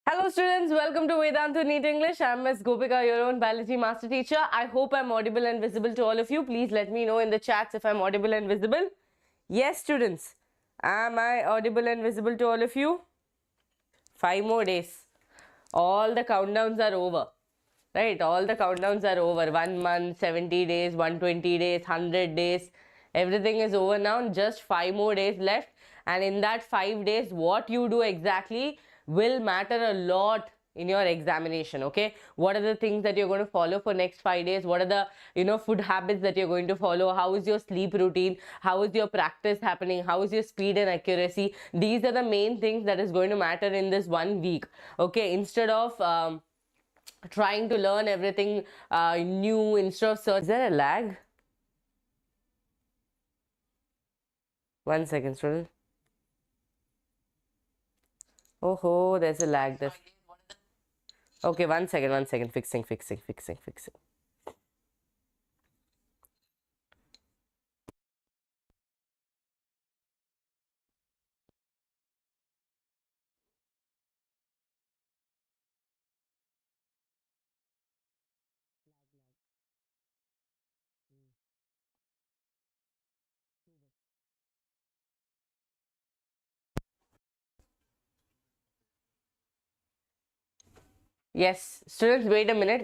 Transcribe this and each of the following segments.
Hello students, welcome to Vedantu NEET English. I am Ms. Gopika, your own biology master teacher. I hope I am audible and visible to all of you. Please let me know in the chats if I am audible and visible. Yes students, am I audible and visible to all of you? 5 more days. All the countdowns are over. Right, all the countdowns are over. 1 month, 70 days, 120 days, 100 days. Everything is over now. Just 5 more days left. And in that 5 days, what you do exactly will matter a lot in your examination. Okay, what are the things that you're going to follow for next 5 days? What are the food habits that you're going to follow? How is your sleep routine? How is your practice happening? How is your speed and accuracy? These are the main things that is going to matter in this 1 week. Okay, instead of trying to learn everything new, instead of search. Is there a lag? 1 second, student. Oh, there's a lag. Okay, 1 second. Fixing. Yes, students, wait a minute.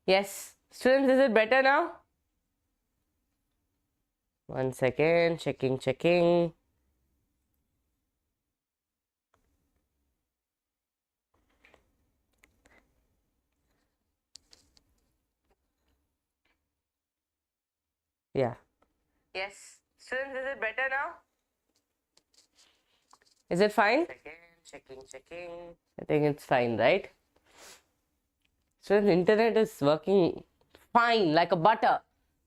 Yes, students, is it better now? 1 second, checking. Yeah. Yes, students, is it better now? Is it fine? Checking. I think it's fine, right? Students, internet is working fine like a butter,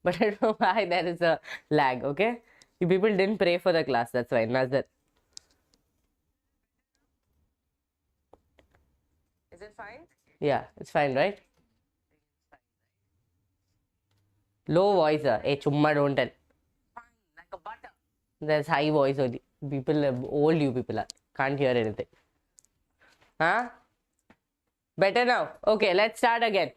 but I don't know why there is a lag. Okay, you people didn't pray for the class, that's why. Nazar, is it fine? Yeah, it's fine, right? Low voice, hey chumma, don't tell. Fine like a butter. There's high voice only. People old, you people are, can't hear anything. Huh? Better now? Okay, let's start again.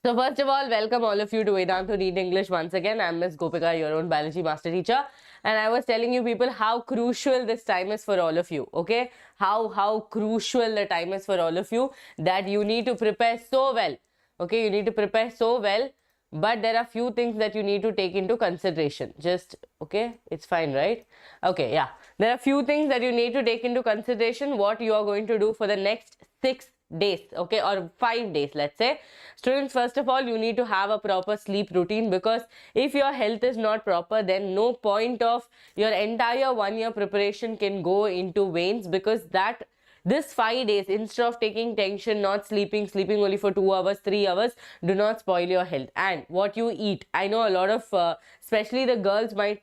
So first of all, welcome all of you to Vedantu NEET English once again. I'm Ms. Gopika, your own biology master teacher, and I was telling you people how crucial this time is for all of you. Okay, how crucial the time is for all of you, that you need to prepare so well. Okay, you need to prepare so well, but there are few things that you need to take into consideration. Just okay, it's fine, right? Okay, yeah, there are few things that you need to take into consideration what you are going to do for the next 6 days, okay, or 5 days, let's say. Students, first of all, you need to have a proper sleep routine, because if your health is not proper, then no point of your entire 1 year preparation can go into vains, because that this 5 days, instead of taking tension, not sleeping only for 2 hours, 3 hours, do not spoil your health. And what you eat, I know a lot of especially the girls might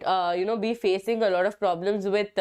be facing a lot of problems with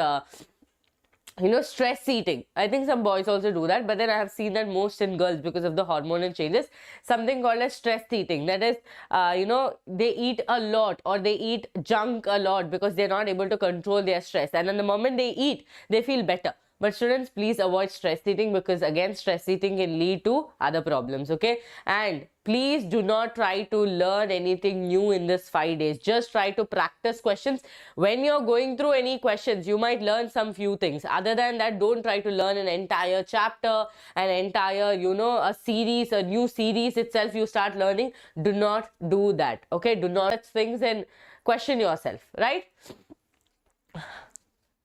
stress eating. I think some boys also do that, but then I have seen that most in girls, because of the hormonal changes, something called as stress eating. That is, they eat a lot, or they eat junk a lot, because they're not able to control their stress. And then the moment they eat, they feel better. But students, please avoid stress eating, because again, stress eating can lead to other problems, okay? And please do not try to learn anything new in this 5 days. Just try to practice questions. When you're going through any questions, you might learn some few things. Other than that, don't try to learn an entire chapter, an entire, a series, a new series itself you start learning. Do not do that, okay? Do not such things and question yourself, right?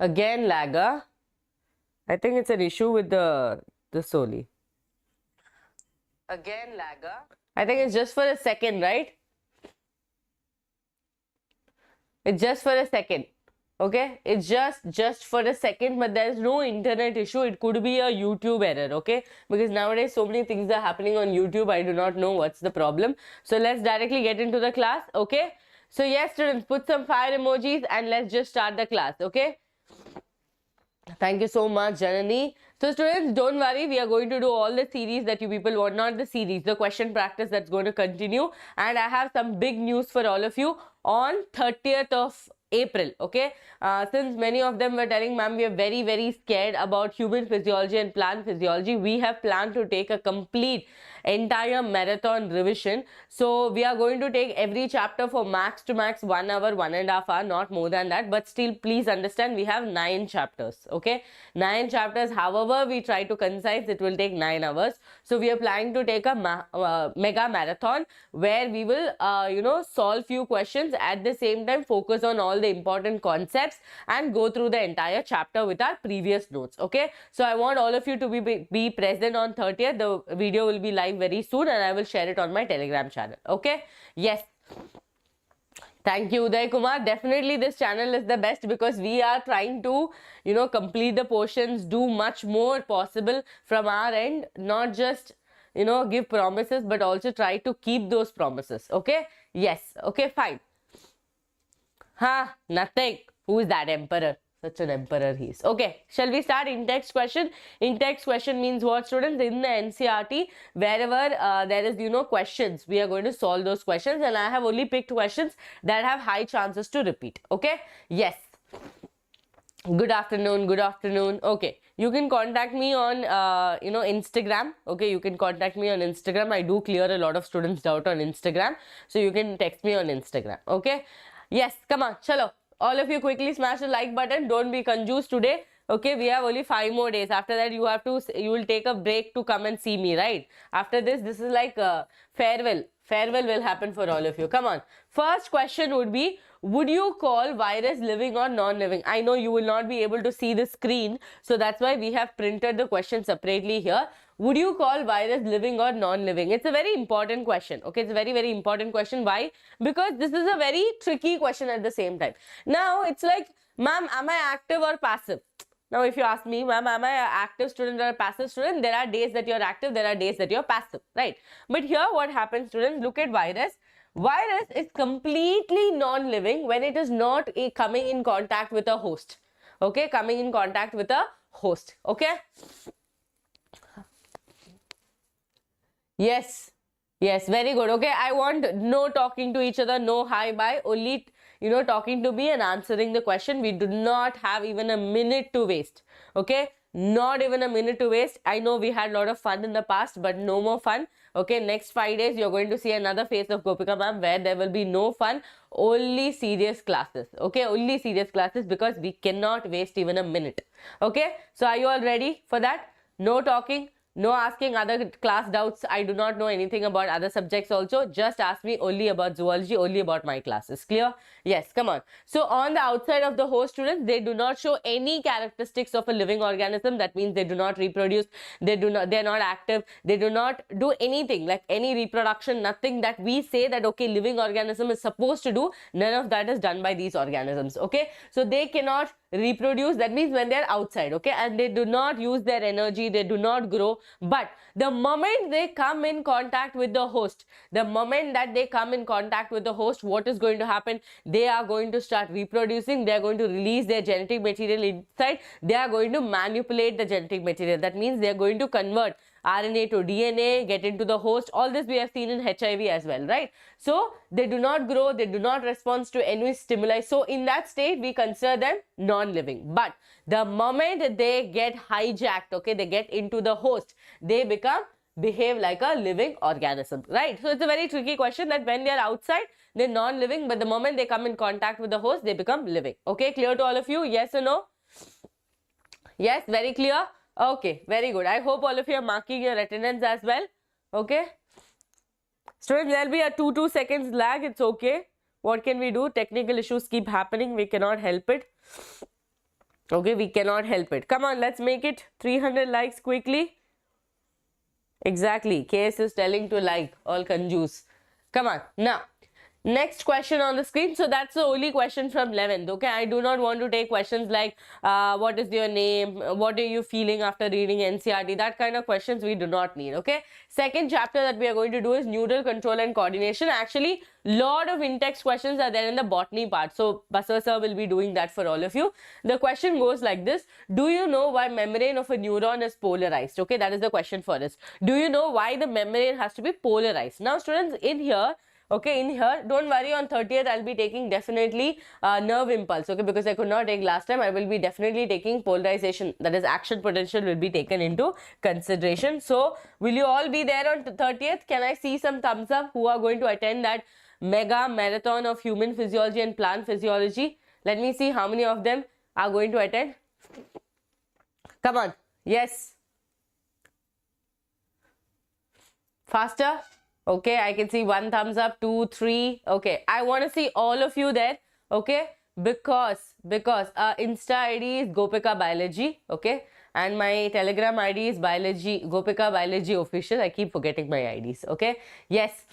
Again, lagger. I think it's an issue with the Soli. Again, lagger. I think it's just for a second, right? It's just for a second. Okay, it's just for a second, but there is no internet issue. It could be a YouTube error, okay? Because nowadays so many things are happening on YouTube. I do not know what's the problem. So let's directly get into the class, okay? So yes, students, put some fire emojis and let's just start the class, okay? Thank you so much, Janani. So students, don't worry, we are going to do all the series that you people want, not the series, the question practice that's going to continue. And I have some big news for all of you on 30th of April, okay? Since many of them were telling, ma'am, we are very scared about human physiology and plant physiology, we have planned to take a complete entire marathon revision. So we are going to take every chapter for max to max 1 hour, 1.5 hours, not more than that. But still, please understand, we have 9 chapters, okay? 9 chapters. However, we try to concise, it will take 9 hours. So we are planning to take a mega marathon where we will, solve few questions, at the same time focus on all the important concepts and go through the entire chapter with our previous notes, okay? So I want all of you to be present on 30th. The video will be live very soon and I will share it on my Telegram channel, okay? Yes. Thank you, Uday Kumar. Definitely this channel is the best because we are trying to, complete the portions, do much more possible from our end, not just, give promises, but also try to keep those promises, okay? Yes, okay, fine. Nothing. Who is that emperor? Such an emperor he is. Okay, shall we start? In-text question. In-text question means what, students? In the NCERT, wherever there is, questions, we are going to solve those questions, and I have only picked questions that have high chances to repeat. Okay? Yes. Good afternoon. Good afternoon. Okay, you can contact me on, Instagram. Okay, you can contact me on Instagram. I do clear a lot of students' doubt on Instagram, so you can text me on Instagram. Okay? Yes, come on, chalo. All of you quickly smash the like button. Don't be confused today. Okay, we have only 5 more days. After that, you will take a break to come and see me, right? After this is like farewell. Farewell will happen for all of you. Come on. First question would be, would you call virus living or non-living? I know you will not be able to see the screen, so that's why we have printed the question separately here. Would you call virus living or non-living? It's a very important question. Okay, it's a very important question. Why? Because this is a very tricky question at the same time. Now, it's like, ma'am, am I active or passive? Now, if you ask me, ma'am, am I an active student or a passive student? There are days that you're active, there are days that you're passive, right? But here what happens, students, look at virus. Virus is completely non-living when it is not coming in contact with a host. Okay, coming in contact with a host. Okay. Yes, very good. Okay, I want no talking to each other, no hi, bye, only, talking to me and answering the question. We do not have even a minute to waste. Okay, not even a minute to waste. I know we had a lot of fun in the past, but no more fun. Okay, next 5 days, you're going to see another face of Gopika ma'am where there will be no fun, only serious classes. Okay, only serious classes because we cannot waste even a minute. Okay, so are you all ready for that? No talking. No asking other class doubts. I do not know anything about other subjects also. Just ask me only about zoology, only about my classes. Clear? Yes, come on. So on the outside of the host, students, they do not show any characteristics of a living organism. That means they do not reproduce. They're not active. They do not do anything like any reproduction, nothing that we say that, okay, living organism is supposed to do. None of that is done by these organisms. Okay. So they cannot reproduce. That means when they're outside. Okay. And they do not use their energy. They do not grow. But the moment they come in contact with the host, what is going to happen? They are going to start reproducing. They are going to release their genetic material inside. They are going to manipulate the genetic material. That means they are going to convert RNA to DNA, get into the host. All this we have seen in HIV as well, right? So they do not grow, they do not respond to any stimuli. So in that state, we consider them non-living. But the moment they get hijacked, okay, they get into the host, they behave like a living organism, right? So it's a very tricky question that when they are outside, they're non-living, but the moment they come in contact with the host, they become living. Okay, clear to all of you? Yes or no? Yes, very clear. Okay, very good. I hope all of you are marking your attendance as well. Okay. Students, there will be a 2 seconds lag. It's okay. What can we do? Technical issues keep happening. We cannot help it. Okay, we cannot help it. Come on, let's make it 300 likes quickly. Exactly. Case is telling to like, all conjuice. Come on. Now, next question on the screen. So that's the only question from 11th. Okay, I do not want to take questions like what is your name, what are you feeling after reading NCERT, that kind of questions we do not need. Okay, second chapter that we are going to do is neural control and coordination. Actually, lot of in-text questions are there in the botany part, so Baswa sir will be doing that for all of you. The question goes like this: do you know why membrane of a neuron is polarized? Okay, that is the question for us. Do you know why the membrane has to be polarized? Now students, in here, okay, in here, don't worry, on 30th I'll be taking definitely nerve impulse, okay, because I could not take last time. I will be definitely taking polarization, that is action potential will be taken into consideration. So will you all be there on 30th? Can I see some thumbs up who are going to attend that mega marathon of human physiology and plant physiology? Let me see how many of them are going to attend. Come on. Yes. Faster. Okay, I can see 1 thumbs up, 2, 3. Okay, I want to see all of you there. Okay, because Insta ID is Gopika Biology. Okay, and my Telegram ID is Biology, Gopika Biology Official. I keep forgetting my IDs. Okay, yes.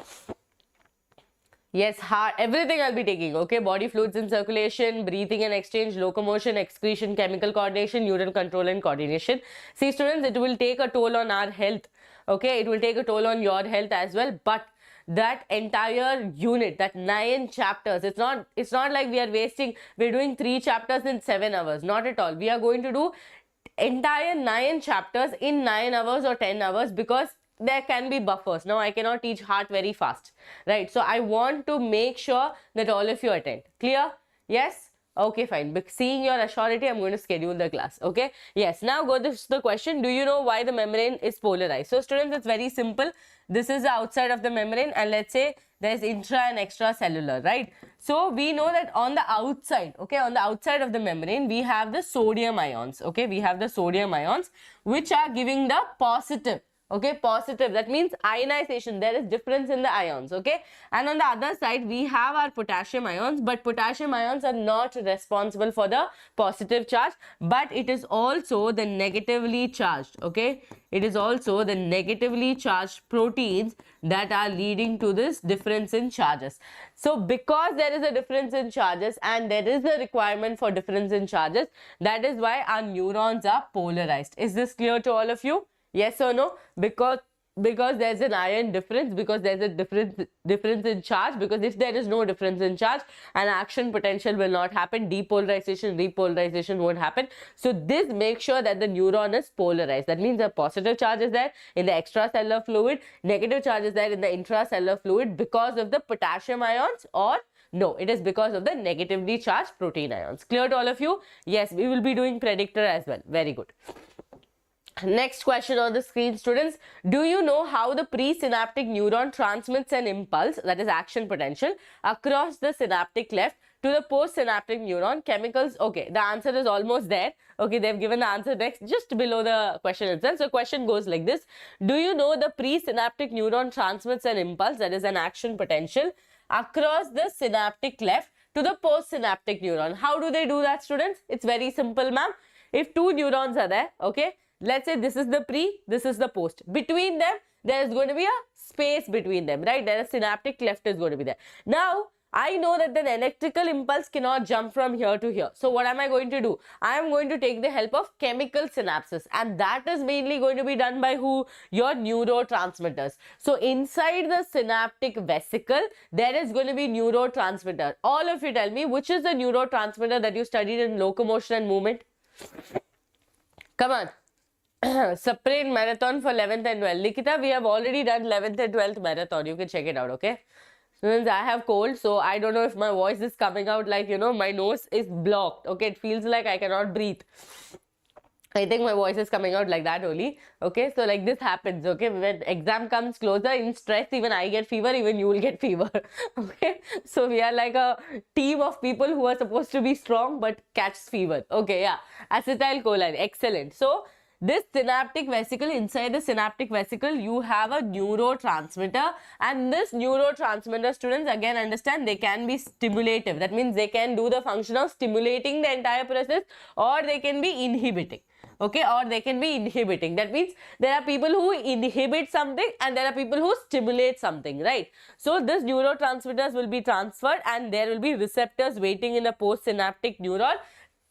Yes, heart, everything I'll be taking, okay? Body fluids and circulation, breathing and exchange, locomotion, excretion, chemical coordination, neural control and coordination. See students, it will take a toll on our health, okay? It will take a toll on your health as well, but that entire unit, that 9 chapters, it's not like we're doing 3 chapters in 7 hours, not at all. We are going to do entire 9 chapters in 9 hours or 10 hours because there can be buffers. Now I cannot teach heart very fast, right? So I want to make sure that all of you attend. Clear? Yes? Okay, fine. But seeing your assurity, I'm going to schedule the class. Okay? Yes. Now go to the question. Do you know why the membrane is polarized? So students, it's very simple. This is the outside of the membrane, and let's say there's intra and extracellular, right? So we know that on the outside, okay, on the outside of the membrane, we have the sodium ions. Okay, we have the sodium ions which are giving the positive. Okay, positive, that means ionization, there is difference in the ions, okay? And on the other side, we have our potassium ions, but potassium ions are not responsible for the positive charge, but it is also the negatively charged, okay? It is also the negatively charged proteins that are leading to this difference in charges. So because there is a difference in charges and there is a requirement for difference in charges, that is why our neurons are polarized. Is this clear to all of you? Yes or no? Because there's an ion difference, because there's a difference in charge, because if there is no difference in charge, an action potential will not happen, depolarization, repolarization won't happen. So this makes sure that the neuron is polarized. That means the positive charge is there in the extracellular fluid, negative charge is there in the intracellular fluid because of the potassium ions, or no, it is because of the negatively charged protein ions. Clear to all of you? Yes, we will be doing predictor as well. Very good. Next question on the screen, students. Do you know how the presynaptic neuron transmits an impulse, that is action potential, across the synaptic cleft to the postsynaptic neuron? Chemicals. Okay, the answer is almost there. Okay, they've given the answer next, just below the question itself. So question goes like this. Do you know the presynaptic neuron transmits an impulse, that is an action potential, across the synaptic cleft to the postsynaptic neuron? How do they do that, students? It's very simple, ma'am. If 2 neurons are there, okay, let's say this is the pre, this is the post. Between them, there is going to be a space between them, right? There is synaptic cleft is going to be there. Now, I know that the electrical impulse cannot jump from here to here. So, what am I going to do? I am going to take the help of chemical synapses, and that is mainly going to be done by who? Your neurotransmitters. So, inside the synaptic vesicle, there is going to be neurotransmitter. All of you tell me, which is the neurotransmitter that you studied in locomotion and movement? Come on. Separate marathon for 11th and 12th. Nikita, we have already done 11th and 12th marathon. You can check it out, okay? Since I have cold, so I don't know if my voice is coming out like, you know, my nose is blocked. Okay, it feels like I cannot breathe. I think my voice is coming out like that only. Okay, so like this happens. Okay, when exam comes closer, in stress, even I get fever, even you will get fever. Okay, so we are like a team of people who are supposed to be strong but catch fever. Okay, yeah, acetylcholine, excellent. So this synaptic vesicle, inside the synaptic vesicle, you have a neurotransmitter, and this neurotransmitter, students, again understand, they can be stimulative. That means they can do the function of stimulating the entire process, or they can be inhibiting. okay, or they can be inhibiting. That means there are people who inhibit something and there are people who stimulate something, right? So this neurotransmitters will be transferred and there will be receptors waiting in the postsynaptic neuron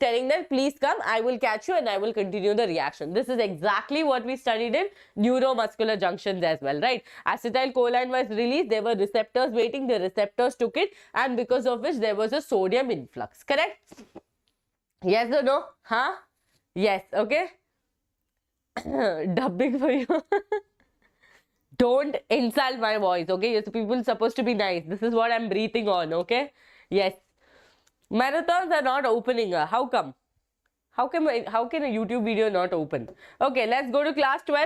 telling them, please come, I will catch you and I will continue the reaction. This is exactly what we studied in neuromuscular junctions as well, right? Acetylcholine was released, there were receptors waiting, the receptors took it, and because of which there was a sodium influx, correct? Yes or no? Huh? Yes, okay? Dubbing for you. Don't insult my voice, okay? Yes, people are supposed to be nice. This is what I'm breathing on, okay? Yes. Marathons are not opening. How come? How can a YouTube video not open? Okay, let's go to class 12th.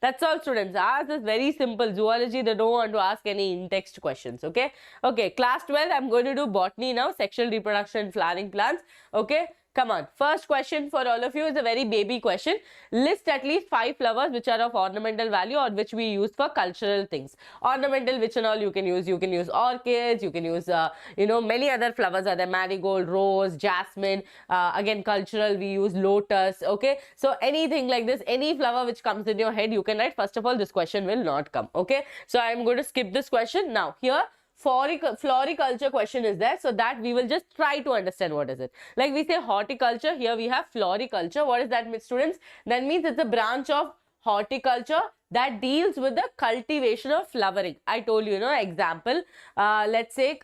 That's all, students. Ours is very simple. Zoology, they don't want to ask any in-text questions, okay? Okay, class 12, I'm going to do botany now, sexual reproduction, flowering plants, okay? Come on. First question for all of you is a very baby question. List at least 5 flowers which are of ornamental value or which we use for cultural things. Ornamental, which and all you can use. You can use orchids, you can use, many other flowers are there. Marigold, rose, jasmine. Again, cultural, we use lotus, okay? So anything like this, any flower which comes in your head, you can write. First of all, this question will not come, okay? So I'm going to skip this question. Now, here, floriculture question is there, so that we will just try to understand what is it. Like we say horticulture, here we have floriculture. What does that mean, students? That means it's a branch of horticulture that deals with the cultivation of flowering. I told you, example, let's say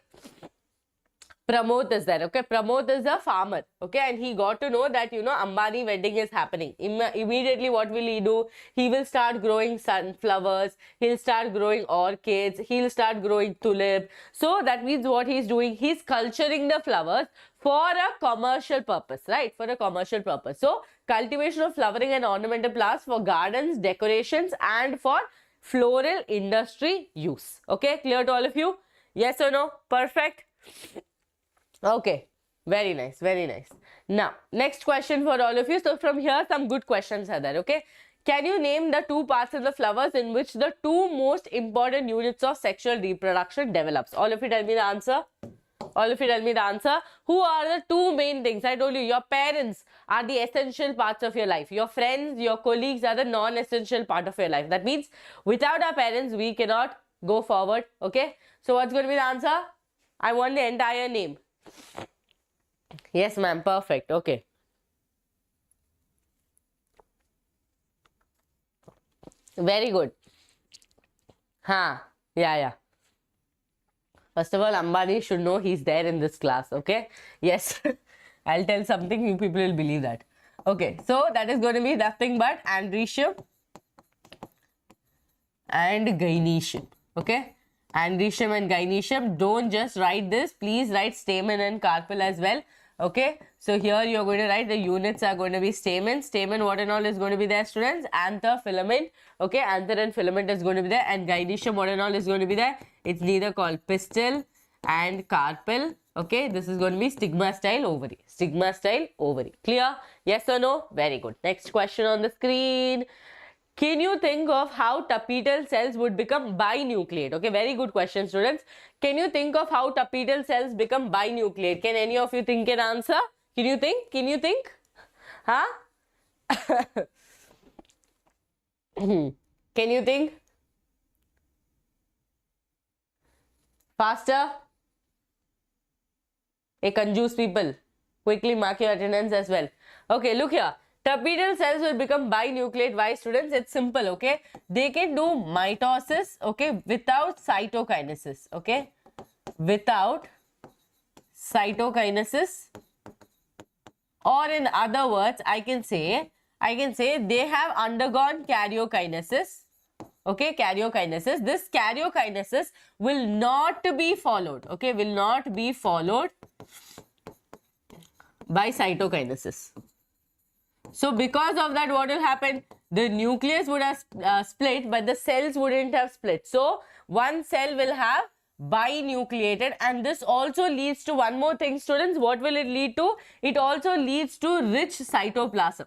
Pramod is there, okay? Pramod is a farmer, okay? And he got to know that, Ambani wedding is happening. Immediately, what will he do? He will start growing sunflowers, he'll start growing orchids, he'll start growing tulip. So, that means what he's doing? He's culturing the flowers for a commercial purpose, right? For a commercial purpose. So, cultivation of flowering and ornamental plants for gardens, decorations, and for floral industry use. Okay, clear to all of you? Yes or no? Perfect. Okay, very nice, very nice. Now, next question for all of you. So, from here, some good questions are there, okay? Can you name the 2 parts of the flowers in which the 2 most important units of sexual reproduction develops? All of you tell me the answer. All of you tell me the answer. Who are the 2 main things? I told you, your parents are the essential parts of your life. Your friends, your colleagues are the non-essential part of your life. That means, without our parents, we cannot go forward, okay? So, what's going to be the answer? I want the entire name. Yes, ma'am. Perfect. Okay. Very good. Yeah. First of all, Ambani should know he's there in this class. Okay. Yes. I'll tell something, you people will believe that. Okay. So, that is going to be nothing but andrecium and gynoecium. Okay. Andrecium and gynoecium. Don't just write this. Please write stamen and carpel as well. Okay. So, here you are going to write the units are going to be stamen. Stamen, what and all is going to be there, students? Anther, filament. Okay. Anther and filament is going to be there. And gynoecium, what and all is going to be there? It's neither called pistil and carpel. Okay. This is going to be stigma style ovary. Stigma style ovary. Clear? Yes or no? Very good. Next question on the screen. Can you think of how tapetal cells would become binucleate? Okay, very good question, students. Can you think of how tapetal cells become binucleate? Can any of you think an answer? Can you think? Can you think? Huh? Can you think? Faster? Hey, confused people. Quickly mark your attendance as well. Okay, look here. Tapetal cells will become binucleate. Why, students? It's simple, okay? They can do mitosis, okay, without cytokinesis, okay? Without cytokinesis. Or in other words, I can say they have undergone karyokinesis, okay? Karyokinesis. This karyokinesis will not be followed, okay? Will not be followed by cytokinesis. So, because of that, what will happen? The nucleus would have split, but the cells wouldn't have split. So, one cell will have binucleated, and this also leads to one more thing, students. What will it lead to? It also leads to rich cytoplasm.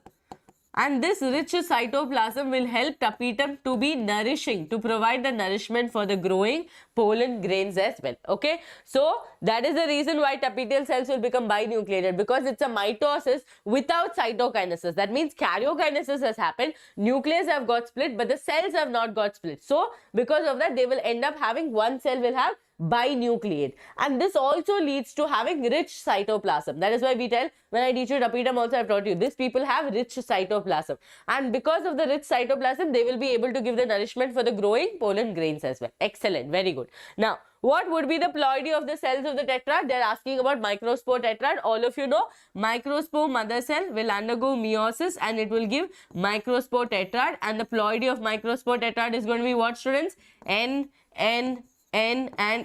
And this rich cytoplasm will help tapetum to be nourishing, to provide the nourishment for the growing pollen grains as well. Okay, so that is the reason why tapetal cells will become binucleated, because it's a mitosis without cytokinesis. That means karyokinesis has happened, nucleus have got split, but the cells have not got split. So because of that, they will end up having, one cell will have binucleate, and this also leads to having rich cytoplasm. That is why we tell, when I teach you tapetum also, I've taught you, these people have rich cytoplasm, and because of the rich cytoplasm, they will be able to give the nourishment for the growing pollen grains as well. Excellent, very good. Now, what would be the ploidy of the cells of the tetrad? They are asking about microspore tetrad. All of you know, microspore mother cell will undergo meiosis and it will give microspore tetrad, and the ploidy of microspore tetrad is going to be what, students? N, and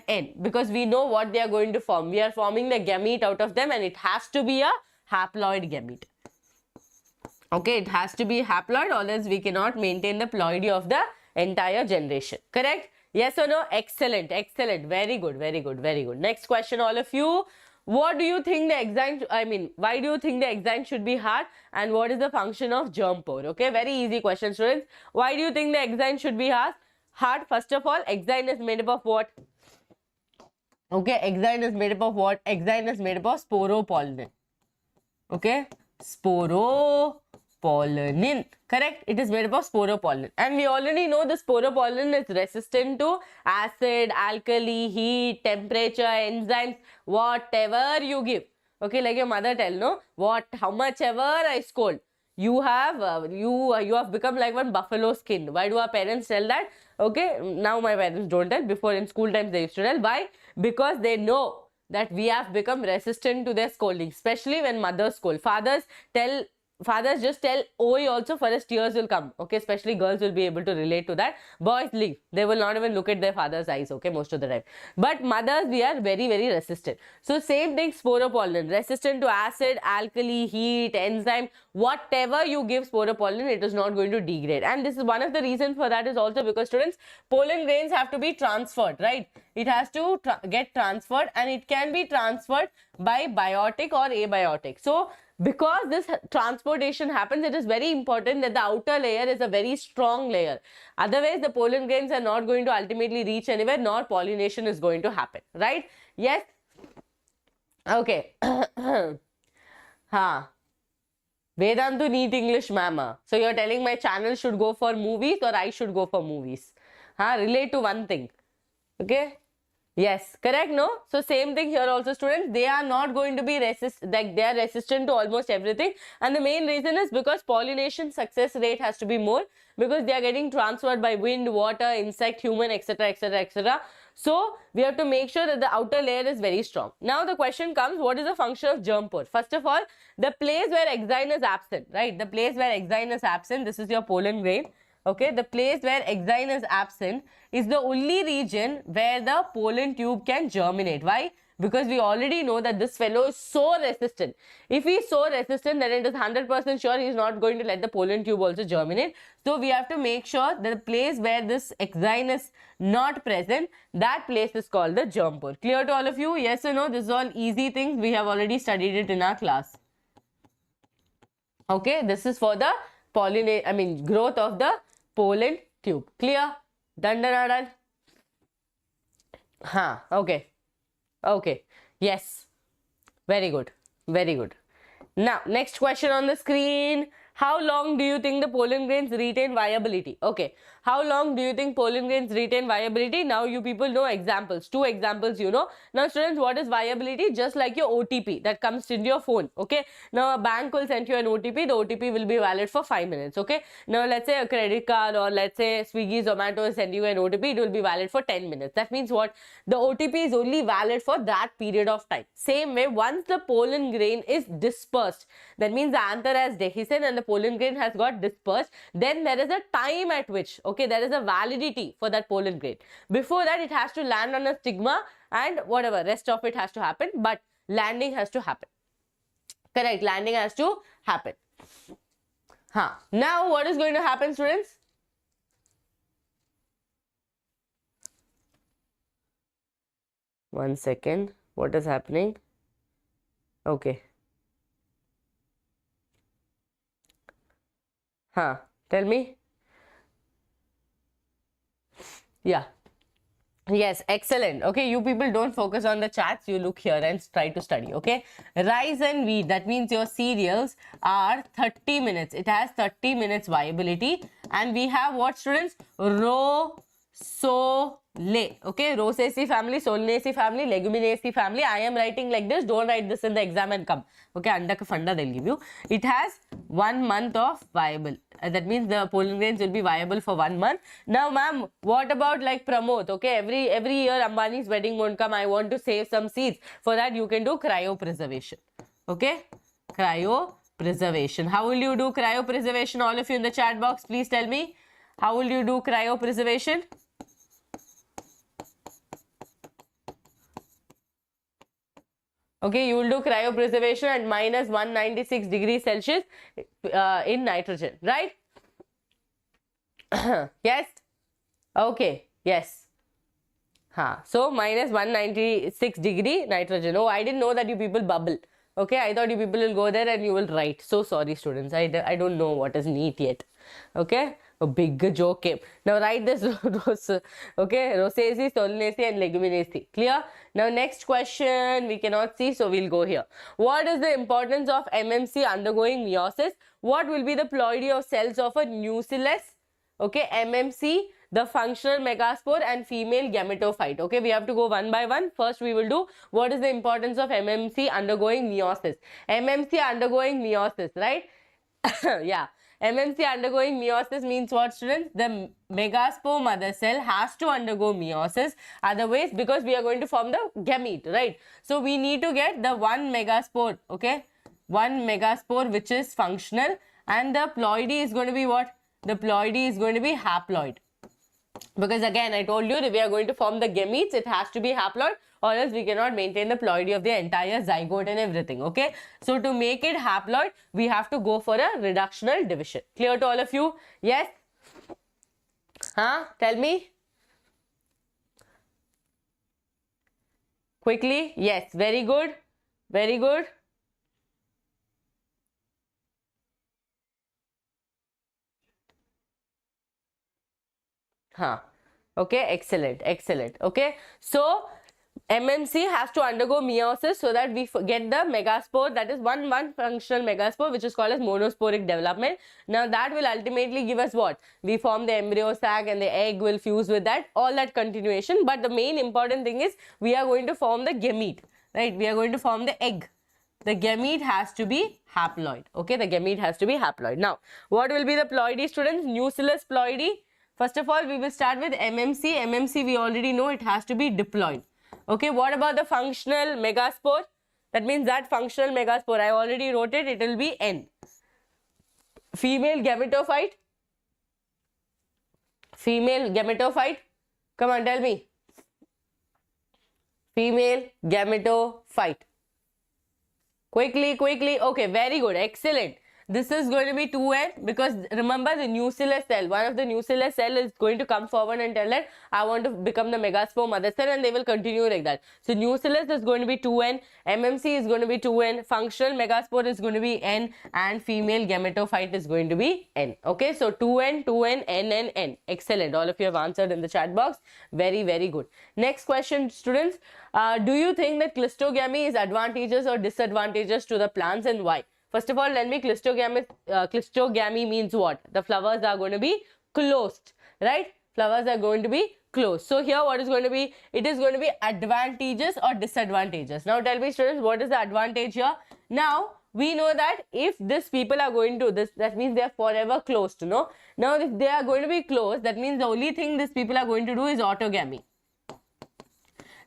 N, because we know what they are going to form. We are forming the gamete out of them, and it has to be a haploid gamete. Okay, it has to be haploid, or else we cannot maintain the ploidy of the entire generation. Correct? Yes or no? Excellent, excellent. Very good, very good, very good. Next question, all of you. What do you think the exine, why do you think the exine should be hard, and what is the function of germ pore? Okay, very easy question, students. Why do you think the exine should be hard? First of all, exine is made up of what? Okay, exine is made up of what? Exine is made up of sporopollenin. Okay, sporopollenin. Correct? It is made up of sporopollenin. And we already know the sporopollenin is resistant to acid, alkali, heat, temperature, enzymes, whatever you give. Okay, like your mother tell, no? How much ever I scold, you have you have become like one buffalo skin. Why do our parents tell that? Okay, now my parents don't tell. Before, in school times, they used to tell. Why? Because they know that we have become resistant to their scolding, especially when mothers scold. Fathers just tell oi also, for us tears will come. Okay, especially girls will be able to relate to that. Boys leave, they will not even look at their father's eyes, okay, most of the time. But mothers, we are very, very resistant. So same thing, sporopollenin, resistant to acid, alkali, heat, enzyme, whatever you give sporopollenin, it is not going to degrade. And this is one of the reasons for that, is also because, students, pollen grains have to be transferred, right? It has to get transferred, and it can be transferred by biotic or abiotic. So because this transportation happens, it is very important that the outer layer is a very strong layer. Otherwise, the pollen grains are not going to ultimately reach anywhere, nor pollination is going to happen. Right? Yes? Okay. Vedantu NEET English mama. So you're telling my channel should go for movies, or I should go for movies? Relate to one thing. Okay? Yes, correct, no? So same thing here also, students. They are not going to be they are resistant to almost everything, and the main reason is because pollination success rate has to be more, because they are getting transferred by wind, water, insect, human, etc, etc, etc. So we have to make sure that the outer layer is very strong. Now the question comes, what is the function of germ pore? First of all, the place where exine is absent, right? The place where exine is absent, this is your pollen grain. Okay, the place where exine is absent is the only region where the pollen tube can germinate. Why? Because we already know that this fellow is so resistant. If he is so resistant, then it is 100% sure he is not going to let the pollen tube also germinate. So we have to make sure that the place where this exine is not present, that place is called the germ pore. Clear to all of you? Yes or no? This is all easy things. We have already studied it in our class. Okay, this is for the growth of the pollen tube. Clear? Done, done. Okay. Okay. Yes. Very good. Very good. Now, next question on the screen. How long do you think the pollen grains retain viability? Okay. How long do you think pollen grains retain viability? Now, you people know examples. 2 examples you know. Now, students, what is viability? Just like your OTP that comes into your phone. Okay. Now, a bank will send you an OTP. The OTP will be valid for 5 minutes. Okay. Now, let's say a credit card, or let's say Swiggy, Zomato send you an OTP. It will be valid for 10 minutes. That means what? The OTP is only valid for that period of time. Same way, once the pollen grain is dispersed, that means the anther has dehiscent and the pollen grain has got dispersed, then there is a time at which, okay, there is a validity for that pollen grain. Before that, it has to land on a stigma, and whatever rest of it has to happen, but landing has to happen. Correct, landing has to happen. Now what is going to happen, students? One second, what is happening? Okay. Tell me. Yeah. Yes, excellent. Okay, you people don't focus on the chats. You look here and try to study. Okay, rice and wheat, that means your cereals are 30 minutes. It has 30 minutes viability. And we have what, students? Rosole. Okay, Rosaceae family, Solanaceae family, Leguminaceae family. I am writing like this. Don't write this in the exam and come. Okay, under funda they'll give you. It has 1 month of viable. That means the pollen grains will be viable for 1 month. Now, ma'am, what about like Pramod? Okay, every year Ambani's wedding won't come. I want to save some seeds. For that, you can do cryopreservation. Okay, cryopreservation. How will you do cryopreservation? All of you in the chat box, please tell me. How will you do cryopreservation? Okay, you will do cryopreservation at minus 196 degrees Celsius in nitrogen, right? Yes? Okay, yes. So, minus 196 degree nitrogen. Oh, I didn't know that you people bubble. Okay, I thought you people will go there and you will write. So sorry, students. I don't know what is NEET yet. Okay, a big joke came. Now write this. Okay, Rosaceae, Solanaceae and Leguminaceae. Clear? Now next question we cannot see, so we'll go here. What is the importance of MMC undergoing meiosis? What will be the ploidy of cells of a nucellus? Okay, MMC, the functional megaspore and female gametophyte. Okay, we have to go one by one. First we will do what is the importance of MMC undergoing meiosis. MMC undergoing meiosis, right? Yeah. MMC undergoing meiosis means what, students? The megaspore mother cell has to undergo meiosis, otherwise, because we are going to form the gamete, right? So we need to get the one megaspore, okay? One megaspore which is functional, and the ploidy is going to be what? The ploidy is going to be haploid. Because again, I told you, if we are going to form the gametes, it has to be haploid, or else we cannot maintain the ploidy of the entire zygote and everything, okay? So to make it haploid, we have to go for a reductional division. Clear to all of you? Yes? Tell me. Quickly. Yes, very good. Very good. Okay, excellent, excellent. Okay, so MMC has to undergo meiosis so that we get the megaspore, that is one functional megaspore, which is called as monosporic development. Now that will ultimately give us what? We form the embryo sac and the egg will fuse with that, all that continuation. But the main important thing is we are going to form the gamete, right? We are going to form the egg. The gamete has to be haploid. Okay, the gamete has to be haploid. Now, what will be the ploidy, students? Nucellus ploidy. First of all, we will start with MMC. MMC, we already know it has to be diploid. Okay, what about the functional megaspore? That means that functional megaspore, I already wrote it, it will be N. Female gametophyte. Female gametophyte. Come on, tell me. Female gametophyte. Quickly, quickly. Okay, very good. Excellent. This is going to be 2N, because remember the nucellus cell, one of the nucellus cell is going to come forward and tell that I want to become the megaspore mother cell, and they will continue like that. So nucellus is going to be 2N, MMC is going to be 2N, functional megaspore is going to be N, and female gametophyte is going to be N. Okay, so 2N, 2N, N, N, N. Excellent. All of you have answered in the chat box. Very, very good. Next question, students. Do you think that Cleistogamy is advantageous or disadvantageous to the plants, and why? First of all, let me Cleistogamy means what? The flowers are going to be closed, right? Flowers are going to be closed. So here what is going to be? It is going to be advantageous or disadvantageous. Now tell me, students, what is the advantage here? Now we know that if these people are going to this, that means they are forever closed, no? Now if they are going to be closed, that means the only thing these people are going to do is autogamy.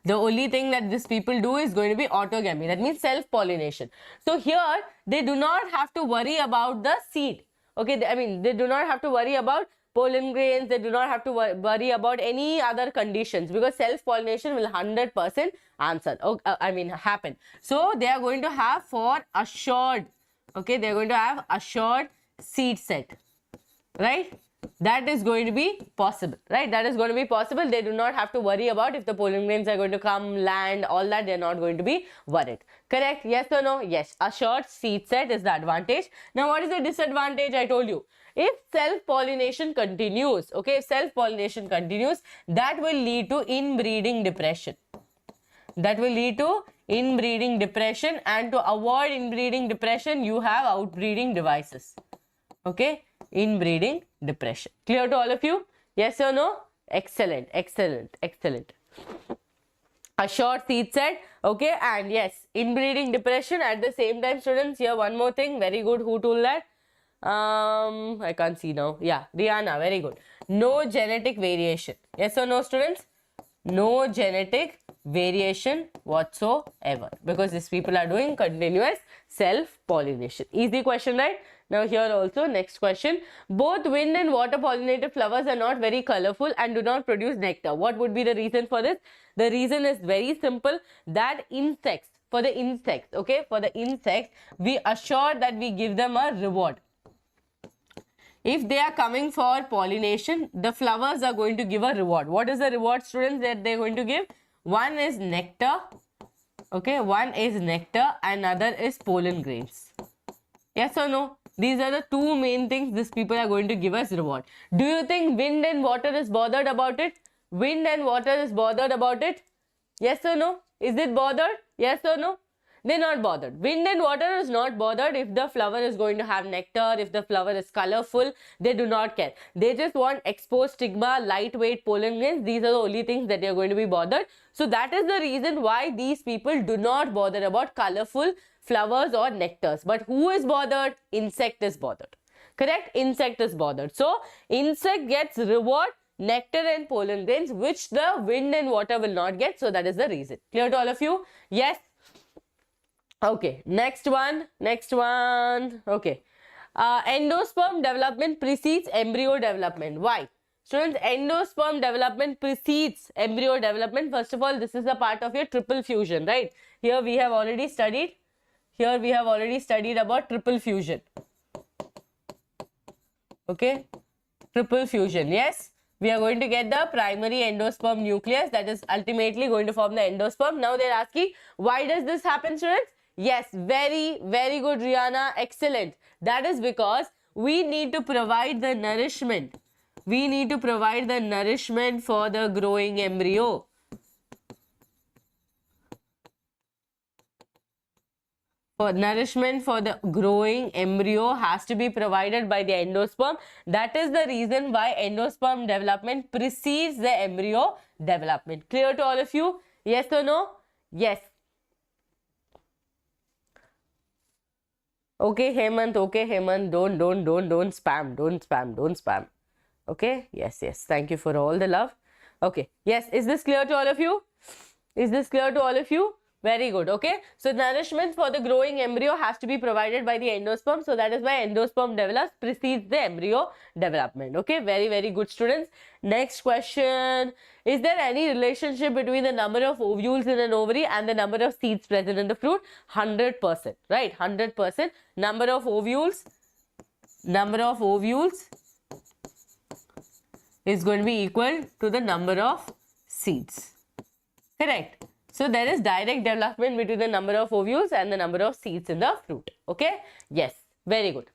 The only thing that these people do is going to be autogamy. That means self-pollination. So here, they do not have to worry about the seed. Okay, they do not have to worry about pollen grains. They do not have to worry about any other conditions, because self-pollination will 100% happen. So they are going to have for assured. Okay, they are going to have assured seed set. Right? That is going to be possible, right? That is going to be possible. They do not have to worry about if the pollen grains are going to come, land, all that. They are not going to be worried. Correct? Yes or no? Yes. Assured seed set is the advantage. Now, what is the disadvantage? I told you. If self-pollination continues, okay, if self-pollination continues, that will lead to inbreeding depression. That will lead to inbreeding depression, and to avoid inbreeding depression, you have outbreeding devices. Okay, inbreeding depression. Clear to all of you? Yes or no? Excellent, excellent, excellent. A short seed set, okay, and yes, inbreeding depression. At the same time, students, here one more thing, very good. Who told that? I can't see now. Yeah, Rihanna, very good. No genetic variation. Yes or no, students? No genetic variation whatsoever, because these people are doing continuous self-pollination. Easy question, right? Now here also, next question. Both wind and water pollinated flowers are not very colorful and do not produce nectar. What would be the reason for this? The reason is very simple, that insects, for the insects, okay, for the insects, we assure that we give them a reward. If they are coming for pollination, the flowers are going to give a reward. What is the reward, students, that they are going to give? One is nectar, okay, one is nectar, another is pollen grains. Yes or no? These are the two main things these people are going to give us reward. Do you think wind and water is bothered about it? Wind and water is bothered about it? Yes or no? Is it bothered? Yes or no? They're not bothered. Wind and water is not bothered if the flower is going to have nectar, if the flower is colorful. They do not care. They just want exposed stigma, lightweight pollen grains. These are the only things that they are going to be bothered. So that is the reason why these people do not bother about colorful flowers or nectars. But who is bothered? Insect is bothered. Correct? Insect is bothered. So insect gets reward, nectar and pollen grains, which the wind and water will not get. So that is the reason. Clear to all of you? Yes. Okay, next one. Okay, endosperm development precedes embryo development. Why? Students, endosperm development precedes embryo development. First of all, this is a part of your triple fusion, right? Here we have already studied. About triple fusion. Okay, triple fusion. Yes, we are going to get the primary endosperm nucleus that is ultimately going to form the endosperm. Now they are asking, why does this happen, students? Yes, very, very good, Rihanna. Excellent. That is because we need to provide the nourishment. We need to provide the nourishment for the growing embryo. Nourishment for the growing embryo has to be provided by the endosperm. That is the reason why endosperm development precedes the embryo development. Clear to all of you? Yes or no? Yes. Okay, Hemant, don't spam. Okay, yes, thank you for all the love. Okay, yes, is this clear to all of you? Very good. Okay, so nourishment for the growing embryo has to be provided by the endosperm. So that is why endosperm develops precedes the embryo development. Okay, very, very good, students. Next question. Is there any relationship between the number of ovules in an ovary and the number of seeds present in the fruit? 100%, right? 100%. Number of ovules is going to be equal to the number of seeds. Correct. So there is direct development between the number of ovules and the number of seeds in the fruit. Okay. Yes. Very good.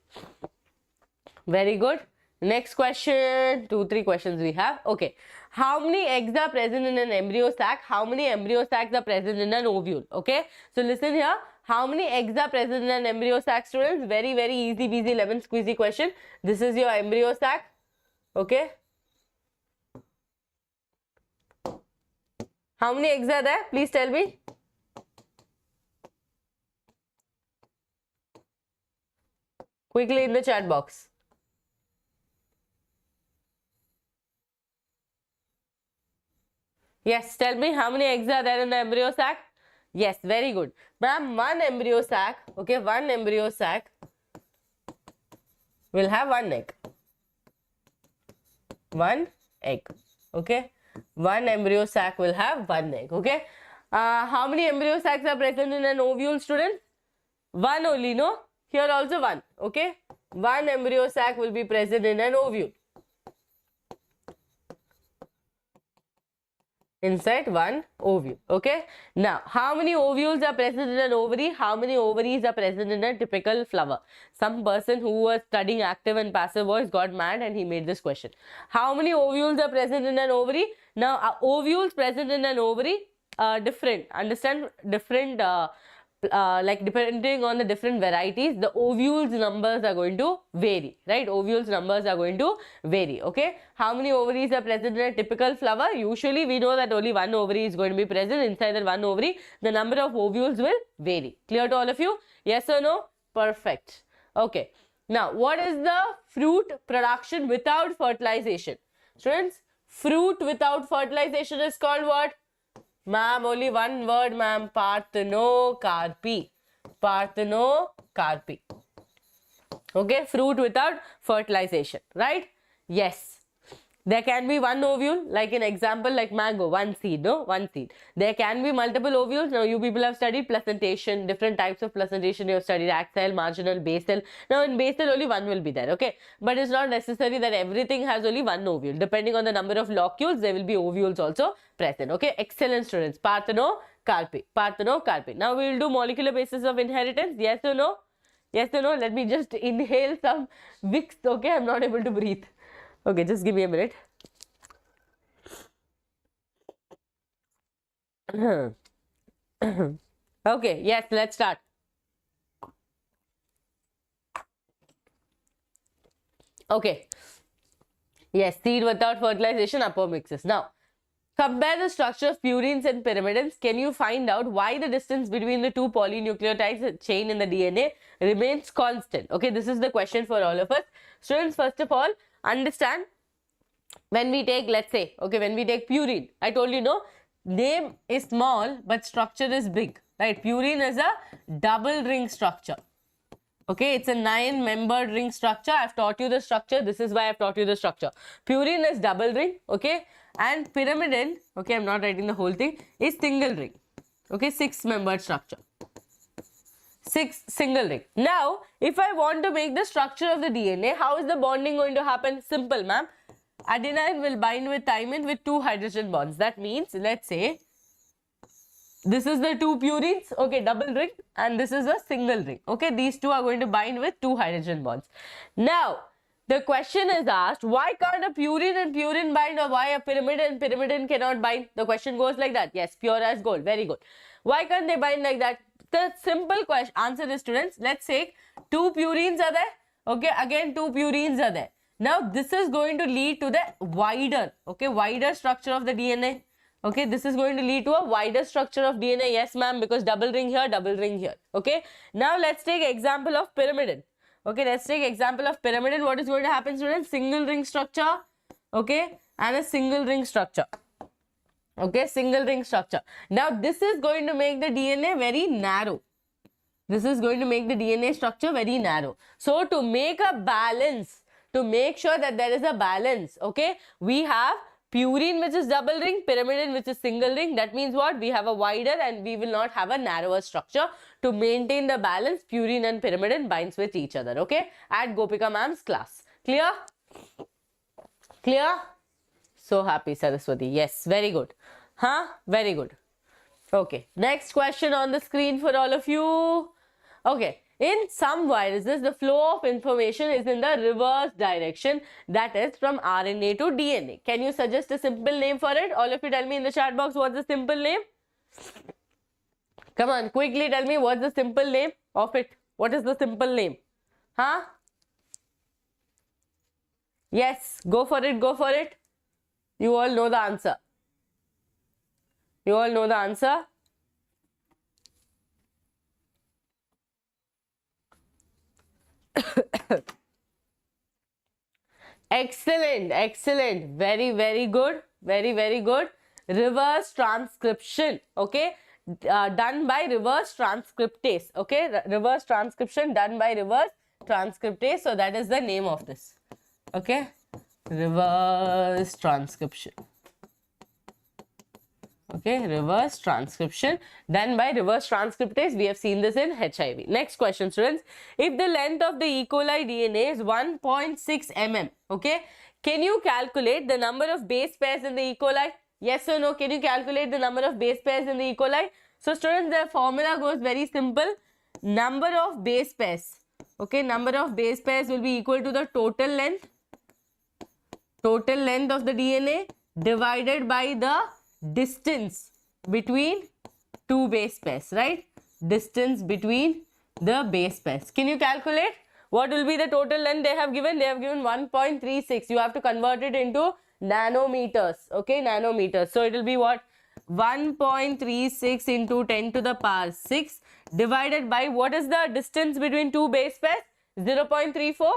Very good. Next question. 2-3 questions we have. Okay. How many eggs are present in an embryo sac? How many embryo sacs are present in an ovule? Okay. So listen here. How many eggs are present in an embryo sac, students? Very, very easy peasy lemon squeezy question. This is your embryo sac. Okay. How many eggs are there? Please tell me. Quickly in the chat box. Yes, tell me how many eggs are there in the embryo sac? Yes, very good. Ma'am, one embryo sac, okay, one embryo sac will have one egg. One egg, okay. One embryo sac will have one egg, okay. How many embryo sacs are present in an ovule, students? One only, no? Here also one, okay. One embryo sac will be present in an ovule. inside one ovule. Okay. Now, how many ovules are present in an ovary? How many ovaries are present in a typical flower? Some person who was studying active and passive voice got mad and he made this question. How many ovules are present in an ovary? Now, ovules present in an ovary different. Understand? Different. Like depending on the different varieties, the ovules numbers are going to vary, right? Ovules numbers are going to vary. Okay. How many ovaries are present in a typical flower? Usually we know that only one ovary is going to be present. Inside that one ovary, the number of ovules will vary. Clear to all of you? Yes or no? Perfect. Okay. Now, what is the fruit production without fertilization? Students, fruit without fertilization is called what? Ma'am, only one word, ma'am. Parthenocarpy. Parthenocarpy. Okay, fruit without fertilization, right? Yes. There can be one ovule, like an example, like mango, one seed, no? One seed. There can be multiple ovules. Now, you people have studied placentation, different types of placentation. You have studied axile, marginal, basal. Now, in basal, only one will be there, okay? But it's not necessary that everything has only one ovule. Depending on the number of locules, there will be ovules also present, okay? Excellent, students. Parthenocarpy. Parthenocarpy. Now, we will do molecular basis of inheritance. Yes or no? Yes or no? Let me just inhale some Vicks, okay? I'm not able to breathe. Okay, just give me a minute. Okay, yes, let's start. Okay. Yes, seed without fertilization, apomixis. Now, compare the structure of purines and pyrimidines. Can you find out why the distance between the two polynucleotides chain in the DNA remains constant? Okay, this is the question for all of us. Students, first of all, understand when we take, let's say, okay, when we take purine, I told you, no, name is small but structure is big, right? Purine is a double ring structure. Okay, it's a 9-membered ring structure. I've taught you the structure. This is why I've taught you the structure. Purine is double ring, okay, and pyrimidine, okay, I'm not writing the whole thing, is single ring, okay, 6-membered structure. Single ring. Now, if I want to make the structure of the DNA, how is the bonding going to happen? Simple, ma'am. Adenine will bind with thymine with 2 hydrogen bonds. That means, let's say, this is the 2 purines, okay, double ring, and this is a single ring, okay. These two are going to bind with 2 hydrogen bonds. Now, the question is asked, why can't a purine and purine bind, or why a pyrimidine and pyrimidine cannot bind? The question goes like that. Yes, pure as gold. Very good. Why can't they bind like that? The simple question answer is, students, let's say 2 purines are there, okay, again 2 purines are there. Now, this is going to lead to the wider, okay, wider structure of the DNA. Okay, this is going to lead to a wider structure of DNA. Yes, ma'am, because double ring here, double ring here. Okay, now let's take example of pyrimidine. Okay, let's take example of pyrimidine. What is going to happen, students? Single ring structure, okay, and a single ring structure. Okay, single ring structure. Now, this is going to make the DNA very narrow. This is going to make the DNA structure very narrow. So, to make a balance, to make sure that there is a balance, okay, we have purine which is double ring, pyrimidine which is single ring. That means what? We have a wider and we will not have a narrower structure. To maintain the balance, purine and pyrimidine binds with each other, okay, at Gopika ma'am's class. Clear? Clear? So happy, Saraswati. Yes, very good. Huh? Very good. Okay, next question on the screen for all of you. Okay, in some viruses, the flow of information is in the reverse direction, that is from RNA to DNA. Can you suggest a simple name for it? All of you tell me in the chat box what's the simple name. Come on, quickly tell me what's the simple name of it. What is the simple name? Huh? Yes, go for it, go for it. You all know the answer. You all know the answer. Excellent, excellent. Very, very good. Very, very good. Reverse transcription. Okay. Done by reverse transcriptase. Okay. Reverse transcription done by reverse transcriptase. So, that is the name of this. Okay. Reverse transcription. Okay, reverse transcription done by reverse transcriptase. We have seen this in HIV. Next question, students. If the length of the E. coli DNA is 1.6 mm, okay, can you calculate the number of base pairs in the E. coli? Yes or no? Can you calculate the number of base pairs in the E. coli? So students, the formula goes very simple. Number of base pairs. Okay, number of base pairs will be equal to the total length of the DNA divided by the distance between two base pairs, right? Distance between the base pairs. Can you calculate? What will be the total length they have given? They have given 1.36. You have to convert it into nanometers. Okay, nanometers. So it will be what? 1.36 into 10 to the power 6 divided by what is the distance between two base pairs? 0.34.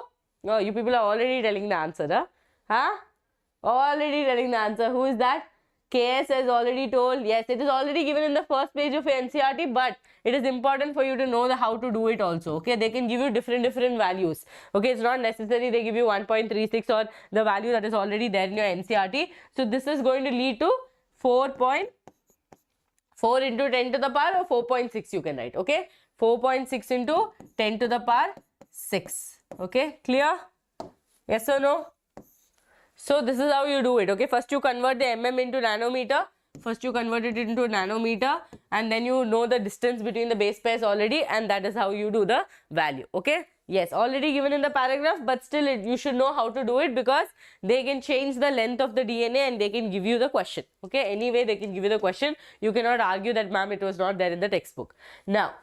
Oh, you people are already telling the answer, huh? Huh? Already telling the answer. Who is that? KS has already told. Yes, it is already given in the first page of NCERT, but it is important for you to know how to do it also. Okay, they can give you different values. Okay, it's not necessary they give you 1.36 or the value that is already there in your NCERT. So this is going to lead to 4.4 into 10 to the power or 4.6 you can write. Okay, 4.6 into 10 to the power 6. Okay, clear? Yes or no? So this is how you do it. Okay, first you convert the mm into nanometer. First you convert it into nanometer, and then you know the distance between the base pairs already, and that is how you do the value. Okay, yes, already given in the paragraph, but still you should know how to do it because they can change the length of the DNA and they can give you the question. Okay, anyway they can give you the question. You cannot argue that ma'am it was not there in the textbook. Now,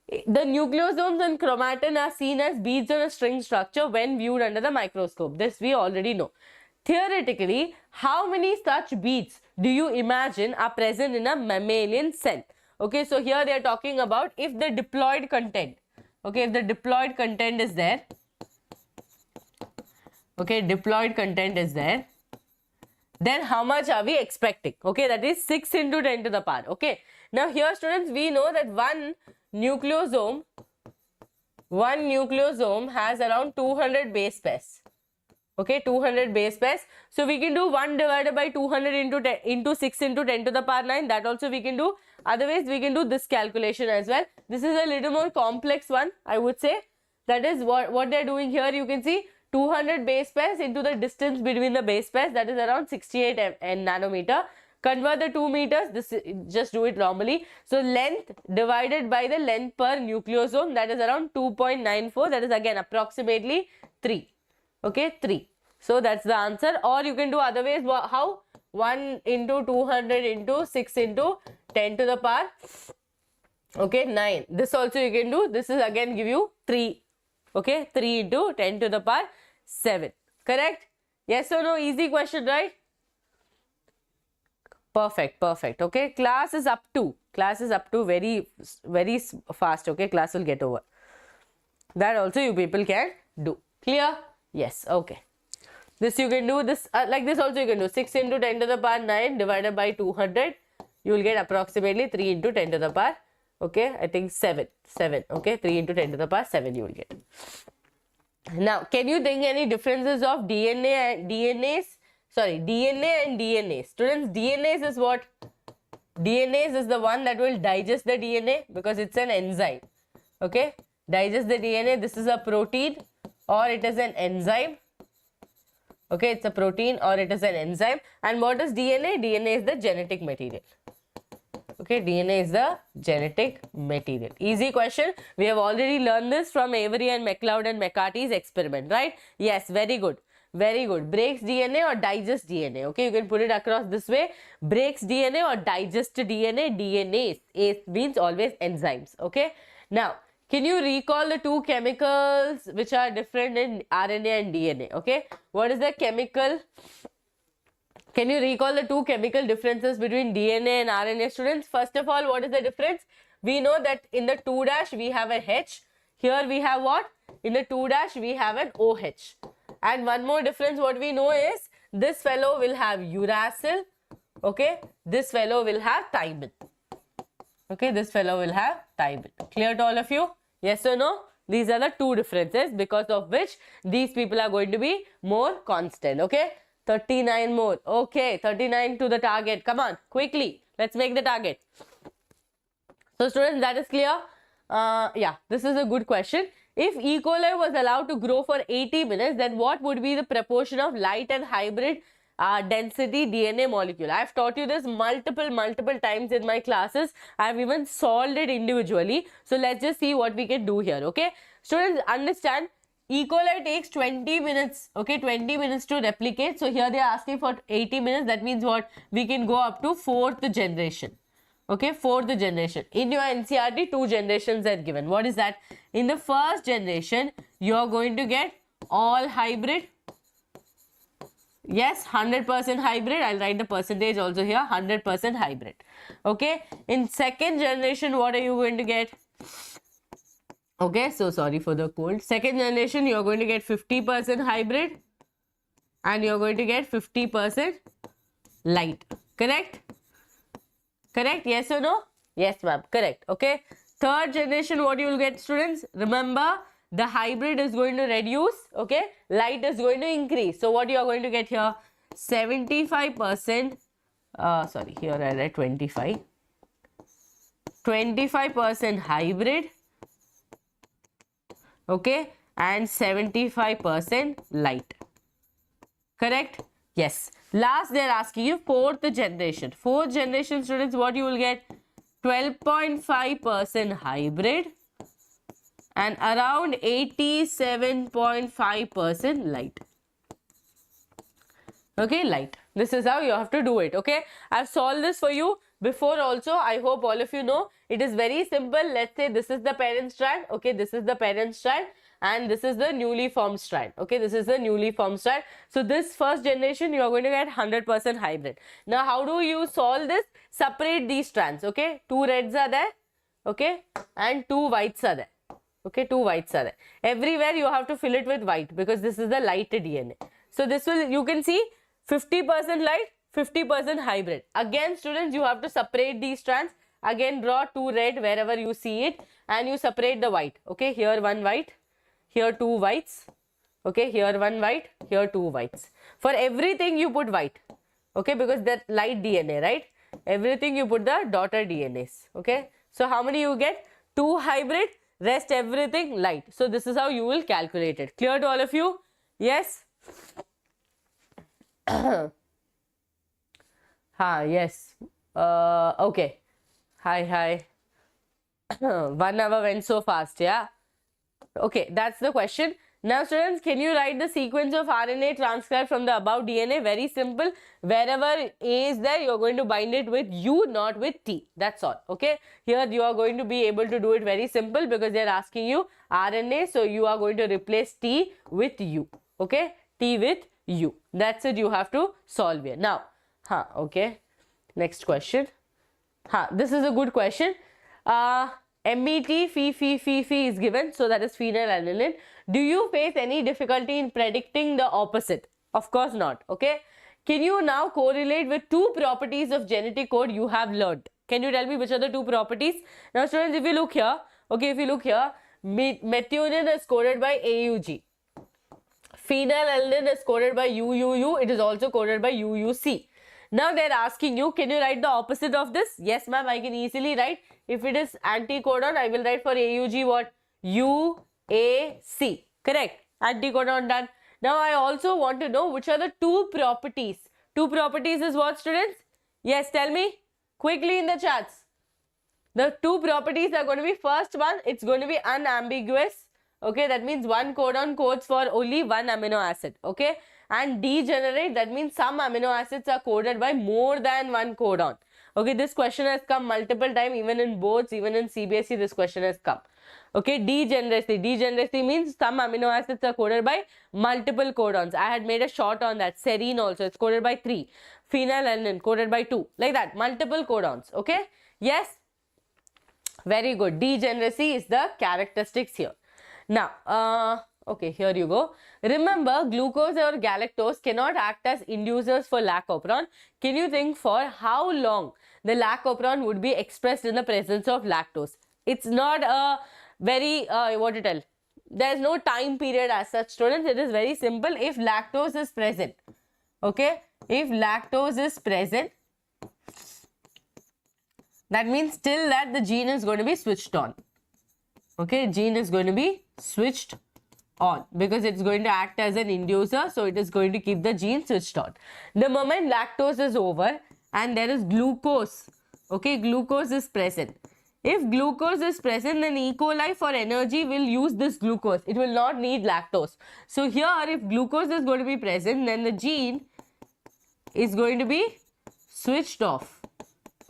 the nucleosomes and chromatin are seen as beads on a string structure when viewed under the microscope. This we already know. Theoretically, how many such beads do you imagine are present in a mammalian cell? Okay, so here they are talking about if the diploid content, okay, if the diploid content is there, okay, diploid content is there, then how much are we expecting? Okay, that is 6 into 10 to the power. Okay, now here students, we know that one nucleosome has around 200 base pairs. Okay, 200 base pairs. So we can do 1 divided by 200 into 6 into 10 to the power 9. That also we can do. Otherwise, we can do this calculation as well. This is a little more complex one, I would say. That is what they are doing here. You can see 200 base pairs into the distance between the base pairs. That is around 68 nanometer. Convert the 2 meters. This just do it normally. So length divided by the length per nucleosome. That is around 2.94. That is again approximately 3. Okay, 3. So that's the answer. Or you can do other ways. How? 1 into 200 into 6 into 10 to the power. Okay, 9. This also you can do. This is again give you 3. Okay, 3 into 10 to the power 7. Correct? Yes or no? Easy question, right? Perfect, perfect. Okay, class is up to very fast. Okay, class will get over. That also you people can do. Clear? Yes, okay. This you can do, this like this also you can do. 6 into 10 to the power 9 divided by 200. You will get approximately 3 into 10 to the power, okay, I think 7. Okay, 3 into 10 to the power 7 you will get. Now, can you think any differences of DNA and DNase? Sorry, DNA and DNase. Students, DNase is what? DNase is the one that will digest the DNA because it's an enzyme. Okay, digest the DNA. This is a protein or it is an enzyme. Okay, it's a protein or it is an enzyme. And what is DNA? DNA is the genetic material. Okay, DNA is the genetic material. Easy question. We have already learned this from Avery and McLeod and McCarthy's experiment, right? Yes, very good. Very good. Breaks DNA or digest DNA. Okay, you can put it across this way. Breaks DNA or digest DNA. DNase. A means always enzymes. Okay. Now, can you recall the two chemicals which are different in RNA and DNA? Okay. What is the chemical? Can you recall the two chemical differences between DNA and RNA, students? First of all, what is the difference? We know that in the 2' we have a H. Here we have what? In the 2' we have an OH. And one more difference what we know is this fellow will have uracil. Okay. This fellow will have thymine. Okay. This fellow will have thymine. Clear to all of you? Yes or no? These are the two differences because of which these people are going to be more constant. Okay. 39 more. Okay. 39 to the target. Come on. Quickly. Let's make the target. So students, that is clear. Yeah. This is a good question. If E. coli was allowed to grow for 80 minutes, then what would be the proportion of light and hybrid density DNA molecule. I have taught you this multiple times in my classes. I have even solved it individually. So let's just see what we can do here. Okay, students, understand, E. coli takes 20 minutes, okay, 20 minutes to replicate. So here they are asking for 80 minutes. That means what? We can go up to 4th generation. Okay, 4th generation. In your NCERT, 2 generations are given. What is that? In the first generation, you are going to get all hybrid. Yes, 100% hybrid. I'll write the percentage also here, 100% hybrid. Okay, in second generation, what are you going to get? Okay, so sorry for the cold. Second generation, you're going to get 50% hybrid and you're going to get 50% light. Correct? Correct? Yes or no? Yes, ma'am. Correct. Okay. Third generation, what you will get, students? Remember, the hybrid is going to reduce. Okay. Light is going to increase. So, what you are going to get here? 75%. Sorry, here I write 25. 25% hybrid. Okay, and 75% light. Correct? Yes. Last, they are asking you 4th generation. 4th generation, students, what you will get? 12.5% hybrid and around 87.5% light. Okay, light. This is how you have to do it. Okay, I've solved this for you before also. I hope all of you know. It is very simple. Let's say this is the parent strand. Okay, this is the parent strand and this is the newly formed strand. Okay, this is the newly formed strand. So this first generation, you are going to get 100% hybrid. Now, how do you solve this? Separate these strands. Okay, 2 reds are there. Okay, and 2 whites are there. Okay, 2 whites are there. Everywhere you have to fill it with white because this is the light DNA. So this will, you can see 50% light, 50% hybrid. Again, students, you have to separate these strands. Again, draw 2 red wherever you see it and you separate the white. Okay, here 1 white, here 2 whites. Okay, here 1 white, here 2 whites. For everything you put white. Okay, because that light DNA, right? Everything you put the daughter DNase. Okay, so how many you get? 2 hybrid, rest everything light. So this is how you will calculate it. Clear to all of you? Yes? Yes. Okay. Hi. 1 hour went so fast, yeah? Okay, that's the question. Now, students, can you write the sequence of RNA transcribed from the above DNA? Very simple. Wherever A is there, you're going to bind it with U, not with T. That's all. Okay. Here, you are going to be able to do it very simple because they're asking you RNA. So, you are going to replace T with U. Okay. T with U. That's it. You have to solve here. Now, okay. Next question. This is a good question. MET phi is given, so that is phenylalanine. Do you face any difficulty in predicting the opposite? Of course not. Okay. Can you now correlate with 2 properties of genetic code you have learnt? Can you tell me which are the 2 properties? Now, students, if you look here, okay, if you look here, methionine is coded by AUG. Phenylalanine is coded by UUU. It is also coded by UUC. Now they are asking you, can you write the opposite of this? Yes, ma'am, I can easily write. If it is anticodon, I will write for AUG what? UAC. Correct. Anticodon done. Now I also want to know which are the 2 properties. 2 properties is what, students? Yes, tell me quickly in the chats. The 2 properties are going to be, first one, it's going to be unambiguous. Okay, that means 1 codon codes for only 1 amino acid. Okay. And degenerate, that means some amino acids are coded by more than 1 codon. Okay, this question has come multiple times, even in boards, even in CBSE, this question has come. Okay, degeneracy. Degeneracy means some amino acids are coded by multiple codons. I had made a short on that. Serine also, it's coded by 3. Phenylalanine coded by 2. Like that, multiple codons. Okay, yes? Very good. Degeneracy is the characteristics here. Now, okay, here you go. Remember, glucose or galactose cannot act as inducers for Lac Operon. Can you think for how long the Lac Operon would be expressed in the presence of lactose? It's not a very, what to tell, there is no time period as such, students. It is very simple. If lactose is present, okay, if lactose is present, that means till that the gene is going to be switched on. Okay, gene is going to be switched on because it's going to act as an inducer, so it is going to keep the gene switched on. The moment lactose is over and there is glucose, okay, glucose is present. If glucose is present, then E. coli for energy will use this glucose. It will not need lactose. So here, if glucose is going to be present, then the gene is going to be switched off.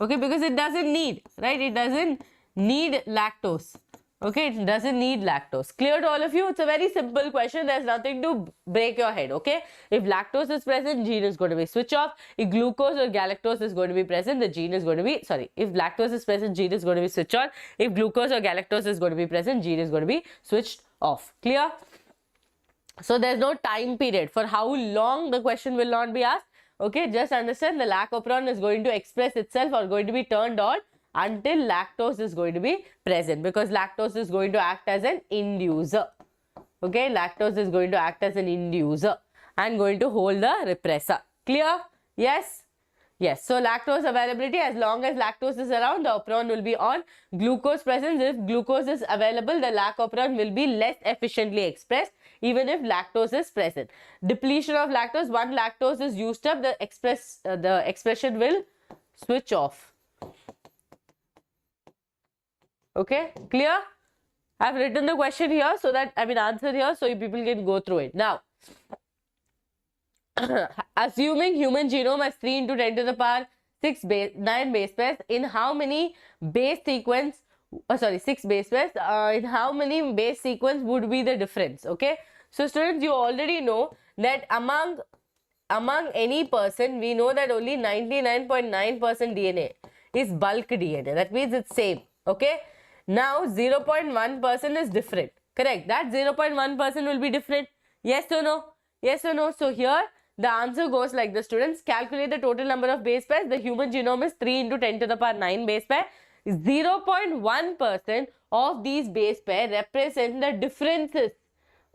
Okay, because it doesn't need, right? It doesn't need lactose. Okay, it doesn't need lactose. Clear to all of you? It's a very simple question. There's nothing to break your head. Okay, if lactose is present, gene is going to be switched off. If glucose or galactose is going to be present, the gene is going to be, sorry, if lactose is present, gene is going to be switched on. If glucose or galactose is going to be present, gene is going to be switched off. Clear? So there's no time period for how long the question will not be asked. Okay, just understand the Lac Operon is going to express itself or going to be turned on until lactose is going to be present, because lactose is going to act as an inducer. Okay, lactose is going to act as an inducer and going to hold the repressor. Clear? Yes? Yes. So lactose availability, as long as lactose is around, the operon will be on. Glucose presence, if glucose is available, the Lac Operon will be less efficiently expressed even if lactose is present. Depletion of lactose, once lactose is used up, the expression will switch off. Okay, clear? I've written the question here so that, answer here so you people can go through it. Now, assuming human genome has 3 into 10 to the power 9 base pairs, in how many base sequence, 6 base pairs, in how many base sequence would be the difference? Okay, so students, you already know that among any person, we know that only 99.9% DNA is bulk DNA. That means it's same. Okay. Now 0.1% is different. Correct. That 0.1% will be different. Yes or no? Yes or no? So here the answer goes like this, students. Calculate the total number of base pairs. The human genome is 3 into 10 to the power 9 base pair. 0.1% of these base pair represent the differences,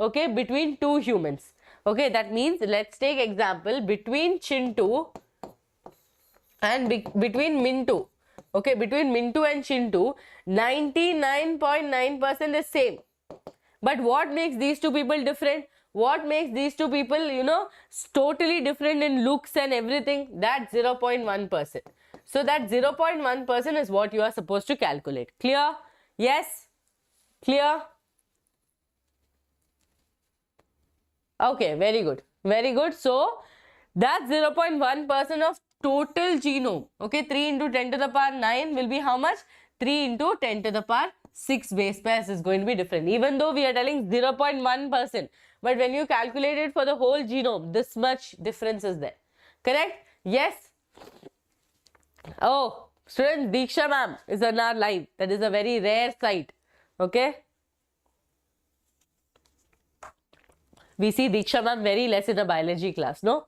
okay, between two humans. Okay, that means let's take example between Chintu and between Mintu. Okay, between Mintu and Chintu, 99.9% is same. But what makes these two people different? What makes these two people, totally different in looks and everything? That 0.1%. So that 0.1% is what you are supposed to calculate. Clear? Yes? Clear? Okay, very good. Very good. So that 0.1% of total genome, okay, 3 into 10 to the power 9 will be how much? 3 into 10 to the power 6 base pairs is going to be different. Even though we are telling 0.1%, but when you calculate it for the whole genome, this much difference is there. Correct? Yes? Oh, student Diksha ma'am is on our live. That is a very rare sight. Okay? We see Diksha ma'am very less in a biology class, no?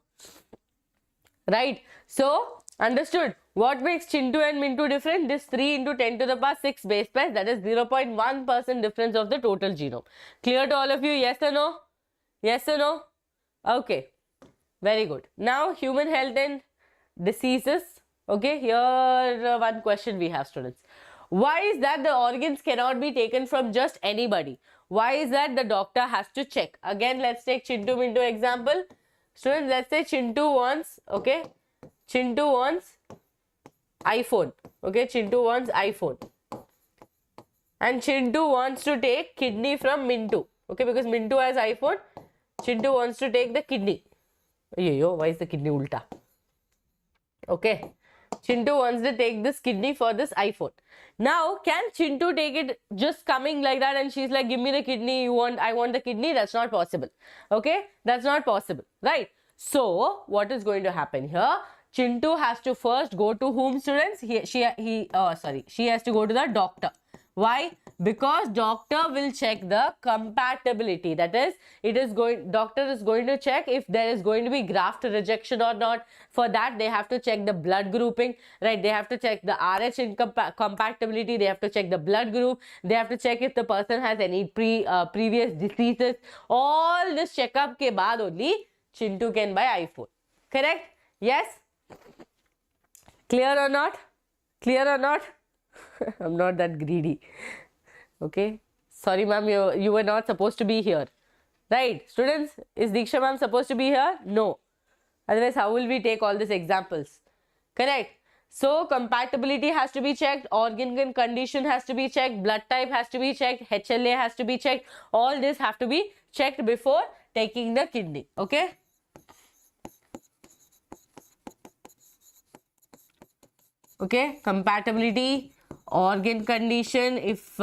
Right? So, understood. What makes Chintu and Mintu different? This 3 into 10 to the power 6 base pairs, that is 0.1% difference of the total genome. Clear to all of you? Yes or no? Yes or no? Okay. Very good. Now, human health and diseases. Okay, here one question we have, students. Why is that the organs cannot be taken from just anybody? Why is that the doctor has to check? Again, let's take Chintu Mintu example. Students, let's say Chintu wants, okay, Chintu wants iPhone, okay, Chintu wants iPhone. And Chintu wants to take kidney from Mintu, okay, because Mintu has iPhone, Chintu wants to take the kidney. Yo, why is the kidney ulta? Okay, Chintu wants to take this kidney for this iPhone. Now, can Chintu take it just coming like that and she's like, give me the kidney, I want the kidney? That's not possible. Okay, that's not possible, right? So, what is going to happen here? Chintu has to first go to whom, students? She has to go to the doctor. Why? Because doctor will check the compatibility. That is, doctor is going to check if there is going to be graft rejection or not. For that, they have to check the blood grouping, right? They have to check the RH compatibility. They have to check the blood group. They have to check if the person has any previous diseases. All this checkup ke baad only Chintu can buy iPhone. Correct? Yes? Clear or not? Clear or not? I'm not that greedy. Okay. Sorry, ma'am, you were not supposed to be here. Right, students, is Diksha ma'am supposed to be here? No. Otherwise, how will we take all these examples? Correct. So, compatibility has to be checked, organ condition has to be checked, blood type has to be checked, HLA has to be checked. All this have to be checked before taking the kidney. Okay. Okay, compatibility, organ condition, if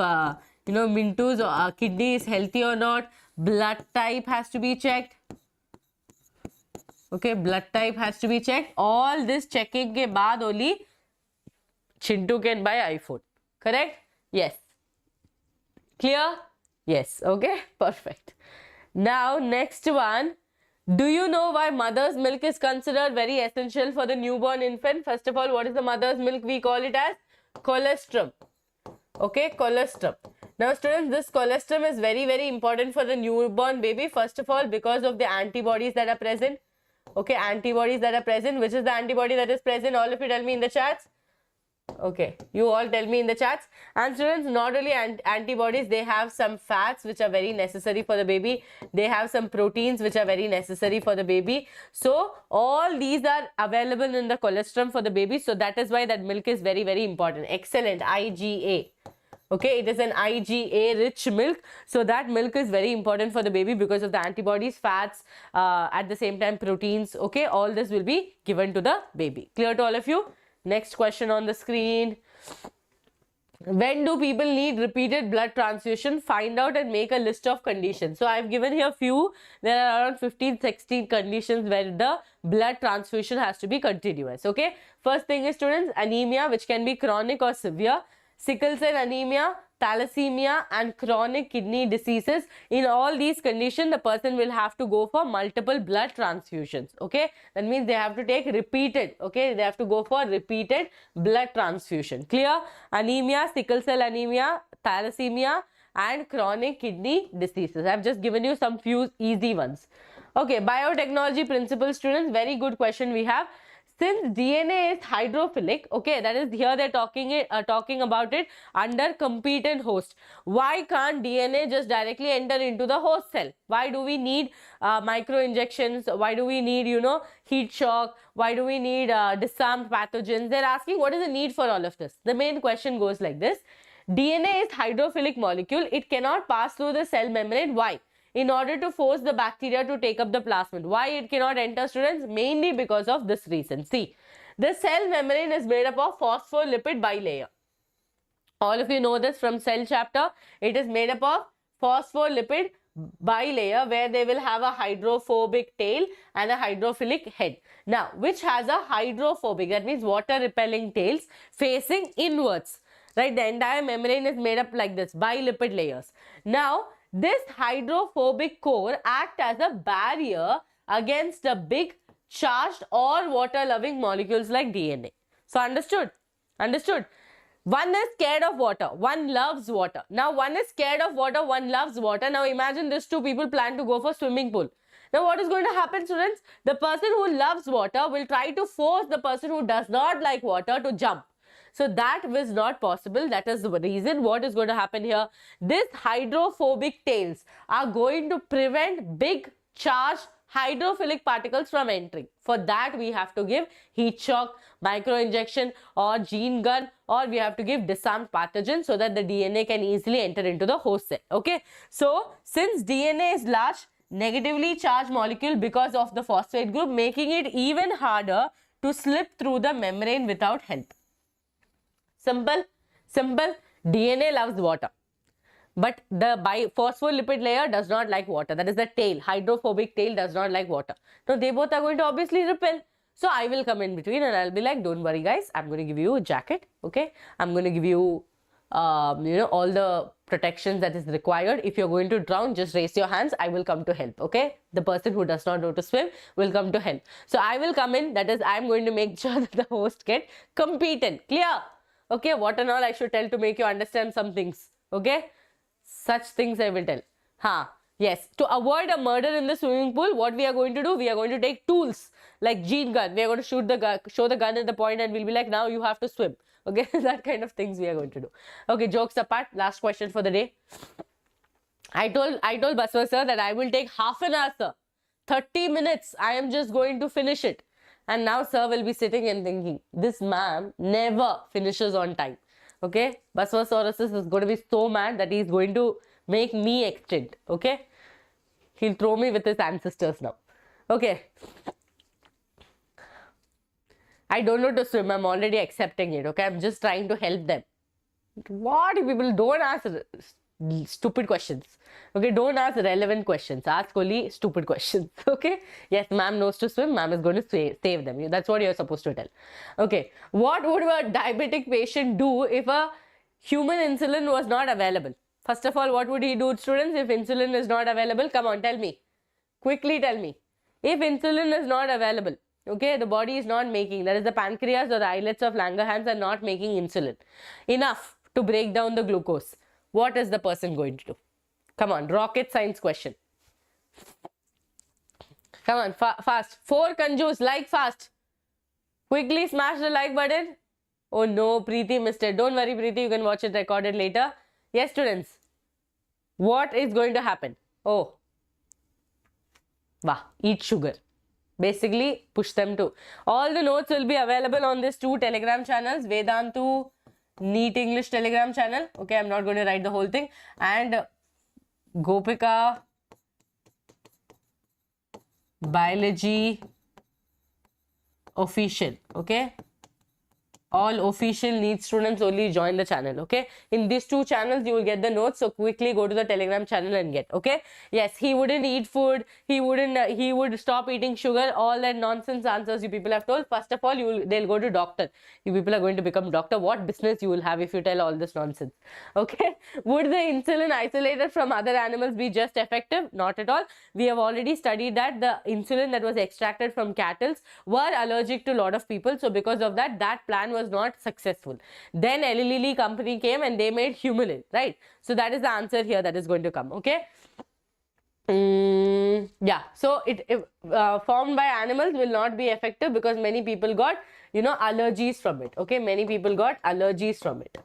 Mintu's kidney is healthy or not, blood type has to be checked. Okay, blood type has to be checked. All this checking ke baad only Chintu can buy iPhone. Correct? Yes. Clear? Yes. Okay, perfect. Now, next one. Do you know why mother's milk is considered very essential for the newborn infant? First of all, what is the mother's milk? We call it as colostrum. Okay, colostrum. Now, students, this colostrum is very, very important for the newborn baby. First of all, because of the antibodies that are present. Okay, antibodies that are present. Which is the antibody that is present? All of you tell me in the chats. Okay, you all tell me in the chats. And students, not only antibodies, they have some fats which are very necessary for the baby. They have some proteins which are very necessary for the baby. So, all these are available in the colostrum for the baby. So, that is why that milk is very, very important. Excellent. IgA. Okay, it is an IgA rich milk. So, that milk is very important for the baby because of the antibodies, fats, at the same time proteins. Okay, all this will be given to the baby. Clear to all of you? Next question on the screen. When do people need repeated blood transfusion? Find out and make a list of conditions. So, I have given here few. There are around 15-16 conditions where the blood transfusion has to be continuous. Okay. First thing is, students, anemia, which can be chronic or severe. Sickle cell anemia, thalassemia and chronic kidney diseases. In all these conditions, the person will have to go for multiple blood transfusions. Okay, that means they have to take repeated. Okay, they have to go for repeated blood transfusion. Clear? Anemia, sickle cell anemia, thalassemia and chronic kidney diseases. I have just given you some few easy ones. Okay, biotechnology principles, students. Very good question we have. Since DNA is hydrophilic, okay, that is here they're talking about it under competent host. Why can't DNA just directly enter into the host cell? Why do we need micro injections? Why do we need, heat shock? Why do we need disarmed pathogens? They're asking what is the need for all of this? The main question goes like this. DNA is hydrophilic molecule. It cannot pass through the cell membrane. Why? In order to force the bacteria to take up the plasmid. Why it cannot enter, students? Mainly because of this reason. See, the cell membrane is made up of phospholipid bilayer. All of you know this from cell chapter. It is made up of phospholipid bilayer where they will have a hydrophobic tail and a hydrophilic head. Now, which has a hydrophobic, that means water repelling tails facing inwards. Right, the entire membrane is made up like this, bilipid layers. Now, this hydrophobic core acts as a barrier against the big charged or water-loving molecules like DNA. So, understood? Understood? One is scared of water, one loves water. Now, one is scared of water, one loves water. Now, imagine these two people plan to go for swimming pool. Now, what is going to happen, students? The person who loves water will try to force the person who does not like water to jump. So, that was not possible. That is the reason. What is going to happen here? These hydrophobic tails are going to prevent big charged hydrophilic particles from entering. For that, we have to give heat shock, micro injection or gene gun, or we have to give disarmed pathogen so that the DNA can easily enter into the host cell. Okay. So, since DNA is large, negatively charged molecule because of the phosphate group, making it even harder to slip through the membrane without help. Simple, simple. DNA loves water, but the phospholipid layer does not like water. That is the tail. Hydrophobic tail does not like water. So they both are going to obviously repel. So I will come in between and I'll be like, don't worry guys, I'm going to give you a jacket. Okay, I'm going to give you, all the protections that is required. If you're going to drown, just raise your hands. I will come to help. Okay, the person who does not know to swim will come to help. So I will come in. That is, I'm going to make sure that the host get competent. Clear? Okay, what and all I should tell to make you understand some things. Okay, such things I will tell. Yes, to avoid a murder in the swimming pool, what we are going to do? We are going to take tools like gene gun. We are going to shoot the gun, show the gun at the point, and we'll be like, now you have to swim. Okay, that kind of things we are going to do. Okay, jokes apart. Last question for the day. I told Baswa sir that I will take half an hour, sir. 30 minutes. I am just going to finish it. And now sir will be sitting and thinking, this ma'am never finishes on time. Okay? Baswasaurus is going to be so mad that he is going to make me extinct. Okay? He'll throw me with his ancestors now. Okay. I don't know to swim. I'm already accepting it. Okay? I'm just trying to help them. What if people don't ask stupid questions? Okay, don't ask relevant questions. Ask only stupid questions. Okay, yes, ma'am knows to swim. Ma'am is going to save them. That's what you're supposed to tell. Okay, what would a diabetic patient do if a human insulin was not available? First of all, what would he do, students, if insulin is not available? Come on, tell me. Quickly tell me. If insulin is not available, okay, the body is not making, that is the pancreas or the islets of Langerhans are not making insulin enough to break down the glucose. What is the person going to do? Come on, rocket science question. Come on, fast. 4 Kanjus, like fast. Quickly smash the like button. Oh no, Preeti missed it. Don't worry, Preeti, you can watch it recorded later. Yes, students. What is going to happen? Oh. Wow, eat sugar. Basically, push them to. All the notes will be available on these 2 Telegram channels. Vedantu NEET English Telegram channel. Okay, I'm not going to write the whole thing. And Gopika Biology Official. Okay. All official NEET students only join the channel. Okay. In these 2 channels, you will get the notes. So quickly go to the Telegram channel and get. Okay. Yes, he wouldn't eat food. He would stop eating sugar. All that nonsense answers you people have told. First of all, they'll go to doctor. You people are going to become doctor. What business you will have if you tell all this nonsense? Okay. Would the insulin isolated from other animals be just effective? Not at all. We have already studied that the insulin that was extracted from cattle were allergic to a lot of people. So because of that, that plan was not successful. Then Eli Lilly company came and they made Humulin, right? So that is the answer here that is going to come. Okay. Yeah, so it formed by animals will not be effective because many people got, you know, allergies from it. Okay, many people got allergies from it.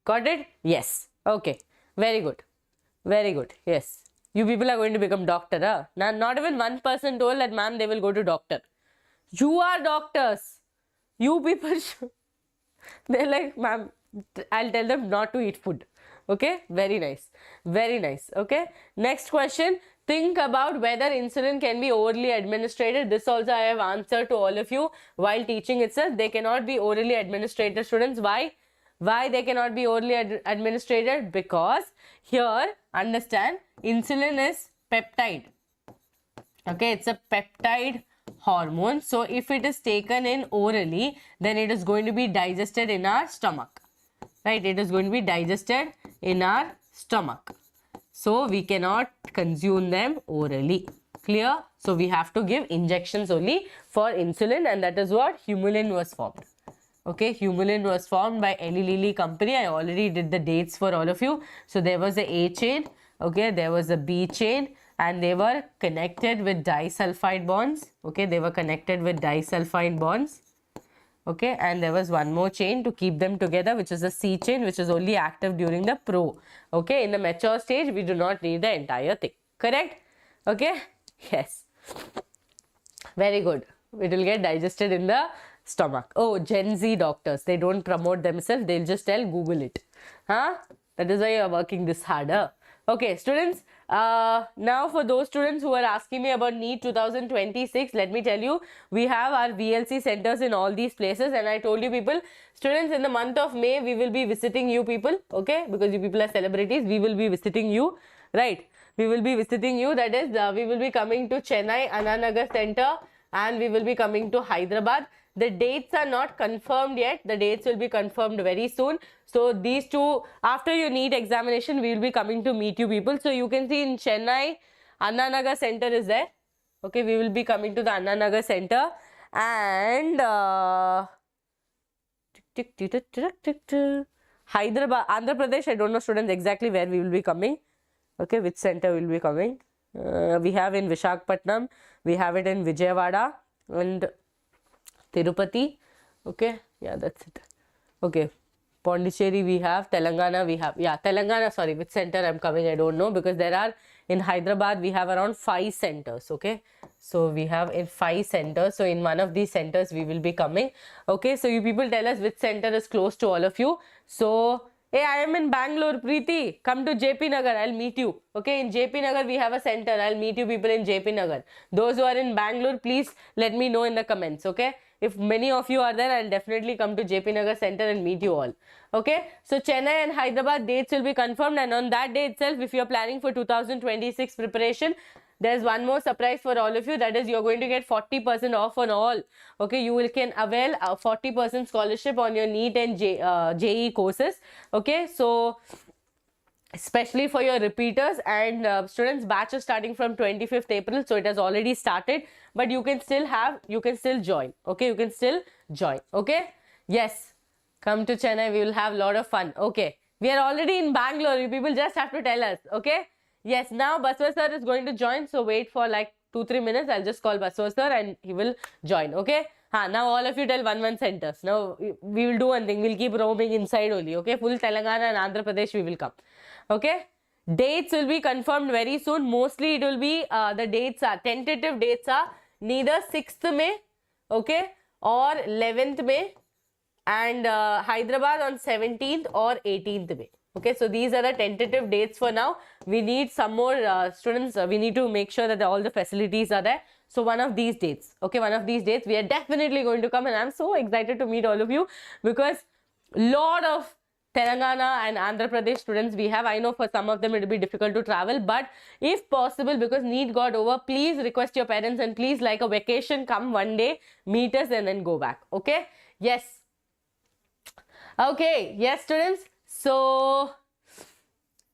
Got it? Yes. Okay, very good, very good. Yes, you people are going to become doctor. Huh? Now, not even one person told that ma'am they will go to doctor. You are doctors. You people, they're like, ma'am, I'll tell them not to eat food. Okay, very nice, very nice. Okay, next question. Think about whether insulin can be orally administered. This also I have answered to all of you while teaching itself. They cannot be orally administered, students. Why? Why they cannot be orally administered? Because here, understand, insulin is peptide. Okay, it's a peptide hormone. So if it is taken in orally, then it is going to be digested in our stomach. Right, it is going to be digested in our stomach. So we cannot consume them orally. Clear? So we have to give injections only for insulin, and that is what Humulin was formed. Okay, Humulin was formed by Eli Lilly company. I already did the dates for all of you. So there was a A chain, okay, there was a B chain, and they were connected with disulfide bonds. Okay, they were connected with disulfide bonds. Okay, and there was one more chain to keep them together, which is a C chain, which is only active during the pro. Okay, in the mature stage, we do not need the entire thing. Correct? Okay, yes. Very good. It will get digested in the stomach. Oh, Gen Z doctors, they don't promote themselves. They'll just tell Google it. Huh? That is why you are working this harder. Okay, students, now for those students who are asking me about NEET 2026, let me tell you, we have our VLC centers in all these places, and I told you people, students, in the month of May, we will be visiting you people, okay, because you people are celebrities, we will be visiting you, right, we will be visiting you, that is, we will be coming to Chennai, Ananagar Center, and we will be coming to Hyderabad. The dates are not confirmed yet. The dates will be confirmed very soon. So these two, after your NEET examination, we will be coming to meet you people. So you can see in Chennai, Annanagar Center is there. Okay, we will be coming to the Annanagar Center. And Hyderabad, Andhra Pradesh, I don't know students exactly where we will be coming. Okay, which center we will be coming. We have in Visakhapatnam, we have it in Vijayawada and Tirupati. Okay, yeah, that's it. Okay, Pondicherry we have, Telangana we have, yeah, Telangana, sorry, which center I'm coming, I don't know, because there are, in Hyderabad, we have around 5 centers, okay. So we have in 5 centers, so in one of these centers we will be coming, okay. So you people tell us which center is close to all of you. So, hey, I am in Bangalore, Preeti, come to JP Nagar, I'll meet you, okay. In JP Nagar we have a center, I'll meet you people in JP Nagar. Those who are in Bangalore, please let me know in the comments, okay. If many of you are there, I'll definitely come to JP Nagar Center and meet you all. Okay. So Chennai and Hyderabad dates will be confirmed, and on that day itself, if you are planning for 2026 preparation, there's one more surprise for all of you. That is, you're going to get 40% off on all. Okay. You can avail a 40% scholarship on your NEET and JEE courses. Okay. So especially for your repeaters and students, batch is starting from 25th April, so it has already started, but you can still join, okay, you can still join, okay. Yes, come to Chennai, we will have a lot of fun, okay. We are already in Bangalore, you people just have to tell us, okay. Yes, now Baswa sir is going to join, so wait for like 2-3 minutes. I'll just call Baswa sir and he will join, okay. Now all of you tell one centers. Now we will do one thing, we'll keep roaming inside only, okay. Full Telangana and Andhra Pradesh we will come, okay. Dates will be confirmed very soon. Mostly it will be, the dates are, tentative dates are neither 6th May, okay, or 11th May, and Hyderabad on 17th or 18th May. Okay, so these are the tentative dates for now. We need some more students. We need to make sure that all the facilities are there. So one of these dates, okay, one of these dates, we are definitely going to come, and I'm so excited to meet all of you because lot of Telangana and Andhra Pradesh students we have. I know for some of them it will be difficult to travel, but if possible, because NEET got over, please request your parents and please, like a vacation, come one day, meet us and then go back. Okay? Yes. Okay. Yes, students. So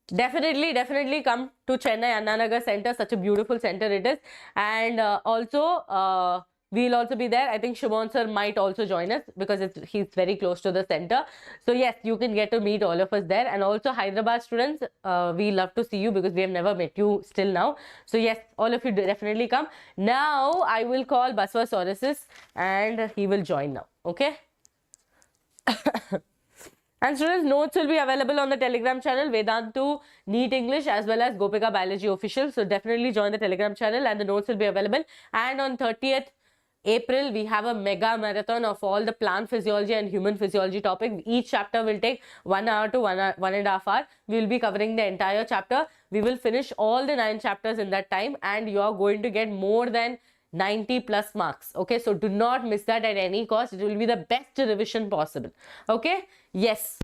definitely come to Chennai Anna Nagar Center. Such a beautiful center it is, and also we'll also be there. I think Shimon sir might also join us because he's very close to the center. So yes, you can get to meet all of us there. And also Hyderabad students, we love to see you because we have never met you still now. So yes, all of you definitely come. Now I will call Baswa Soresis and he will join now. Okay. And students, notes will be available on the Telegram channel, Vedantu, NEET English, as well as Gopika Biology Official. So definitely join the Telegram channel and the notes will be available. And on 30th April, we have a mega marathon of all the plant physiology and human physiology topic. Each chapter will take 1 hour to 1.5 hours. We will be covering the entire chapter. We will finish all the 9 chapters in that time, and you are going to get more than 90 plus marks. Okay, so do not miss that at any cost. It will be the best revision possible. Okay, yes.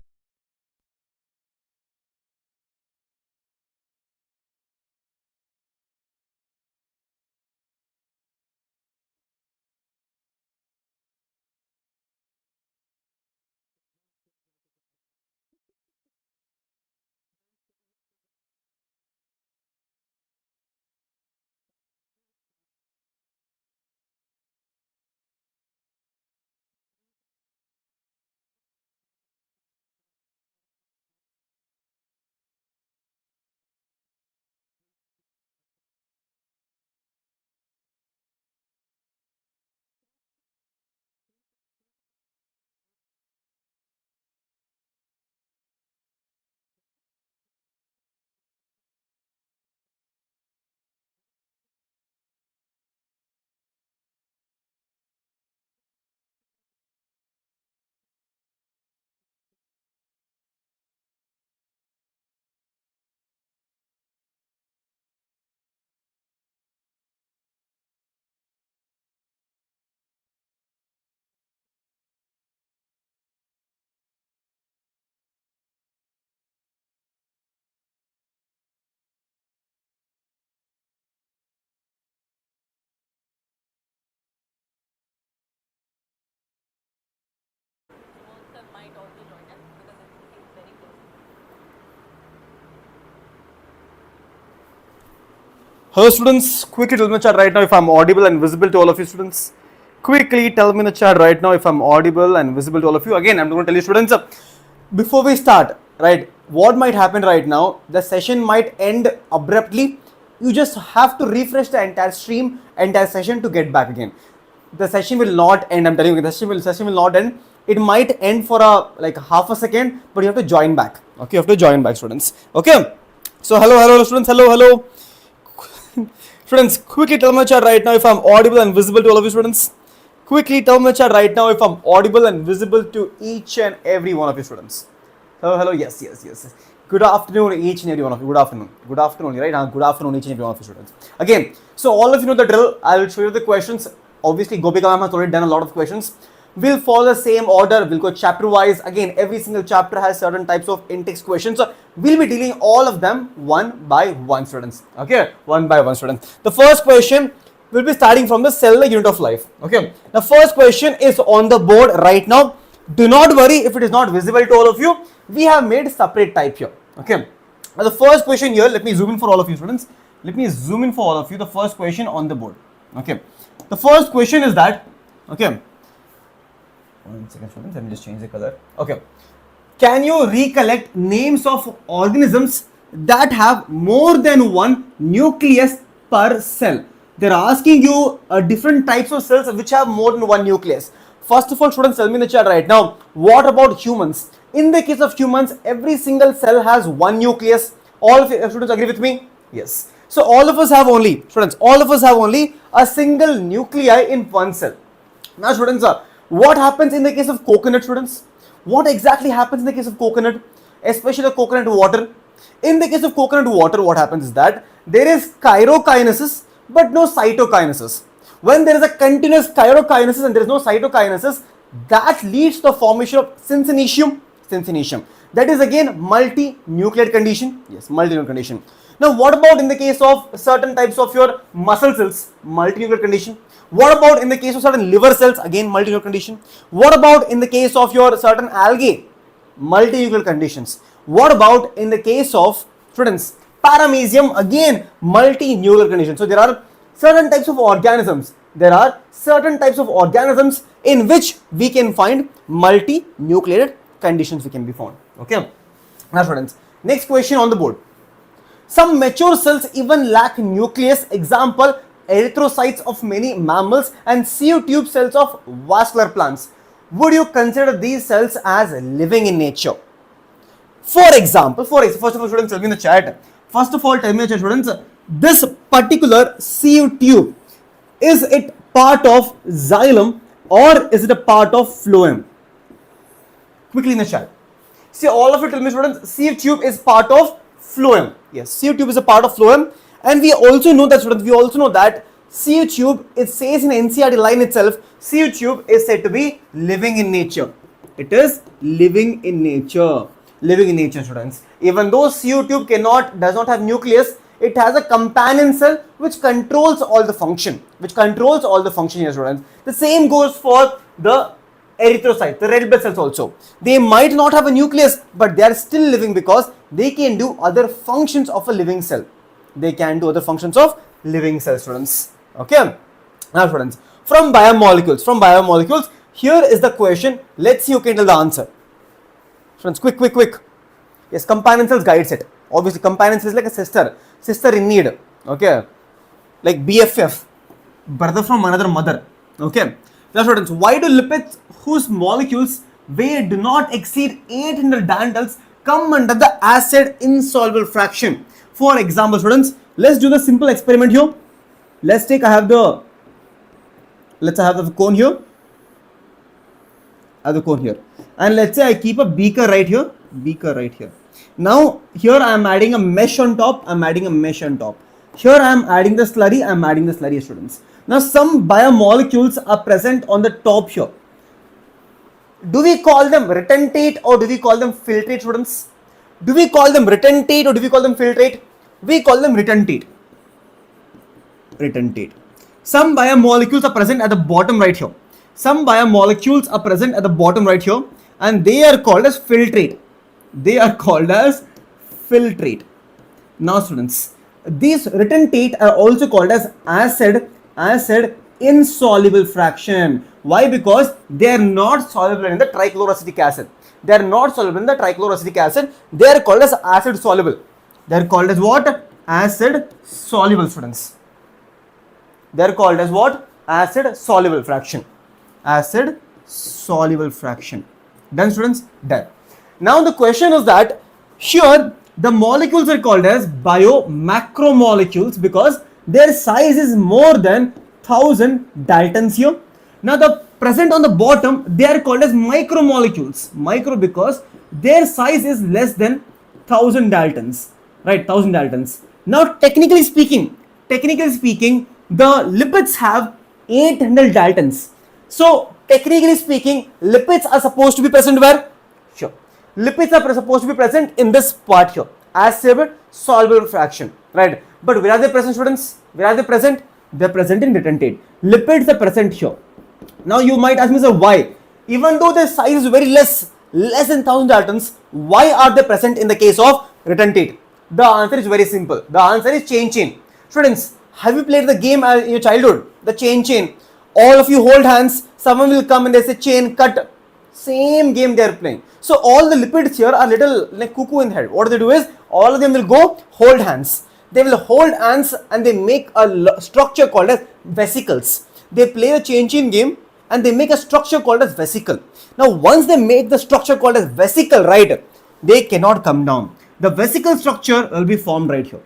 Hello students, quickly tell me in the chat right now if I'm audible and visible to all of you students. Quickly tell me in the chat right now if I'm audible and visible to all of you. Again, I'm going to tell you students, before we start, right, what might happen right now, the session might end abruptly. You just have to refresh the entire stream, entire session to get back again. The session will not end, I'm telling you, the session will not end. It might end for like half a second, but you have to join back. Okay, you have to join back, students. Okay. So hello students, hello. Students, quickly tell my chat right now if I'm audible and visible to all of you students. Quickly tell my chat right now if I'm audible and visible to each and every one of you students. Hello, yes. Good afternoon each and every one of you. Good afternoon, right? Good afternoon each and every one of you students. Again, so all of you know the drill. I will show you the questions. Obviously, Gopika ma'am has already done a lot of questions. We'll follow the same order. We'll go chapter wise. Again, every single chapter has certain types of in-text questions. So we'll be dealing all of them one by one, students. Okay, one by one, students. The first question will be starting from the cellular unit of life. Okay, the first question is on the board right now. Do not worry if it is not visible to all of you. We have made separate type here. Okay, now the first question here, let me zoom in for all of you students. Let me zoom in for all of you. The first question on the board. Okay, the first question is that, okay, 1 second students, let me just change the color. Okay, can you recollect names of organisms that have more than one nucleus per cell? They're asking you different types of cells which have more than one nucleus. First of all, students, tell me in the chat right now, what about humans? In the case of humans, every single cell has one nucleus. All of you students agree with me? Yes. So all of us have only, students, all of us have only a single nuclei in one cell. Now students, what happens in the case of coconut, students? What exactly happens in the case of coconut, especially the coconut water? In the case of coconut water, what happens is that there is chirokinesis but no cytokinesis. When there is a continuous chirokinesis and there is no cytokinesis, that leads to the formation of syncytium. That is again multi-nucleate condition. Yes, multi-nucleate condition. Now, what about in the case of certain types of your muscle cells? Multi-nucleate condition. What about in the case of certain liver cells? Again, multi-nucleate condition. What about in the case of your certain algae? Multi-nucleate conditions. What about in the case of, students, paramecium? Again, multi-nucleate condition. So there are certain types of organisms. There are certain types of organisms in which we can find multi-nucleated conditions we can be found. Okay. Now, students, next question on the board. Some mature cells even lack nucleus. Example, erythrocytes of many mammals and sieve tube cells of vascular plants. Would you consider these cells as living in nature? For example, first of all, students, tell me in the chat. First of all, tell me in the chat, students, this particular sieve tube, is it part of xylem or is it a part of phloem? Quickly in the chat. See, all of you tell me, students, sieve tube is part of phloem. Yes, sieve tube is a part of phloem, and we also know that, students, sieve tube, it says in NCERT line itself, sieve tube is said to be living in nature. It is living in nature. Living in nature, students. Even though sieve tube does not have nucleus, it has a companion cell which controls all the function. Here, students. The same goes for the erythrocytes, the red blood cells also. They might not have a nucleus, but they are still living because they can do other functions of a living cell. Students. Okay. Now, students, from biomolecules, here is the question. Let's see who can tell the answer. Students, quick. Yes, companion cells guides it. Obviously, companion cells is like a sister in need. Okay, like BFF, brother from another mother. Okay. Now, students, why do lipids whose molecules weight do not exceed 800 daltons come under the acid insoluble fraction? For example, students, let's do the simple experiment here. Let's take, I have the cone here. And let's say I keep a beaker right here. Now, here I am adding a mesh on top. Here I am adding the slurry. Students. Now, some biomolecules are present on the top here. Do we call them retentate or do we call them filtrate, students? We call them retentate. We call them retentate. Some biomolecules are present at the bottom right here. And they are called as filtrate. Now, students, these retentate are also called as acid insoluble fraction. Why? Because they are not soluble in the trichloroacetic acid. They are called as acid soluble. They are called as what? Acid soluble, students. They are called as what? Acid soluble fraction. Acid soluble fraction. Done, students? Done. Now the question is that here the molecules are called as bio-macromolecules because their size is more than 1000 Daltons here. Now the present on the bottom, they are called as micromolecules. Micro because their size is less than 1000 Daltons, right? 1000 Daltons. Now technically speaking, the lipids have 800 Daltons. So technically speaking, lipids are supposed to be present where? Sure. Lipids are supposed to be present in this part here as soluble fraction, right? But where are they present, students? Where are they present? They are present in retentate. Lipids are present here. Now you might ask me, sir, why? Even though their size is very less than 1000 Daltons, why are they present in the case of retentate? The answer is very simple. The answer is chain. Students, have you played the game in your childhood? The chain. All of you hold hands, someone will come and they say chain, cut. Same game they are playing. So all the lipids here are little like cuckoo in the head. What they do is, all of them will go hold hands. They will hold hands and they make a structure called as vesicles. They play the chain game and they make a structure called as vesicle. Now once they make the structure called as vesicle, right, they cannot come down. The vesicle structure will be formed right here.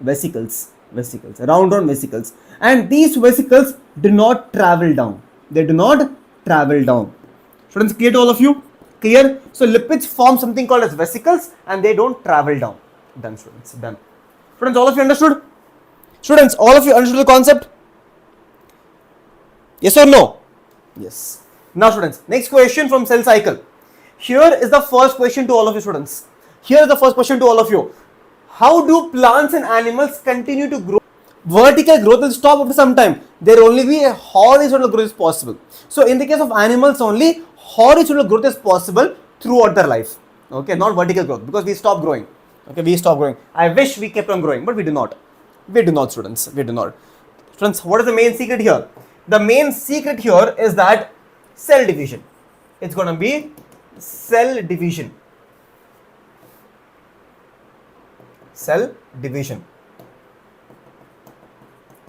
Vesicles, round vesicles. And these vesicles do not travel down. They do not travel down. Students, clear to all of you? Clear? So lipids form something called as vesicles and they don't travel down. Done, students, done. Students, all of you understood? Students, all of you understood the concept? Yes or no? Yes. Now students, next question from cell cycle. Here is the first question to all of you students. Here is the first question to all of you. How do plants and animals continue to grow? Vertical growth will stop after some time. There will only be a horizontal growth is possible. So in the case of animals only, horizontal growth is possible throughout their life. Okay, not vertical growth because we stop growing. Okay, we stop growing. I wish we kept on growing, but we do not. We do not, students. We do not. Students, what is the main secret here? The main secret here is that cell division. It's going to be cell division. Cell division.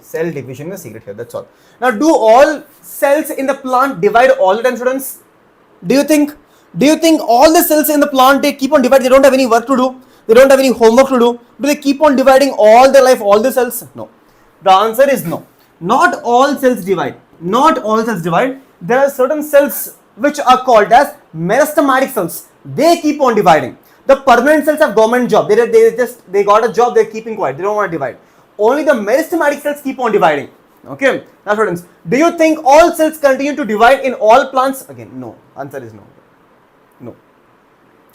Cell division is the secret here. That's all. Now, do all cells in the plant divide all the time, students? Do you think all the cells in the plant, they keep on dividing? They don't have any work to do. They don't have any homework to do. Do they keep on dividing all their life, all the cells? No. The answer is no. Not all cells divide. Not all cells divide. There are certain cells which are called as meristematic cells. They keep on dividing. The permanent cells have government job. They got a job. They're keeping quiet. They don't want to divide. Only the meristematic cells keep on dividing. Okay. Now students, do you think all cells continue to divide in all plants? Again, no. Answer is no. No.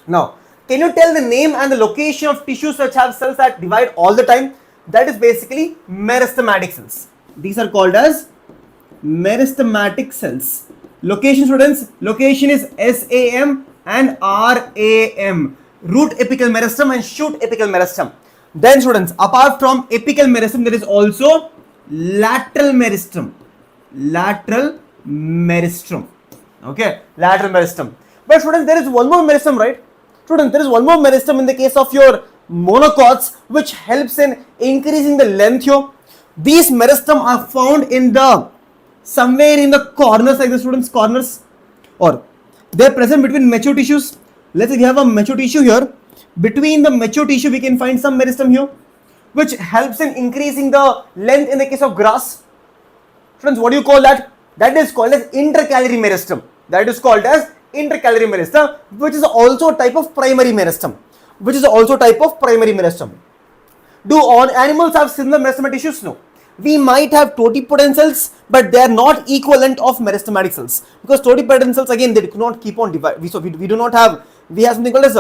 Now, can you tell the name and the location of tissues which have cells that divide all the time? That is basically meristematic cells. These are called as meristematic cells. Location, students, location is SAM and RAM. Root apical meristem and shoot apical meristem. Then students, apart from apical meristem, there is also lateral meristem. Lateral meristem. Okay, lateral meristem. But students, there is one more meristem, right? Students, there is one more meristem in the case of your monocots, which helps in increasing the length here. These meristem are found in the somewhere in the corners, like the students' corners, or they are present between mature tissues. Let's say we have a mature tissue here. Between the mature tissue, we can find some meristem here, which helps in increasing the length in the case of grass. Students, what do you call that? That is called as intercalary meristem. That is called as intercalary meristem, which is also a type of primary meristem. Do all animals have similar meristematic tissues? No. We might have totipotent cells, but they are not equivalent of meristematic cells, because totipotent cells, again, they could not keep on dividing. So we do not have, we have something called as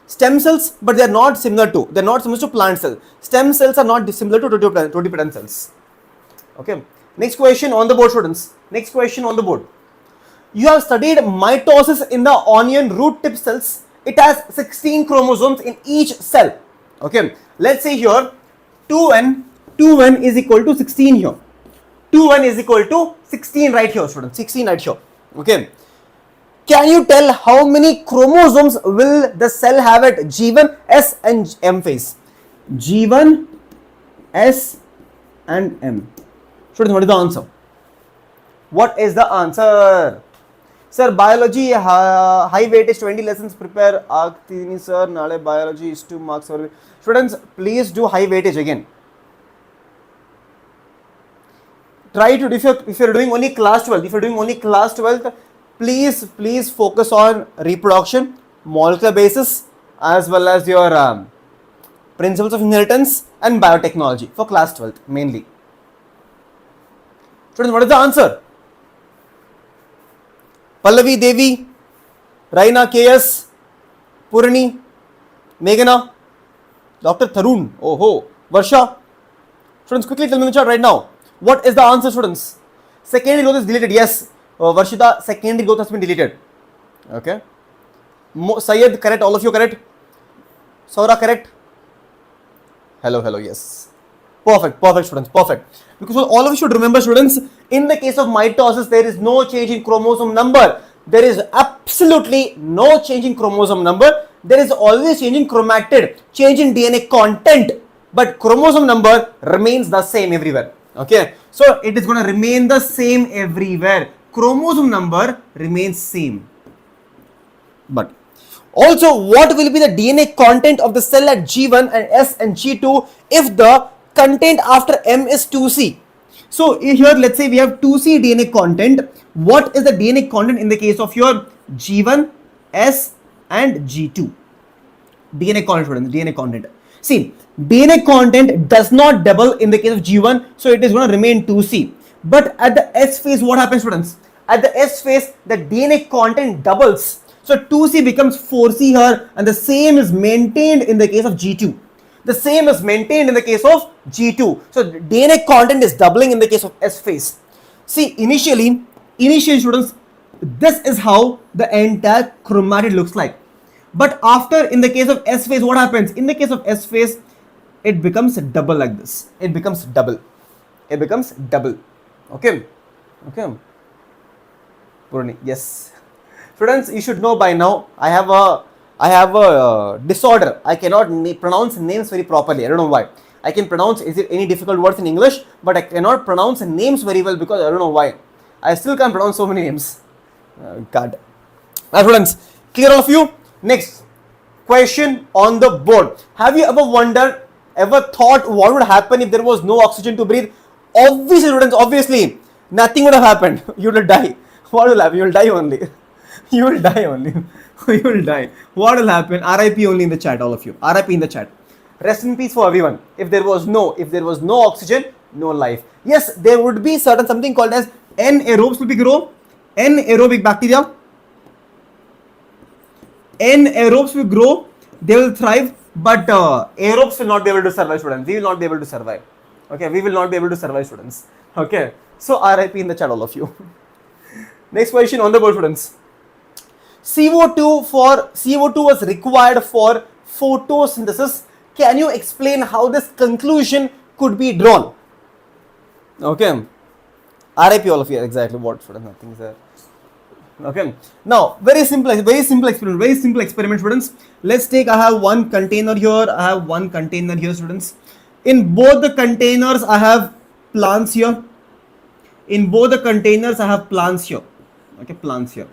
stem cells, but they are not similar to plant cells. Stem cells are not dissimilar to totipotent cells. Okay. Next question on the board, students. Next question on the board. You have studied mitosis in the onion root tip cells. It has 16 chromosomes in each cell. Okay. Let's say here 2n is equal to 16 here. 2n is equal to 16 right here, students. 16 right here. Okay. Can you tell how many chromosomes will the cell have at G1, S and M phase? G1, S and M. Students, what is the answer? What is the answer? Sir, biology high weightage 20 lessons prepare ಆಗ್ತೀನಿ sir. Nale biology is 2 marks. Students, please do high weightage again. Try to, if you're doing only class 12th, please focus on reproduction, molecular basis, as well as your principles of inheritance and biotechnology for class 12th mainly. Students, what is the answer? Pallavi Devi, Raina KS, Purani, Meghana, Dr. Tarun, Varsha. Students, quickly tell me in the chat right now. What is the answer, students? Secondary growth is deleted. Yes, Varshita, secondary growth has been deleted. Okay. Syed, correct. All of you correct. Saura, correct. Hello, yes. Perfect, students, perfect. Because all of you should remember, students, in the case of mitosis, there is no change in chromosome number. There is absolutely no change in chromosome number. There is always change in chromatid, change in DNA content, but chromosome number remains the same everywhere. Okay, so it is going to remain the same everywhere. Chromosome number remains same. But also, what will be the DNA content of the cell at G1 and S and G2 if the content after M is 2C? So here, let's say we have 2C DNA content. What is the DNA content in the case of your G1, S and G2? DNA content, students, DNA content. See, DNA content does not double in the case of G1, so it is going to remain 2C. But at the S phase, what happens, students? At the S phase, the DNA content doubles. So 2C becomes 4C here, and the same is maintained in the case of G2. The same is maintained in the case of G2. So DNA content is doubling in the case of S phase. See, initially, students, this is how the entire chromatid looks like. But after, in the case of S phase, what happens? In the case of S phase, it becomes double like this. It becomes double. Okay. Purani, yes. Students, you should know by now, I have a disorder. I cannot pronounce names very properly. I don't know why. I can pronounce, is it any difficult words in English, but I cannot pronounce names very well because I don't know why. I still can't pronounce so many names. God. Now, students, clear all of you? Next question on the board. Have you ever thought what would happen if there was no oxygen to breathe? Obviously, students, nothing would have happened. You will die. What will happen? You will die only. You will die. What will happen? RIP only in the chat, all of you. RIP in the chat. Rest in peace for everyone. If there was no oxygen, no life. Yes, there would be something called as anaerobes will be grow. Anaerobic bacteria. Anaerobes will grow, they will thrive, but aerobes will not be able to survive, students. We will not be able to survive. Okay, we will not be able to survive, students. Okay, so RIP in the chat, all of you. Next question on the board, students. CO2 was required for photosynthesis. Can you explain how this conclusion could be drawn? Okay, RIP all of you. Exactly what, students? Nothing is there. Okay, now very simple experiment, students. Let's take, I have one container here, students. In both the containers I have plants here. Okay, plants here.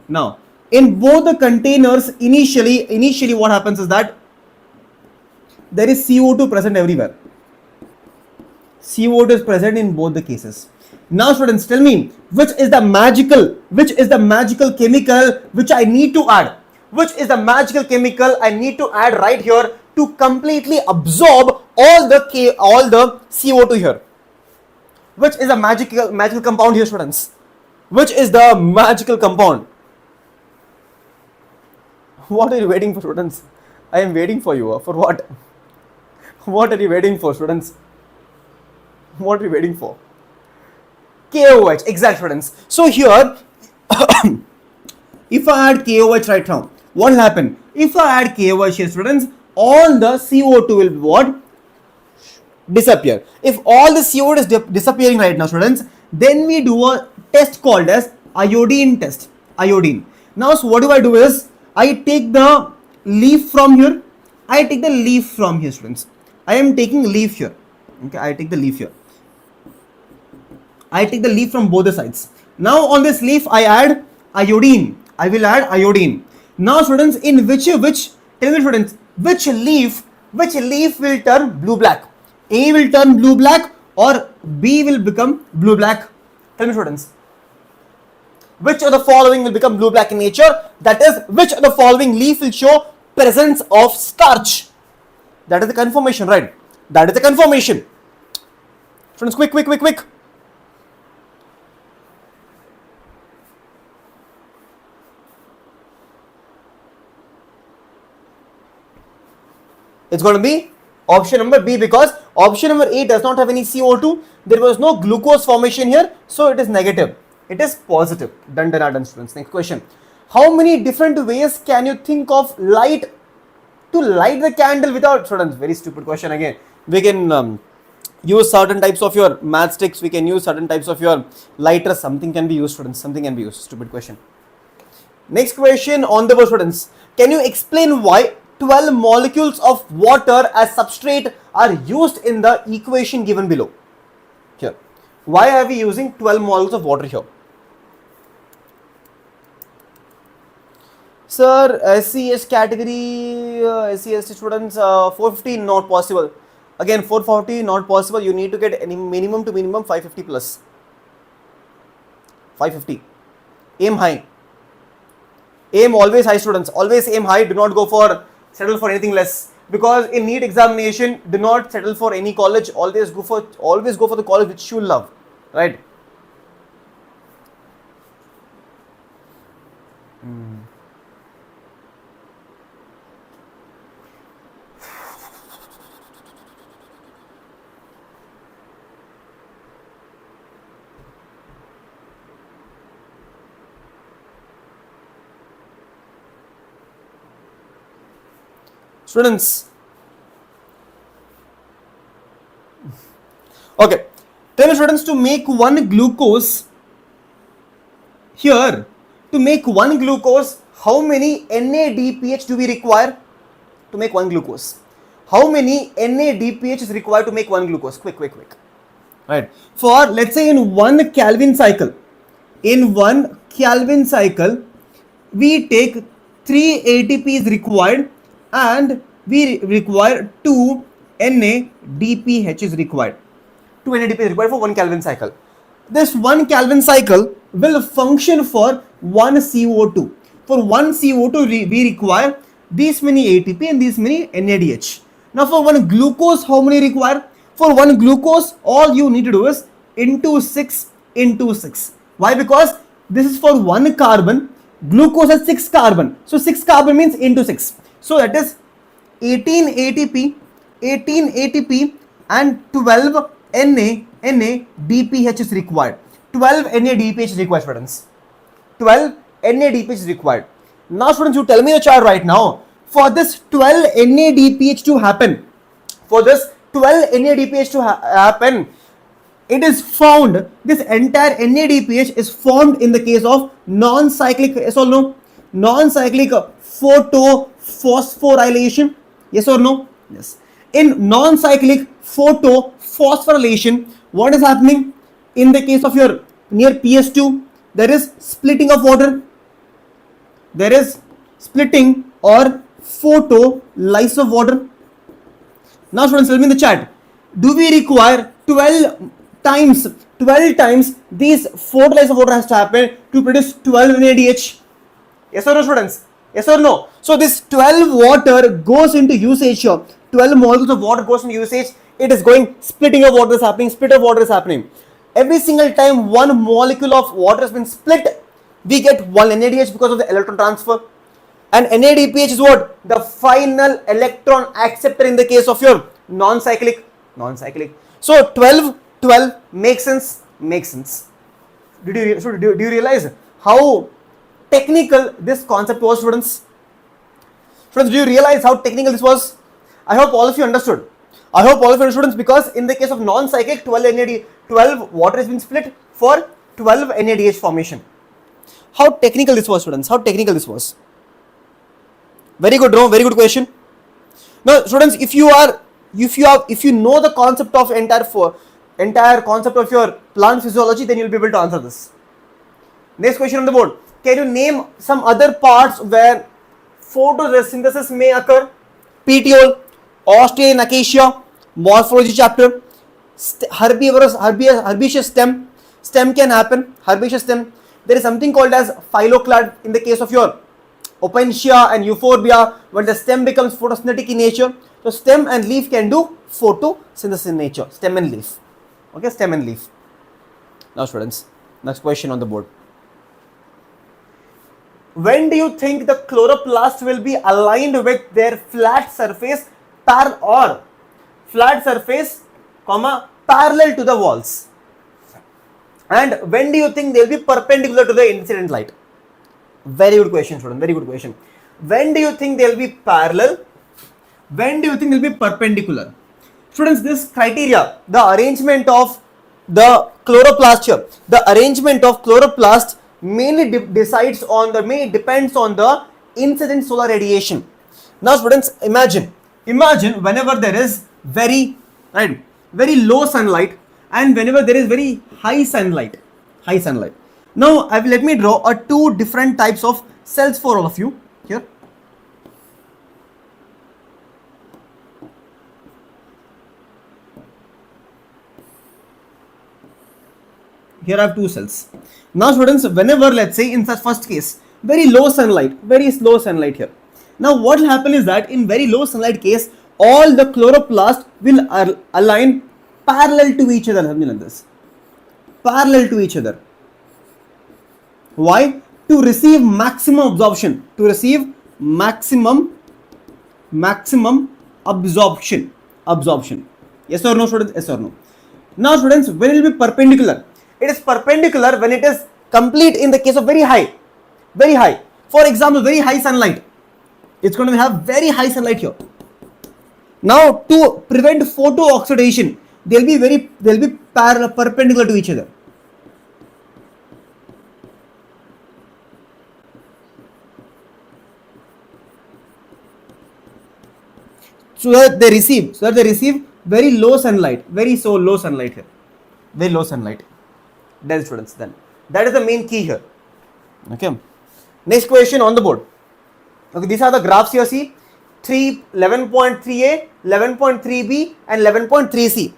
Now in both the containers, initially what happens is that there is CO2 present everywhere. CO2 is present in both the cases. Now, students, tell me, which is the magical chemical which I need to add? Which is the magical chemical I need to add right here to completely absorb all the CO2 here? Which is the magical compound here, students? Which is the magical compound? What are you waiting for, students? I am waiting for you. For what? What are you waiting for, students? What are you waiting for? KOH, exact, students. So here, if I add KOH right now, what will happen? If I add KOH here, students, all the CO2 will what? Disappear. If all the CO2 is disappearing right now, students, then we do a test called as iodine test. Now, so what do I do is, I take the leaf from here. Students. I am taking leaf here. Okay, I take the leaf from both the sides. Now on this leaf I add iodine. I will add iodine. Now students, in which tell me students, which leaf will turn blue black? A will turn blue black or B will become blue black? Tell me students. Which of the following will become blue black in nature? That is, which of the following leaf will show presence of starch? That is the confirmation, right? That is the confirmation. Students, quick. It's going to be option number B, because option number A does not have any CO2. There was no glucose formation here, so it is negative. It is positive. Done, students. Next question. How many different ways can you think of to light the candle without, students? Very stupid question again. We can use certain types of your matchsticks. We can use certain types of your lighters. Something can be used, students. Something can be used. Stupid question. Next question on the board, students. Can you explain why 12 molecules of water as substrate are used in the equation given below? Here, why are we using 12 molecules of water here? Sir, SCS category, SCS students, 450 not possible. Again, 440 not possible. You need to get any minimum to minimum 550 plus. 550. Aim high. Aim always high, students. Always aim high. Do not settle for anything less, because in NEET examination, do not settle for any college. Always go for the college which you love, right? Students, okay, tell me students, to make one glucose here, how many NADPH do we require to make one glucose? How many NADPH is required to make one glucose? Quick. Right. For, let's say, in 1 Kelvin cycle, we take 3 ATP is required, and we require 2 NADPH is required. 2 NADPH is required for 1 Kelvin cycle. This 1 Kelvin cycle will function for 1 CO2. For 1 CO2, we require these many ATP and these many NADH. Now for 1 glucose, how many require? For 1 glucose, all you need to do is into 6 into 6. Why? Because this is for 1 carbon. Glucose has 6 carbon. So 6 carbon means into 6. So that is 18 ATP and 12 NADPH is required. 12 NADPH is required, students. 12 NADPH is required. Now students, you tell me the chart right now. For this 12 NADPH to happen, it is found, this entire NADPH is formed in the case of non-cyclic, yes or no? Non-cyclic photophosphorylation, yes or no? Yes. In non-cyclic photophosphorylation, what is happening? In the case of your near PS2, there is splitting of water. There is splitting or photolysis of water. Now students, tell me in the chat, do we require 12 times these photolysis of water has to happen to produce 12 NADH? Yes or no, students? Yes or no? So this 12 water goes into usage here. 12 molecules of water goes into usage. It is going, splitting of water is happening, split of water is happening. Every single time one molecule of water has been split, we get one NADH because of the electron transfer. And NADPH is what? The final electron acceptor in the case of your non-cyclic. So 12 makes sense. Do you realize how technical this concept was, students? Friends, do you realize how technical this was? I hope all of you understood. Students, because in the case of non-cyclic, 12 water has been split for 12 NADH formation. How technical this was, students? How technical this was? Very good, no? Very good question. Now, students, if you know the concept of entire concept of your plant physiology, then you'll be able to answer this. Next question on the board. Can you name some other parts where photosynthesis may occur? Petiole, Australian acacia, morphology chapter, herbaceous stem. Stem can happen, herbaceous stem. There is something called as phylloclad in the case of your Opuntia and Euphorbia, when the stem becomes photosynthetic in nature. So stem and leaf can do photosynthesis in nature. Stem and leaf. Okay, stem and leaf. Now students, next question on the board. When do you think the chloroplast will be aligned with their flat surface parallel to the walls? And when do you think they will be perpendicular to the incident light? Very good question, student. Very good question. When do you think they will be parallel? When do you think they will be perpendicular? Students, this criteria, the arrangement of the chloroplast here, the arrangement of chloroplast mainly depends on the incident solar radiation. Now students, imagine whenever there is very low sunlight and whenever there is very high sunlight. Now let me draw two different types of cells for all of you here. Here I have two cells. Now students, whenever, let's say in such first case, very slow sunlight here. Now what will happen is that in very low sunlight case, all the chloroplast will align parallel to each other. Parallel to each other. Why? To receive maximum absorption. Absorption. Yes or no, students? Yes or no? Now students, when it will be perpendicular? It is perpendicular when it is complete in the case of very high. For example, very high sunlight. It's going to have very high sunlight here. Now to prevent photo oxidation, they'll be perpendicular to each other. So that they receive very low sunlight, low sunlight here. Very low sunlight. That is, students, then that is the main key here. Okay. Next question on the board. Okay, these are the graphs here. See, 11.3a, 11.3b, and 11.3c.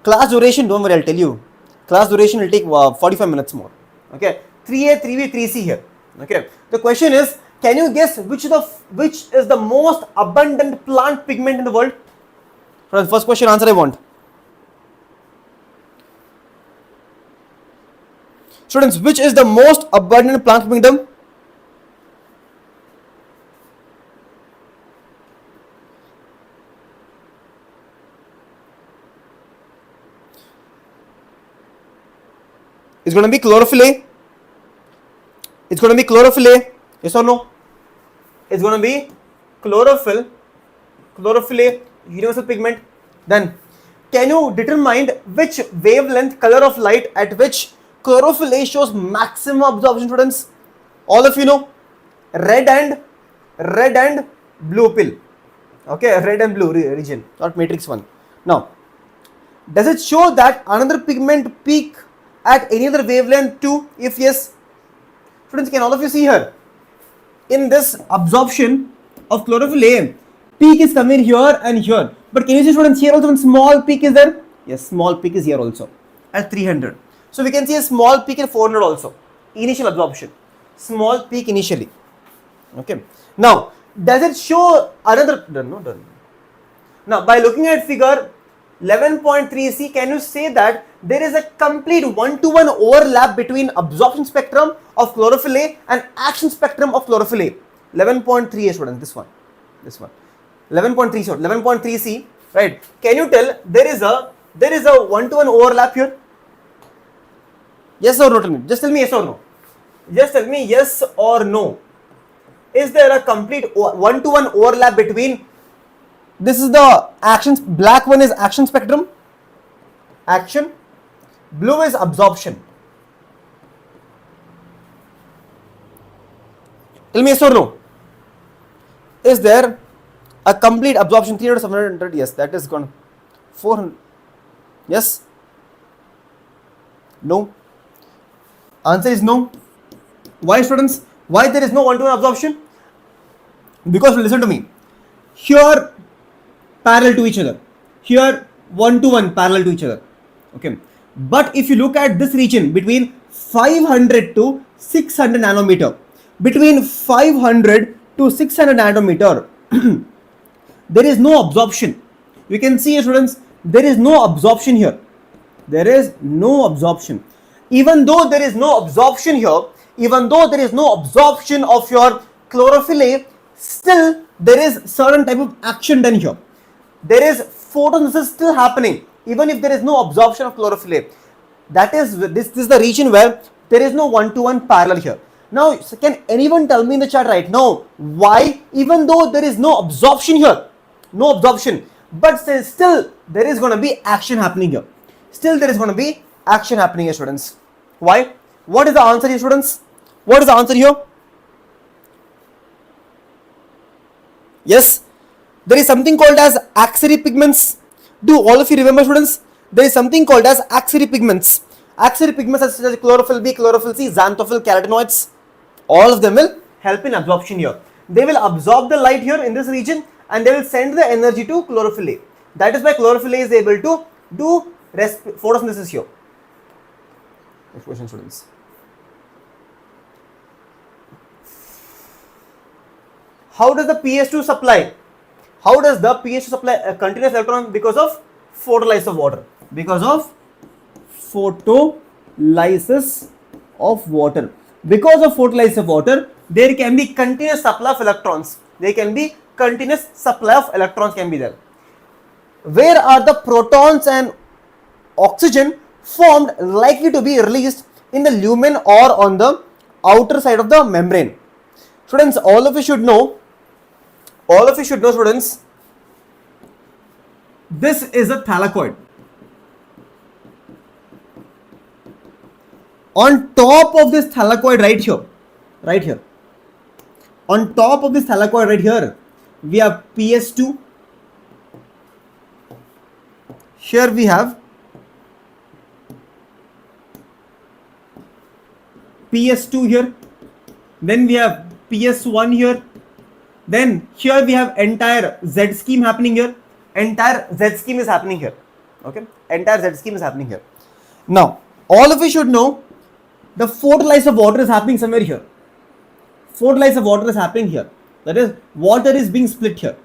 Class duration, don't worry, I'll tell you. Class duration will take 45 minutes more. Okay, 3a, 3b, 3c here. Okay. The question is, can you guess which is the most abundant plant pigment in the world? For the first question answer I want. Students, which is the most abundant plant pigment? It's going to be chlorophyll A. It's going to be chlorophyll A. Yes or no? It's going to be chlorophyll A, universal pigment. Then, can you determine which wavelength, color of light at which chlorophyll A shows maximum absorption, students? All of you know, red and blue pill. Okay, red and blue region, not matrix 1. Now, does it show that another pigment peak at any other wavelength too? If yes, students, can all of you see here? In this absorption of chlorophyll A, peak is coming here and here. But can you see, students, here also one small peak is there? Yes, small peak is here also at 300. So we can see a small peak at 400 also. Initial absorption. Small peak initially. Okay. Now, does it show another? Done. Now, by looking at figure 11.3c, can you say that there is a complete one-to-one overlap between absorption spectrum of chlorophyll A and action spectrum of chlorophyll A? 11.3a, students, this one. 11.3c, right? Can you tell there is a one-to-one overlap here? Yes or no? Tell me. Just tell me yes or no. Just tell me yes or no. Is there a complete one-to-one overlap between? This is the action. Black one is action spectrum. Action. Blue is absorption. Tell me yes or no. Is there a complete absorption? 300, 700? Yes, that is gone. 400. Yes. No. Answer is no. Why, students? Why there is no one-to-one absorption? Because listen to me. Here parallel to each other. Here one-to-one parallel to each other. Okay. But if you look at this region between 500 to 600 nanometer, between 500 to 600 nanometer, there is no absorption. You can see, students, there is no absorption here. There is no absorption. Even though there is no absorption here, even though there is no absorption of your chlorophyll A, still there is certain type of action done here. There is photosynthesis still happening, even if there is no absorption of chlorophyll A. That is, this is the region where there is no one-to-one parallel here. Now, can anyone tell me in the chat right now why, even though there is no absorption here, no absorption, but still there is going to be action happening here. Still there is going to be action happening here, students. Why? What is the answer here, students? What is the answer here? Yes, there is something called as axillary pigments. Do all of you remember, students? There is something called as axillary pigments. Axillary pigments such as chlorophyll B, chlorophyll C, xanthophyll, carotenoids, all of them will help in absorption here. They will absorb the light here in this region and they will send the energy to chlorophyll A. That is why chlorophyll A is able to do photosynthesis here. Next question, students. How does the PS2 supply? How does the PS2 supply a continuous electron? Because of photolysis of water. Because of photolysis of water. Because of photolysis of water, there can be continuous supply of electrons. There can be continuous supply of electrons can be there. Where are the protons and oxygen formed likely to be released in the lumen or on the outer side of the membrane? Students, all of you should know, students, this is a thylakoid. On top of this thylakoid right here, on top of this thylakoid right here, we have PS2. Here we have PS2 here. Then we have PS1 here. Then here we have entire Z scheme happening here. Entire Z scheme is happening here. Okay, entire Z scheme is happening here. Now, all of you should know the photolysis of water is happening somewhere here. Photolysis of water is happening here. That is, water is being split here.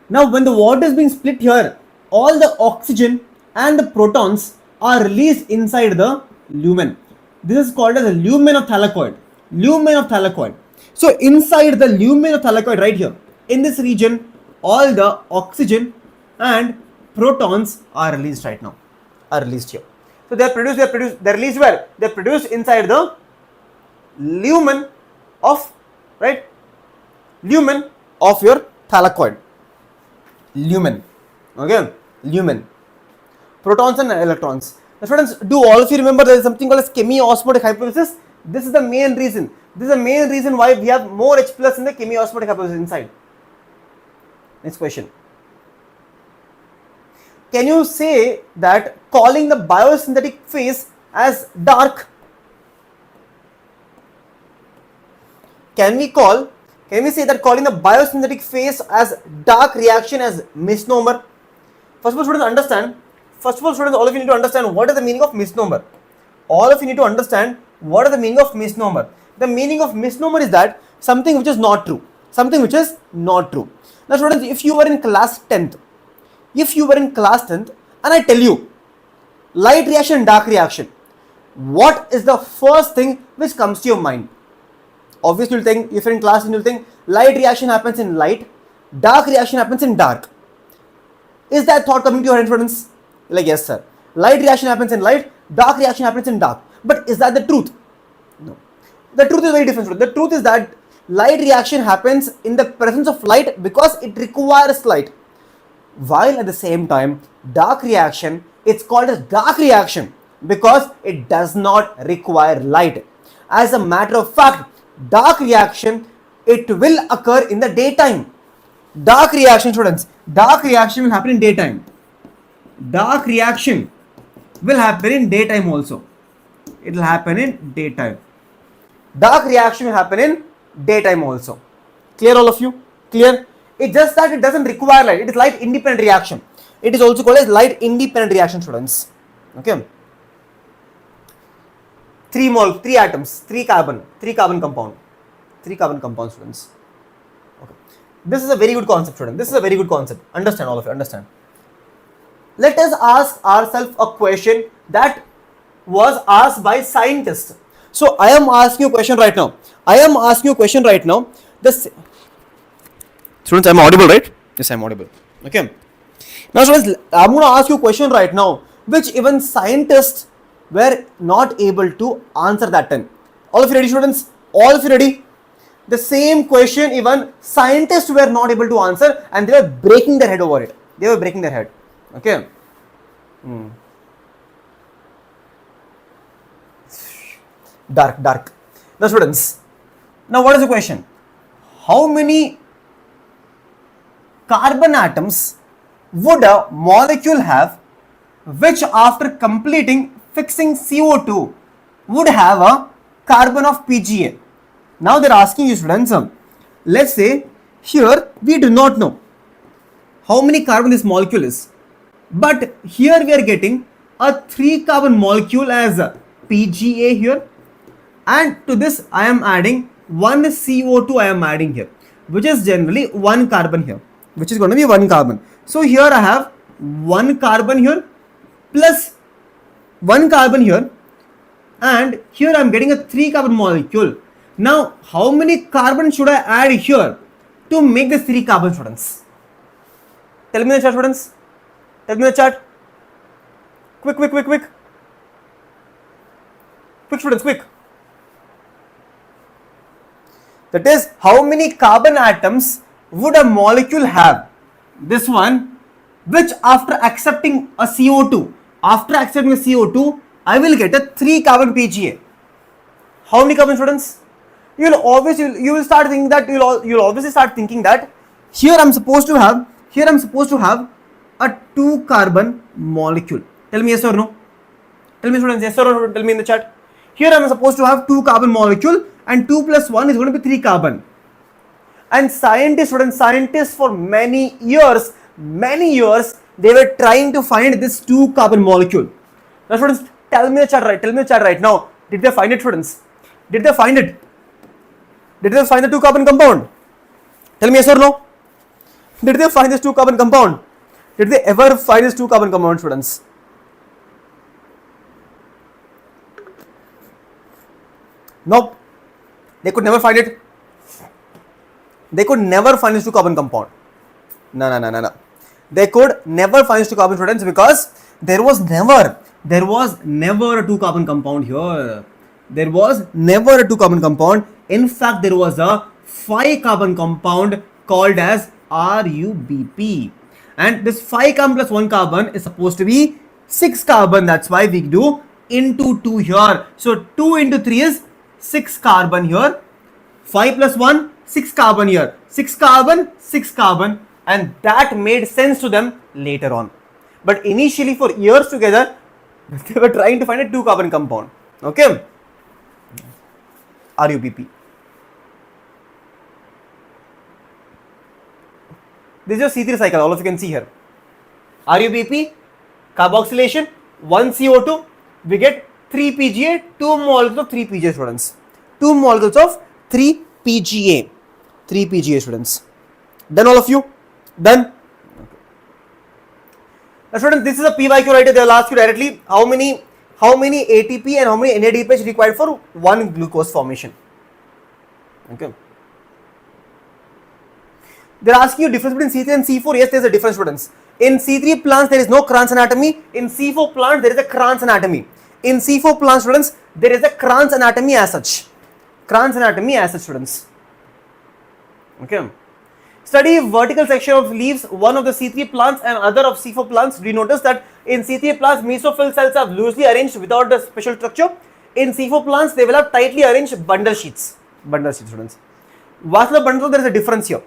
Now, when the water is being split here, all the oxygen and the protons are released inside the lumen. This is called as a lumen of thylakoid. Lumen of thylakoid. So, inside the lumen of thylakoid right here, in this region, all the oxygen and protons are released right now. Are released here. So, they're released where? They're produced inside the lumen of, right? Lumen of your thylakoid. Lumen. Okay? Lumen. Protons and electrons. Now, students, do all of you remember there is something called as chemiosmotic hypothesis? This is the main reason. This is the main reason why we have more H plus in the chemiosmotic hypothesis inside. Next question. Can you say that calling the biosynthetic phase as dark? Can we say that calling the biosynthetic phase as dark reaction as misnomer? First of all, students, understand. First of all, students, all of you need to understand what is the meaning of misnomer. All of you need to understand what is the meaning of misnomer. The meaning of misnomer is that something which is not true. Something which is not true. Now, students, if you were in class 10th, and I tell you light reaction and dark reaction, what is the first thing which comes to your mind? Obviously, you'll think, if you're in class, you'll think light reaction happens in light, dark reaction happens in dark. Is that thought coming to your head, students? Like, yes, sir. Light reaction happens in light, dark reaction happens in dark. But is that the truth? No. The truth is very different. The truth is that light reaction happens in the presence of light because it requires light. While at the same time, dark reaction, it's called as dark reaction because it does not require light. As a matter of fact, dark reaction, it will occur in the daytime. Dark reaction, students, dark reaction will happen in daytime. Dark reaction will happen in daytime also. It will happen in daytime. Dark reaction will happen in daytime also. Clear all of you? Clear? It's just that it doesn't require light. It is light independent reaction. It is also called as light independent reaction, students. Okay. 3 atoms, 3 carbon compound, 3 carbon compound, students. Okay. This is a very good concept, student. This is a very good concept. Understand, all of you, understand. Let us ask ourselves a question that was asked by scientists. So I am asking you a question right now. Students, I am audible, right? Yes, I am audible. Okay. Now, students, I am going to ask you a question right now, which even scientists were not able to answer that time. All of you ready, students? All of you ready? The same question even scientists were not able to answer, and they were breaking their head over it. They were breaking their head. Okay. Dark. Now, students, now what is the question? How many carbon atoms would a molecule have which after completing fixing CO2 would have a carbon of PGA? Now they are asking you, students, let's say here we do not know how many carbon this molecule is, but here we are getting a 3 carbon molecule as a PGA here, and to this I am adding 1 CO2 I am adding here, which is generally 1 carbon here, which is going to be 1 carbon. So here I have 1 carbon here plus 1 carbon here, and here I am getting a 3 carbon molecule. Now how many carbon should I add here to make this 3 carbon, students? Tell me in the chat, students. Tell me in the chat. Quick. Quick, students, quick. That is, how many carbon atoms would a molecule have? This one, which after accepting a CO2, I will get a 3 carbon PGA. How many carbon, students? You will start thinking that you'll obviously start thinking that here I'm supposed to have a 2 carbon molecule. Tell me yes or no. Tell me, students, yes or no. Tell me in the chat. Here I'm supposed to have 2 carbon molecule, and 2 plus 1 is going to be 3 carbon. And scientists for many years, they were trying to find this 2 carbon molecule. Now, students, tell me the chat right now. Did they find it, students? Did they find it? Did they find the 2 carbon compound? Tell me yes or no. Did they find this 2 carbon compound? Did they ever find this 2 carbon compound, students? Nope. They could never find it. They could never find this 2 carbon compound. No. They could never find this 2 carbon, students, because there was never a 2 carbon compound here. There was never a 2 carbon compound. In fact, there was a 5 carbon compound called as RUBP. And this 5 carbon plus 1 carbon is supposed to be 6 carbon. That's why we do into 2 here. So 2 into 3 is 6 carbon here. 5 plus 1, 6 carbon here. 6 carbon, and that made sense to them later on. But initially, for years together, they were trying to find a 2 carbon compound. Okay. RUBP. This is your C3 cycle, all of you can see here. RUBP, carboxylation, 1 CO2, we get 3 PGA, 2 molecules of 3 PGA, students. 2 molecules of 3 PGA. 3 PGA, students. Done, all of you? Done? Okay. Now, students, this is a PYQ writer. They will ask you directly how many ATP and how many NADP is required for 1 glucose formation. Okay. They are asking you difference between C3 and C4. Yes, there is a difference, students. In C3 plants, there is no Kranz anatomy. In C4 plants, there is a Kranz anatomy. In C4 plants, students, there is a Kranz anatomy as such. Kranz anatomy as such, students. Okay. Study vertical section of leaves, one of the C3 plants and other of C4 plants. Do you notice that in C3 plants, mesophyll cells are loosely arranged without the special structure? In C4 plants, they will have tightly arranged bundle sheets. Bundle sheets, students. Vascular bundle, there is a difference here.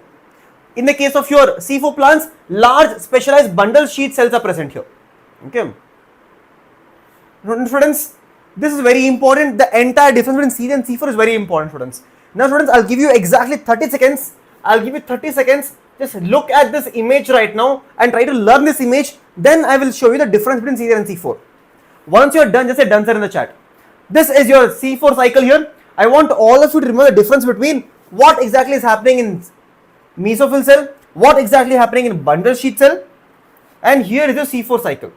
In the case of your C4 plants, large specialized bundle sheet cells are present here. Okay. Students, This is very important. The entire difference between C3 and C4 is very important, students. Now, students, I'll give you exactly 30 seconds. I'll give you 30 seconds. Just look at this image right now and try to learn this image. Then I will show you the difference between C3 and C4. Once you're done, just say done sir in the chat. This is your C4 cycle here. I want all of you to remember the difference between what exactly is happening in mesophyll cell, what exactly happening in bundle sheath cell, and here is your C4 cycle.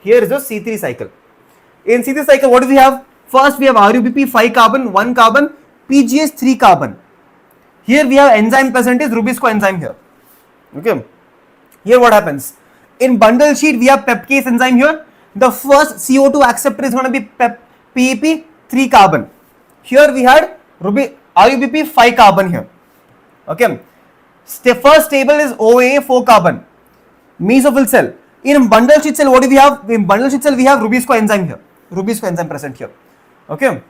Here is the C3 cycle. In C3 cycle, what do we have? First, we have RUBP 5 carbon, 1 carbon, PGS 3 carbon. Here we have enzyme present is Rubisco enzyme here. Okay. Here what happens? In bundle sheet, we have peptidase enzyme here. The first CO2 acceptor is going to be PEP 3 carbon. Here we had RUBP 5 carbon here. Okay. First table is OA 4 carbon. Mesophyll cell. In bundle sheet cell, what do we have? In bundle sheet cell, we have Rubisco enzyme here. Rubisco enzyme present here. Okay.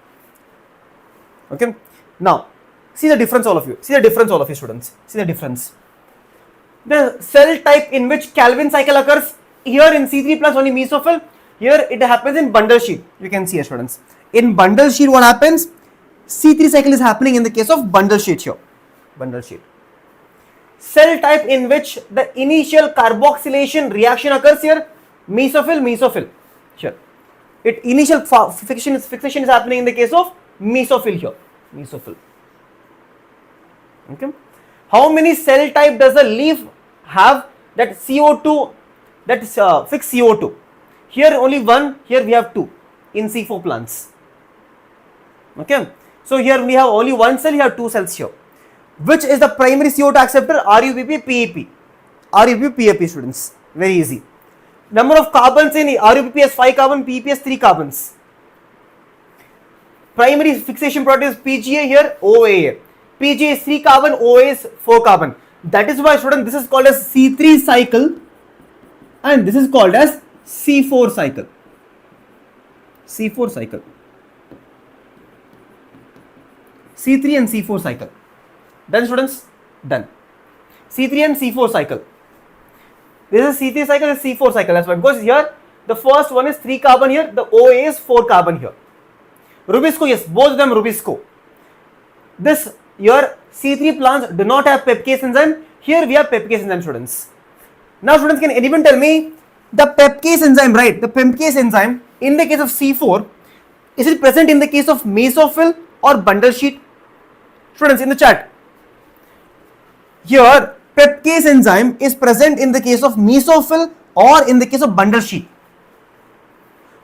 Okay. Now, see the difference, all of you. See the difference, all of you students. See the difference. The cell type in which Calvin cycle occurs here in C3 plus only mesophyll. Here it happens in bundle sheet. You can see here, students. In bundle sheet, what happens? C3 cycle is happening in the case of bundle sheet here. Bundle sheet. Cell type in which the initial carboxylation reaction occurs here, mesophyll here. It initial fixation is happening in the case of mesophyll here, mesophyll. Okay. How many cell type does the leaf have that CO2, that is fixed CO2? Here only one, here we have two in C4 plants. Okay. So here we have only one cell, you have two cells here. Which is the primary CO2 acceptor? RUBP PEP. RUBP PEP, students. Very easy. Number of carbons in RUBP has 5 carbon, PEP has 3 carbons. Primary fixation product is PGA here, OA. PGA is 3 carbon, OA is 4 carbon. That is why, students, this is called as C3 cycle and this is called as C4 cycle. C4 cycle. C3 and C4 cycle. Done, students? Done. C3 and C4 cycle. This is C3 cycle, this is C4 cycle. That's why, because here the first one is 3 carbon here, the OA is 4 carbon here. Rubisco, yes, both of them Rubisco. This your C3 plants do not have peptidase enzyme. Here we have peptidase enzyme, students. Now, students, can anyone tell me the peptidase enzyme, right? The peptidase enzyme in the case of C4, is it present in the case of mesophyll or bundle sheet? Students, in the chat. Here, peptidase enzyme is present in the case of mesophyll or in the case of bundle sheet.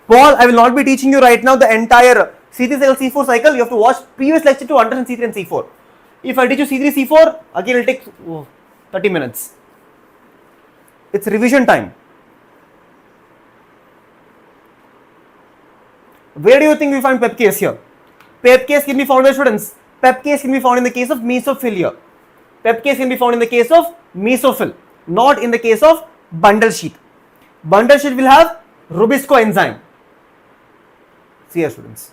Paul, I will not be teaching you right now the entire C3 cycle, C4 cycle. You have to watch previous lecture to understand C3 and C4. If I teach you C3, C4, again it will take 30 minutes. It's revision time. Where do you think we find peptidase here? Peptidase can be found by students. Peptidase can be found in the case of mesophilia. Peptidase can be found in the case of mesophyll, not in the case of bundle sheet. Bundle sheet will have Rubisco enzyme. See here, students.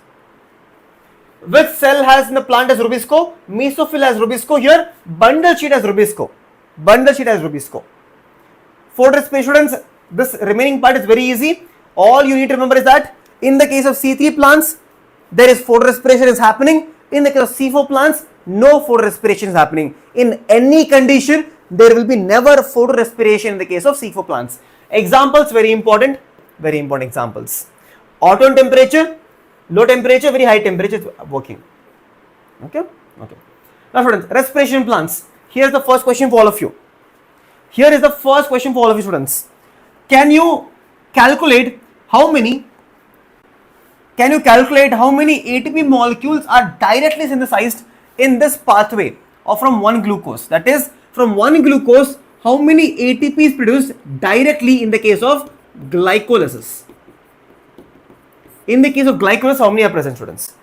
Which cell has in the plant as Rubisco? Mesophyll has Rubisco here. Bundle sheet has Rubisco. Bundle sheet has Rubisco. Photorespiration, students, this remaining part is very easy. All you need to remember is that in the case of C3 plants, there is photorespiration is happening. In the case of C4 plants, no photorespiration is happening. In any condition, there will be never photorespiration in the case of C4 plants. Examples, very important examples. Auto temperature, low temperature, very high temperature is working. Okay. Now, students, respiration plants. Here is the first question for all of you. Students. Can you calculate how many ATP molecules are directly synthesized in this pathway or from one glucose? That is, from one glucose, how many ATP is produced directly in the case of glycolysis? In the case of glycolysis, how many are present, students?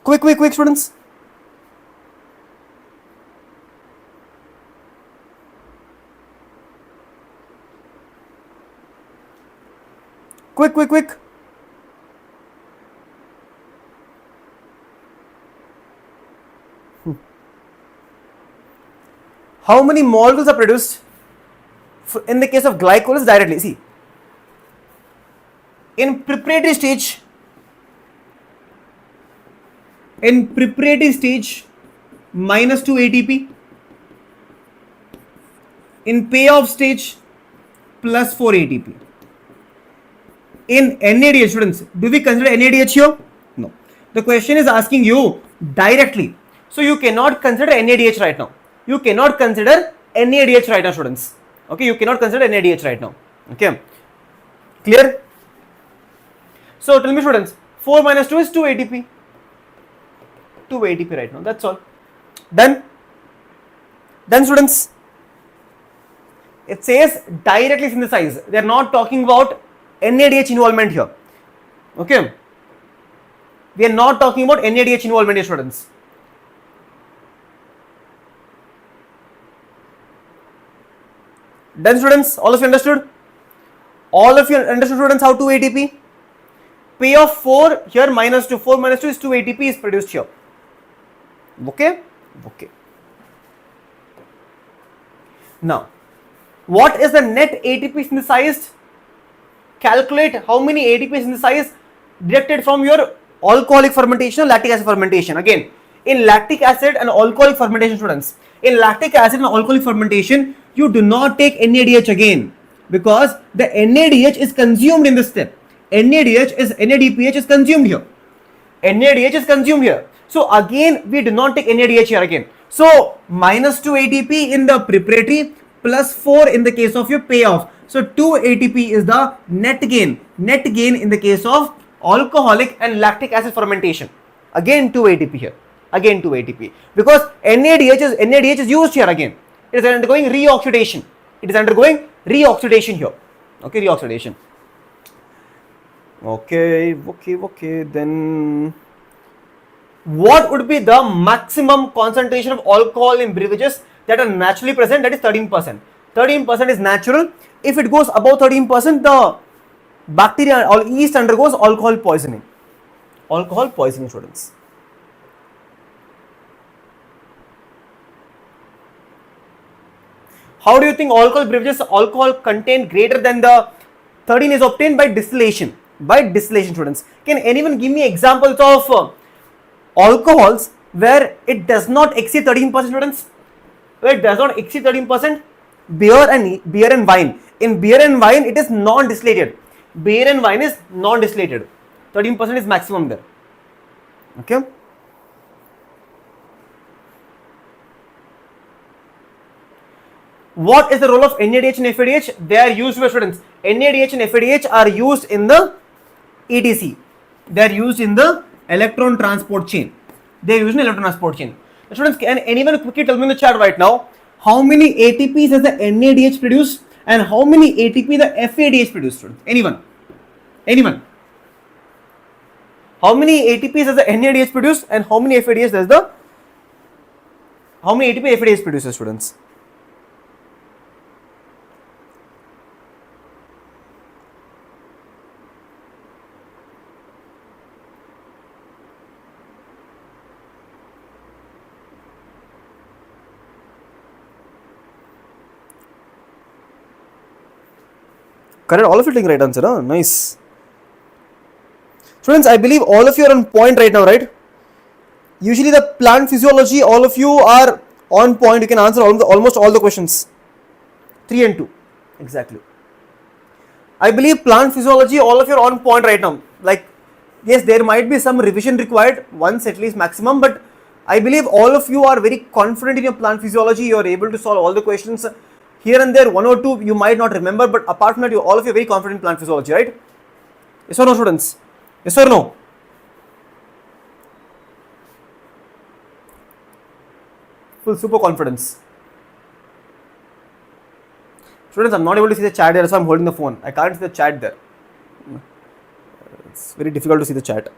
Quick, students. Quick. How many molecules are produced In the case of glycolysis, directly, see, in preparatory stage, minus 2 ATP, in payoff stage plus 4 ATP. In NADH, students, do we consider NADH here? No. The question is asking you directly. So you cannot consider NADH right now. You cannot consider NADH right now, students. Okay, you cannot consider NADH right now. Okay, clear? So tell me, students, 4 minus 2 is 2 ATP. 2 ATP right now, that's all. Then students, it says directly synthesize. They are not talking about NADH involvement here. Okay, we are not talking about NADH involvement here, students. Then students, all of you understood? All of you understood, students, how 2 ATP? Payoff 4 here, minus 2. 4 minus 2 is 2 ATP is produced here. Okay, okay. Now, what is the net ATP synthesized? Calculate how many ATP synthesized deducted from your alcoholic fermentation or lactic acid fermentation. Again, in lactic acid and alcoholic fermentation, students, in lactic acid and alcoholic fermentation, you do not take NADH again, because the NADH is consumed in this step. NADPH is consumed here. NADH is consumed here. So again, we do not take NADH here again. So minus 2 ATP in the preparatory, plus 4 in the case of your payoff. So 2 ATP is the net gain in the case of alcoholic and lactic acid fermentation. Again 2 ATP here. Again 2 ATP, because NADH is used here again. It is undergoing reoxidation. It is undergoing reoxidation here. Okay, reoxidation. Okay. Then what would be the maximum concentration of alcohol in beverages that are naturally present? That is 13%. 13% is natural. If it goes above 13%, the bacteria or yeast undergoes alcohol poisoning. Alcohol poisoning, students. How do you think beverages alcohol content greater than the 13 is obtained? By distillation. By distillation, students. Can anyone give me examples of alcohols where it does not exceed 13%, students? Where it does not exceed 13%? Beer and wine. In beer and wine, it is non-distillated. Beer and wine is non-distillated. 13% is maximum there. Okay. What is the role of NADH and FADH? They are used by students. NADH and FADH are used in the ETC. They are used in the electron transport chain. They are used in electron transport chain. Students, can anyone quickly tell me in the chat right now how many ATPs has the NADH produced and how many ATP the FADH produced? Students, anyone? How many ATPs has the NADH produced and how many FADH does the? How many ATP FADH produces, students? Correct, all of you taking right answer, huh? Nice. Students, I believe all of you are on point right now, right? Usually the plant physiology, all of you are on point. You can answer almost all the questions. 3 and 2, exactly. I believe plant physiology, all of you are on point right now. Like, yes, there might be some revision required, once at least maximum, but I believe all of you are very confident in your plant physiology. You are able to solve all the questions. Here and there, 1 or 2 you might not remember, but apart from that, all of you are very confident in plant physiology, right? Yes or no, students? Yes or no? Full super confidence. Students, I'm not able to see the chat there, so I'm holding the phone. I can't see the chat there. It's very difficult to see the chat.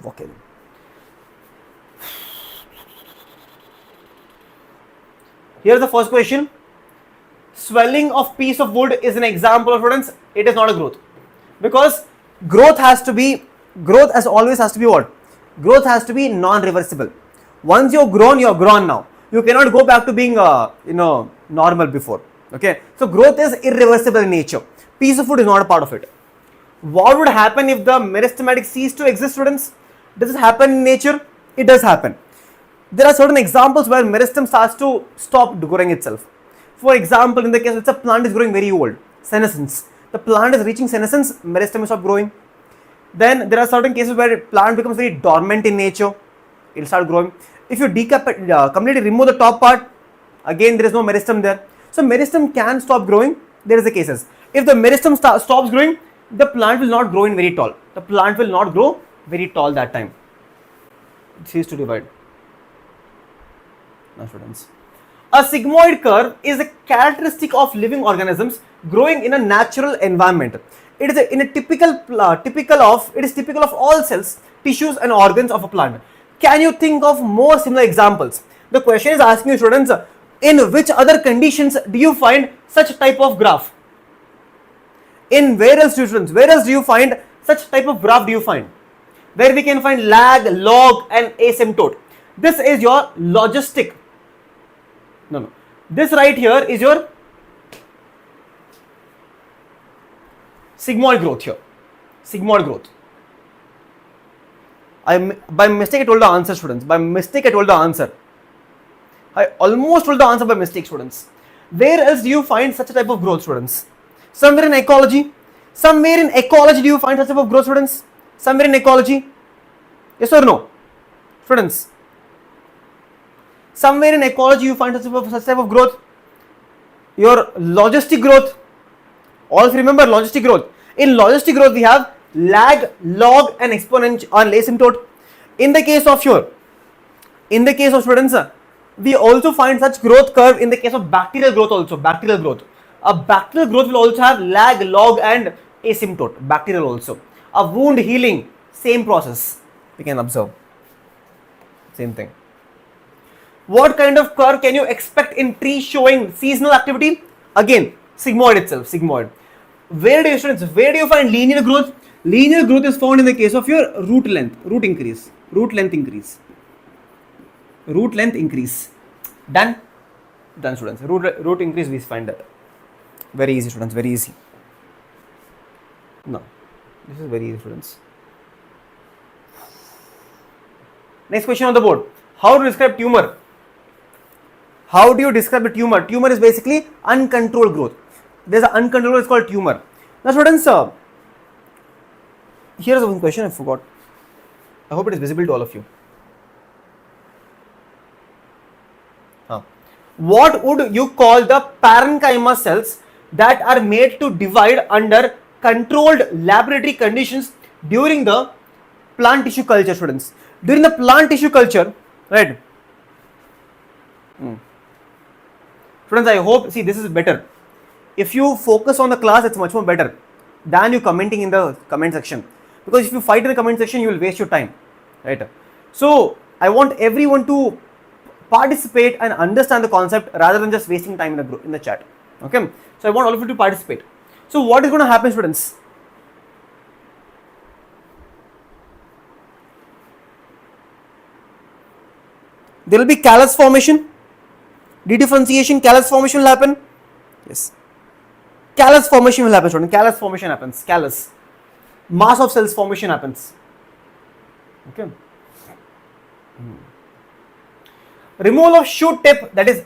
Okay. Here's the first question. Swelling of piece of wood is an example of, students, it is not a growth. Because growth always has to be what? Growth has to be non-reversible. Once you're grown now. You cannot go back to being normal before. Okay, so growth is irreversible in nature. Piece of food is not a part of it. What would happen if the meristematic cease to exist, students? Does it happen in nature? It does happen. There are certain examples where meristem starts to stop growing itself. For example, in the case a plant is growing very old, senescence. The plant is reaching senescence, meristem will stop growing. Then there are certain cases where plant becomes very dormant in nature, it will start growing. If you completely remove the top part, again there is no meristem there. So meristem can stop growing, there is the cases. If the meristem stops growing, the plant will not grow in very tall. The plant will not grow very tall that time. It ceases to divide. Now students, a sigmoid curve is a characteristic of living organisms growing in a natural environment. It is typical of all cells, tissues and organs of a plant. Can you think of more similar examples? The question is asking you, students, in which other conditions do you find such type of graph? In where else, students? Where else do you find such type of graph? Do you find where we can find lag, log, and asymptote? This is your logistic. No. This right here is your sigmoid growth here. Sigmoid growth. By mistake I told the answer, students. By mistake I told the answer. I almost told the answer by mistake, students. Where else do you find such a type of growth, students? Somewhere in ecology. Somewhere in ecology do you find such type of growth, students? Somewhere in ecology. Yes or no? Students. Somewhere in ecology you find such type of growth. Your logistic growth. Also remember logistic growth. In logistic growth we have lag, log and exponent or asymptote. In the case of students, we also find such growth curve in the case of bacterial growth also. Bacterial growth. A bacterial growth will also have lag, log and asymptote. Bacterial also. A wound healing, same process. We can observe. Same thing. What kind of curve can you expect in trees showing seasonal activity? Again, sigmoid itself, sigmoid. Where do you find linear growth? Linear growth is found in the case of your root length increase. Done students. Root increase, we find that. Very easy, students, very easy. No, this is very easy, students. Next question on the board. How to describe tumor? How do you describe the tumor? Tumor is basically uncontrolled growth. There's an uncontrolled growth, it's called tumor. Now students, here's one question I forgot. I hope it is visible to all of you. What would you call the parenchyma cells that are made to divide under controlled laboratory conditions during the plant tissue culture, students? During the plant tissue culture, right? Students, I hope, see, this is better. If you focus on the class, it's much more better than you commenting in the comment section. Because if you fight in the comment section, you will waste your time, right? So I want everyone to participate and understand the concept rather than just wasting time in the chat. Okay, so I want all of you to participate. So what is going to happen, students? There will be callus formation, dedifferentiation, callus formation will happen. Yes, callus formation will happen, students. Callus formation happens. Callus, mass of cells formation happens. Okay. Removal of shoot tip, that is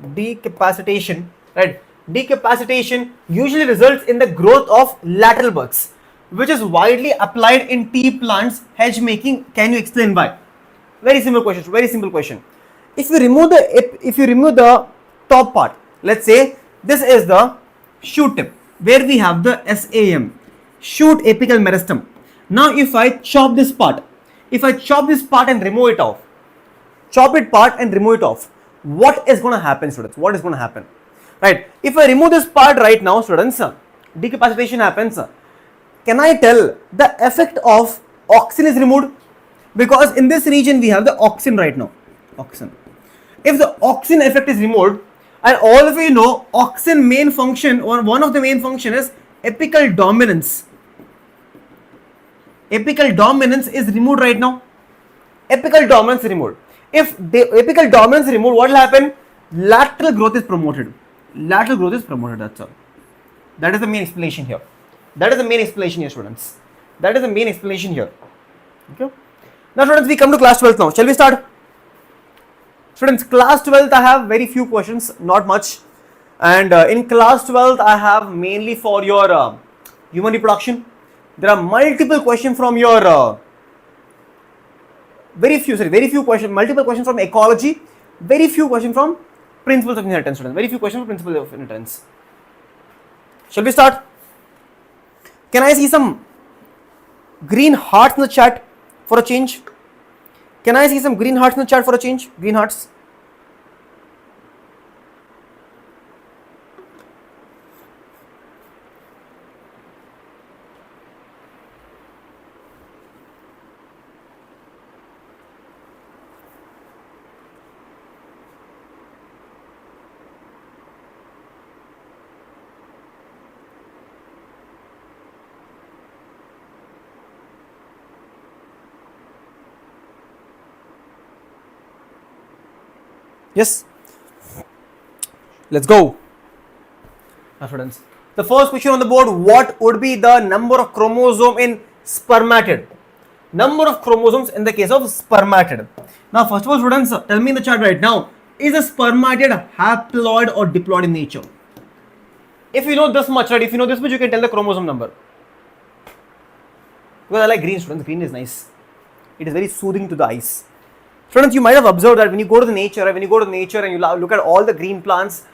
decapacitation, right? Decapacitation usually results in the growth of lateral buds, which is widely applied in tea plants hedge making. Can you explain why? Very simple question. Very simple question. If you remove the top part, let's say this is the shoot tip where we have the SAM, shoot apical meristem. Now if I chop this part, and remove it off, what is going to happen, students? What is going to happen? Right, if I remove this part right now, students, decapacitation happens. Can I tell the effect of auxin is removed? Because in this region we have the auxin right now. Auxin. If the auxin effect is removed, and all of you know auxin main function, or one of the main function is apical dominance. Apical dominance is removed right now. Apical dominance removed. If the apical dominance is removed, what will happen? Lateral growth is promoted. Lateral growth is promoted, that's all. That is the main explanation here. That is the main explanation here, students. That is the main explanation here. Okay. Now, students, we come to class 12th now. Shall we start? Students, class 12th, I have very few questions, not much. And in class 12th, I have mainly for your human reproduction. There are multiple questions from your very few questions, multiple questions from ecology, very few questions from principles of inheritance, students. Very few questions from principles of inheritance. Shall we start? Can I see some green hearts in the chat for a change? Can I see some green hearts in the chat for a change? Green hearts. Yes, let's go. Now, students, the first question on the board: what would be the number of chromosome in spermatid? Number of chromosomes in the case of spermatid. Now, first of all, students, tell me in the chat right now: is a spermatid haploid or diploid in nature? If you know this much, right? If you know this much, you can tell the chromosome number. Because I like green, students. Green is nice. It is very soothing to the eyes. Students, you might have observed that when you go to the nature, and you look at all the green plants,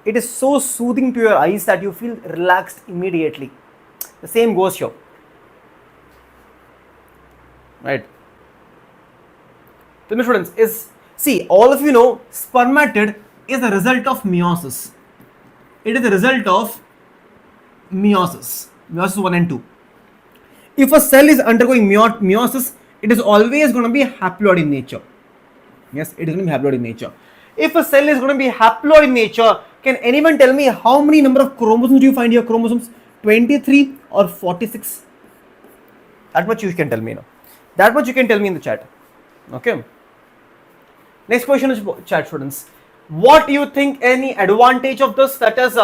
it is so soothing to your eyes that you feel relaxed immediately. The same goes here. Right. So, students, see, all of you know spermatid is the result of meiosis. It is the result of meiosis 1 and 2. If a cell is undergoing meiosis, it is always going to be haploid in nature. Yes, it is going to be haploid in nature. If a cell is going to be haploid in nature, can anyone tell me how many number of chromosomes do you find here? Chromosomes 23 or 46? That much you can tell me now. That much you can tell me in the chat. Okay. Next question is chat, students. What do you think any advantage of this, that is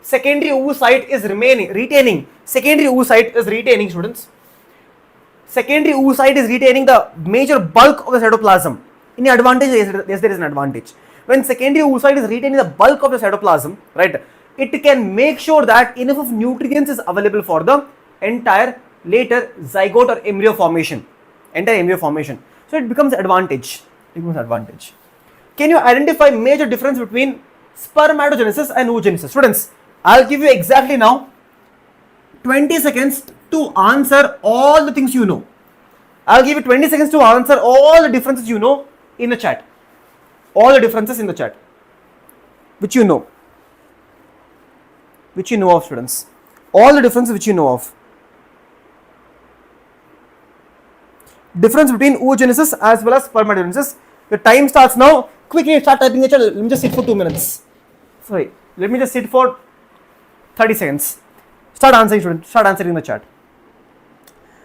secondary oocyte is retaining? Secondary oocyte is retaining, students. Secondary oocyte is retaining the major bulk of the cytoplasm. Any advantage? Yes, there is an advantage. When secondary oocyte is retaining the bulk of the cytoplasm, right, it can make sure that enough of nutrients is available for the entire later zygote or embryo formation. So it becomes advantage. Can you identify major difference between spermatogenesis and oogenesis? Students, I'll give you exactly now 20 seconds to answer all the things you know. I'll give you 20 seconds to answer all the differences you know in the chat. All the differences in the chat. Which you know. Which you know of, students. All the differences which you know of. Difference between oogenesis as well as spermatogenesis. The time starts now. Quickly start typing the chat. Let me just sit for 2 minutes. Sorry. Let me just sit for 30 seconds. Start answering, students. Start answering in the chat.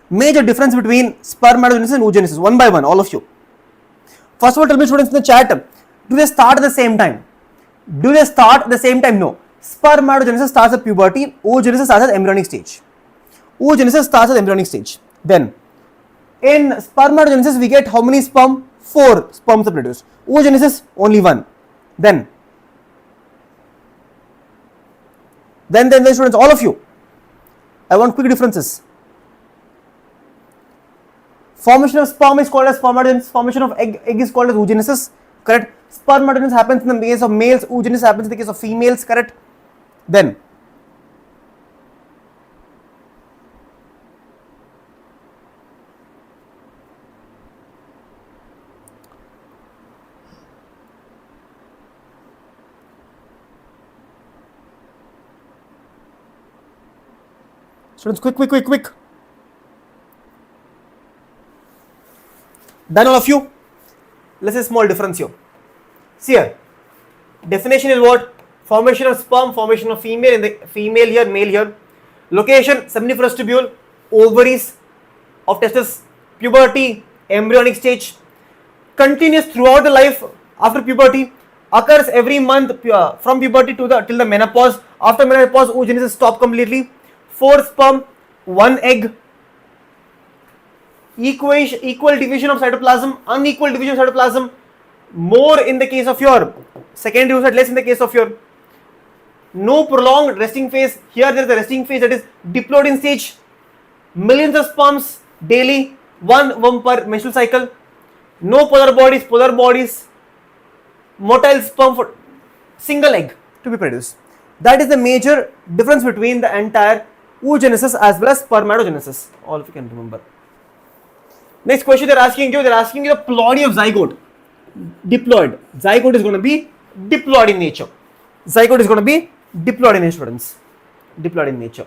Major difference between spermatogenesis and oogenesis, one by one, all of you. First of all, tell me, students, in the chat, do they start at the same time? Do they start at the same time? No. Spermatogenesis starts at puberty, oogenesis starts at embryonic stage. Oogenesis starts at embryonic stage. Then, in spermatogenesis, we get how many sperm? 4 sperms are produced. Oogenesis, only 1. Then, students, all of you, I want quick differences. Formation of sperm is called as spermatogenesis. Formation of egg is called as oogenesis. Correct. Spermatogenesis happens in the case of males. Oogenesis happens in the case of females. Correct. Then, students, quick. Done, all of you? Let's say small difference here. See here. Definition is what? Formation of sperm, formation of female, in the female here, male here. Location, seminiferous tubule, ovaries of testis, puberty, embryonic stage, continues throughout the life after puberty, occurs every month from puberty to the till the menopause. After menopause, oogenesis stop completely. 4 sperm, 1 egg, equal division of cytoplasm, unequal division of cytoplasm, more in the case of your secondary oocyte, less in the case of your. No prolonged resting phase. Here there is a resting phase, that is diploiding stage. Millions of sperms daily, 1 worm per menstrual cycle. No polar bodies, motile sperm for single egg to be produced. That is the major difference between the entire oogenesis as well as spermatogenesis. All of you can remember. Next question they're asking you the ploidy of zygote. Diploid. Zygote is going to be diploid in nature. Zygote is going to be diploid in nature, students. Diploid in nature.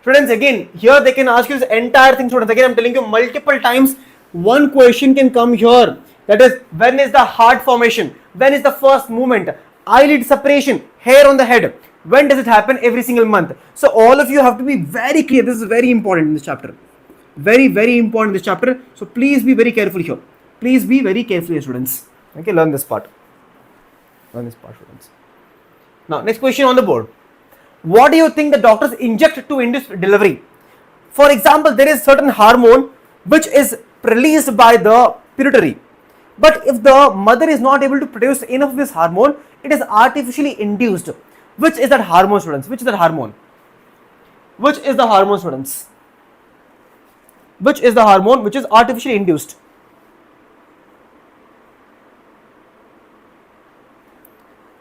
Students, again, here they can ask you this entire thing, students. Again, I'm telling you multiple times, one question can come here. That is, when is the heart formation? When is the first movement? Eyelid separation, hair on the head. When does it happen? Every single month. So all of you have to be very clear. This is very important in this chapter. Very, very important in this chapter. So please be very careful here. Please be very careful here, students. Okay, learn this part. Learn this part, students. Now, next question on the board. What do you think the doctors inject to induce delivery? For example, there is certain hormone which is released by the pituitary. But if the mother is not able to produce enough of this hormone, it is artificially induced. Which is that hormone, students? Which is that hormone? Which is the hormone, students? Which is the hormone which is artificially induced?